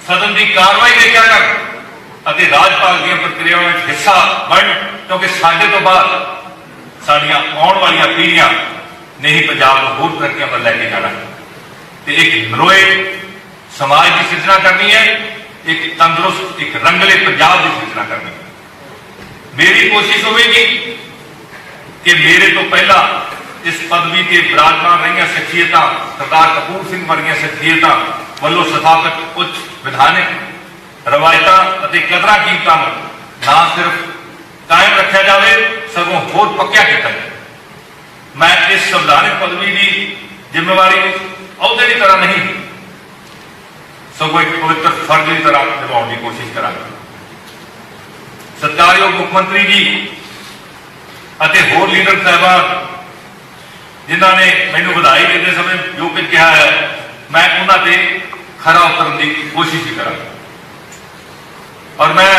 ਸਦਨ ਦੀ ਕਾਰਵਾਈ ਦੇਖਿਆ ਕਰ ਅਤੇ ਰਾਜਪਾਲ ਦੀਆਂ ਪ੍ਰਕਿਰਿਆਵਾਂ ਵਿੱਚ ਹਿੱਸਾ ਬਣ, ਕਿਉਂਕਿ ਸਾਡੇ ਤੋਂ ਬਾਅਦ ਸਾਡੀਆਂ ਆਉਣ ਵਾਲੀਆਂ ਪੀੜ੍ਹੀਆਂ ਨੇ ਹੀ ਪੰਜਾਬ ਨੂੰ ਹੋਰ ਤਰੱਕੀਆਂ ਵੱਲ ਲੈ ਕੇ ਜਾਣਾ ਤੇ ਇੱਕ ਨਰੋਏ ਸਮਾਜ ਦੀ ਸਿਰਜਣਾ ਕਰਨੀ ਹੈ, ਇੱਕ ਤੰਦਰੁਸਤ, ਇੱਕ ਰੰਗਲੇ ਪੰਜਾਬ ਦੀ ਸਿਰਜਣਾ ਕਰਨੀ ਹੈ। ਮੇਰੀ ਕੋਸ਼ਿਸ਼ ਹੋਵੇਗੀ ਕਿ ਮੇਰੇ ਤੋਂ ਪਹਿਲਾਂ ਇਸ ਪਦਵੀ ਤੇ ਵਿਰਾਜਮਾਨ ਰਹੀਆਂ ਸ਼ਖਸੀਅਤਾਂ, ਸਰਦਾਰ ਕਪੂਰ ਸਿੰਘ ਵਰਗੀਆਂ ਸ਼ਖਸੀਅਤਾਂ ਵੱਲੋਂ ਸਥਾਪਿਤ ਉੱਚ ਵਿਧਾਨਿਕ ਰਵਾਇਤਾਂ ਅਤੇ ਕਦਰਾਂ ਕੀਮਤਾਂ ਨੂੰ ਨਾ ਸਿਰਫ ਕਾਇਮ ਰੱਖਿਆ ਜਾਵੇ, ਸਗੋਂ ਹੋਰ ਪੱਕਿਆ ਕੀਤਾ ਜਾਵੇ। ਮੈਂ ਇਸ ਸੰਵਿਧਾਨਕ ਪਦਵੀ ਦੀ ਜ਼ਿੰਮੇਵਾਰੀ ਨੂੰ ਅਹੁਦੇ ਦੀ ਤਰ੍ਹਾਂ ਨਹੀਂ, ਸਗੋਂ ਇੱਕ ਪਵਿੱਤਰ ਫਰਜ਼ ਦੀ ਤਰ੍ਹਾਂ ਨਿਭਾਉਣ ਦੀ ਕੋਸ਼ਿਸ਼ ਕਰਾਂਗਾ। ਸਤਿਕਾਰਯੋਗ ਮੁੱਖ ਮੰਤਰੀ ਜੀ ਅਤੇ ਹੋਰ ਲੀਡਰ ਸਾਹਿਬਾਨ ਜਿਨ੍ਹਾਂ ਨੇ ਮੈਨੂੰ ਵਧਾਈ ਦਿੰਦੇ ਸਮੇਂ ਜੋ ਕੁਝ ਕਿਹਾ ਹੈ, ਮੈਂ ਉਹਨਾਂ ਤੇ ਖਰਾ ਉਤਰਨ ਦੀ ਕੋਸ਼ਿਸ਼ ਵੀ ਕਰਾਂਗਾ। ਔਰ ਮੈਂ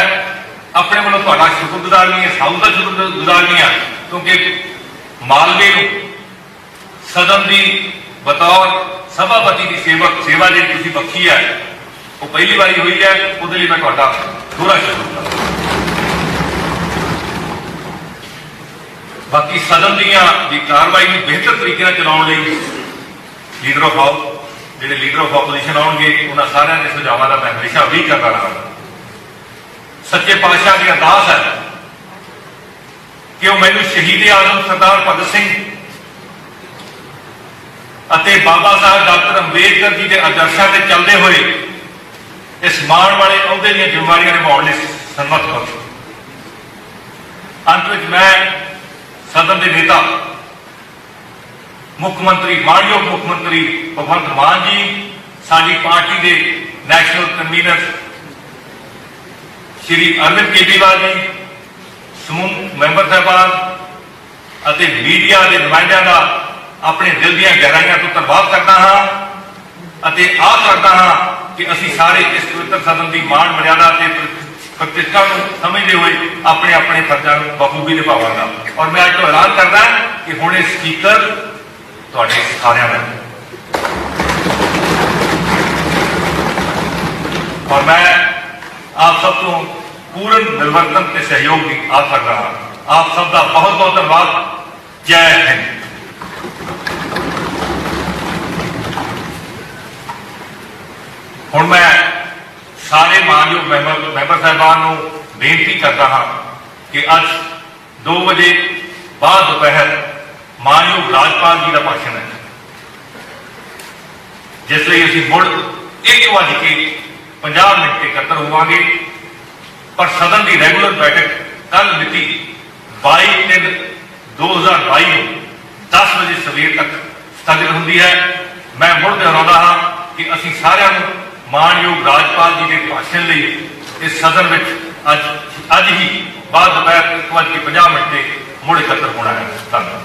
ਆਪਣੇ ਵੱਲੋਂ ਤੁਹਾਡਾ ਸ਼ੁਕਰਗੁਜ਼ਾਰ ਨਹੀਂ, ਹਾਊਸ ਦਾ ਸ਼ੁਕਰਗੁਜ਼ਾਰ ਨਹੀਂ ਹਾਂ, ਕਿਉਂਕਿ ਮਾਲਵੇ ਨੂੰ ਸਦਨ ਦੀ ਬਤੌਰ ਸਭਾਪਤੀ ਦੀ ਸੇਵਾ ਜਿਹੜੀ ਤੁਸੀਂ ਬਖਸ਼ੀ ਹੈ, ਉਹ ਪਹਿਲੀ ਵਾਰੀ ਹੋਈ ਹੈ, ਉਹਦੇ ਲਈ ਮੈਂ ਤੁਹਾਡਾ ਦੋਹਰਾ ਸ਼ੁਕਰਗੁਜ਼ਾਰ। ਬਾਕੀ ਸਦਨ ਦੀ ਕਾਰਵਾਈ ਨੂੰ ਬਿਹਤਰ ਤਰੀਕੇ ਨਾਲ ਚਲਾਉਣ ਲਈ ਲੀਡਰ ਆਫ ਹਾਊਸ, ਜਿਹੜੇ ਲੀਡਰ ਆਫ ਆਪੋਜੀਸ਼ਨ ਆਉਣਗੇ, ਉਹਨਾਂ ਸਾਰਿਆਂ ਦੇ ਸੁਝਾਵਾਂ ਦਾ ਮੈਂ ਹਮੇਸ਼ਾ ਵੀ ਕਰਦਾ ਰਹਾਂਗਾ। ਸੱਚੇ ਪਾਤਸ਼ਾਹ ਦੀ ਅਰਦਾਸ ਹੈ ਕਿ ਉਹ ਮੈਨੂੰ ਸ਼ਹੀਦ ਆਜ਼ਮ ਸਰਦਾਰ ਭਗਤ ਸਿੰਘ ਅਤੇ ਬਾਬਾ ਸਾਹਿਬ ਡਾਕਟਰ ਅੰਬੇਦਕਰ ਜੀ ਦੇ ਆਦਰਸ਼ਾਂ ਤੇ ਚੱਲਦੇ ਹੋਏ ਇਸ ਮਾਣ ਵਾਲੇ ਅਹੁਦੇ ਦੀਆਂ ਜ਼ਿੰਮੇਵਾਰੀਆਂ ਨਿਭਾਉਣ ਲਈ ਸਨਮਤ ਕਰੋ। ਅੰਤ ਵਿੱਚ ਮੈਂ ਸਦਨ ਦੇ ਨੇਤਾ ਮੁੱਖ ਮੰਤਰੀ ਮਾਨਯੋਗ ਮੁੱਖ ਮੰਤਰੀ ਭਗਵੰਤ ਮਾਨ ਜੀ, ਸਾਡੀ ਪਾਰਟੀ ਦੇ ਨੈਸ਼ਨਲ ਕਨਵੀਨਰ ਸ਼੍ਰੀ ਅਰਵਿੰਦ ਕੇਜਰੀਵਾਲ ਜੀ, ਸਮੂਹ ਮੈਂਬਰ ਸਾਹਿਬਾਨ ਅਤੇ ਮੀਡੀਆ ਦੇ ਨੁਮਾਇੰਦਿਆਂ ਦਾ ਆਪਣੇ ਦਿਲ ਦੀਆਂ ਗਹਿਰਾਈਆਂ ਤੋਂ ਧੰਨਵਾਦ ਕਰਦਾ ਹਾਂ ਅਤੇ ਆਸ ਕਰਦਾ ਹਾਂ ਕਿ ਅਸੀਂ ਸਾਰੇ ਇਸ ਪਵਿੱਤਰ ਸਦਨ ਦੀ ਮਾਣ ਮਰਿਆਦਾ ਤੇ ਪ੍ਰਤਿਸ਼ਠਾ ਨੂੰ ਸਮਝਦੇ ਹੋਏ ਆਪਣੇ ਆਪਣੇ ਫਰਜ਼ਾਂ ਨੂੰ ਬਖੂਬੀ ਨਿਭਾਵਾਂਗਾ। ਔਰ ਮੈਂ ਅੱਜ ਤੋਂ ਐਲਾਨ ਕਰਦਾ ਕਿ ਹੁਣ ਇਹ ਸਪੀਕਰ ਤੁਹਾਡੇ ਸਾਰਿਆਂ ਦਾ ਔਰ ਮੈਂ ਆਪ ਸਭ ਤੋਂ ਪੂਰਨ ਮਿਲਵਰਤਨ ਤੇ ਸਹਿਯੋਗ ਦੀ ਆਸ ਕਰਦਾ ਹਾਂ। ਆਪ ਸਭ ਦਾ ਬਹੁਤ ਬਹੁਤ ਧੰਨਵਾਦ। ਜੈ ਹਿੰਦ। ਹੁਣ ਮੈਂ ਸਾਰੇ ਮਾਨਯੋਗ ਮੈਂਬਰ ਸਾਹਿਬਾਨ ਨੂੰ ਬੇਨਤੀ ਕਰਦਾ ਹਾਂ ਕਿ ਅੱਜ 2 ਵਜੇ ਬਾਅਦ ਦੁਪਹਿਰ ਮਾਨਯੋਗ ਰਾਜਪਾਲ ਜੀ ਦਾ ਭਾਸ਼ਣ ਹੈ, ਜਿਸ ਲਈ ਅਸੀਂ ਮੁੜ 1:50 ਤੇ ਇਕੱਤਰ ਹੋਵਾਂਗੇ। ਪਰ ਸਦਨ ਦੀ ਰੈਗੂਲਰ ਬੈਠਕ ਕੱਲ ਮਿਤੀ 22/3/2022 ਨੂੰ 10 ਵਜੇ ਸਵੇਰ ਤੱਕ ਸਥਗਿਤ ਹੁੰਦੀ ਹੈ। ਮੈਂ ਮੁੜ ਦੁਹਰਾਉਂਦਾ ਹਾਂ ਕਿ ਅਸੀਂ ਸਾਰਿਆਂ ਨੂੰ ਮਾਨਯੋਗ ਰਾਜਪਾਲ ਜੀ ਦੇ ਭਾਸ਼ਣ ਲਈ ਇਸ ਸਦਨ ਵਿੱਚ ਅੱਜ ਹੀ ਬਾਅਦ ਦੁਪਹਿਰ 1:50 ਤੇ ਮੁੜ ਇਕੱਤਰ ਹੋਣਾ ਹੈ। ਧੰਨਵਾਦ।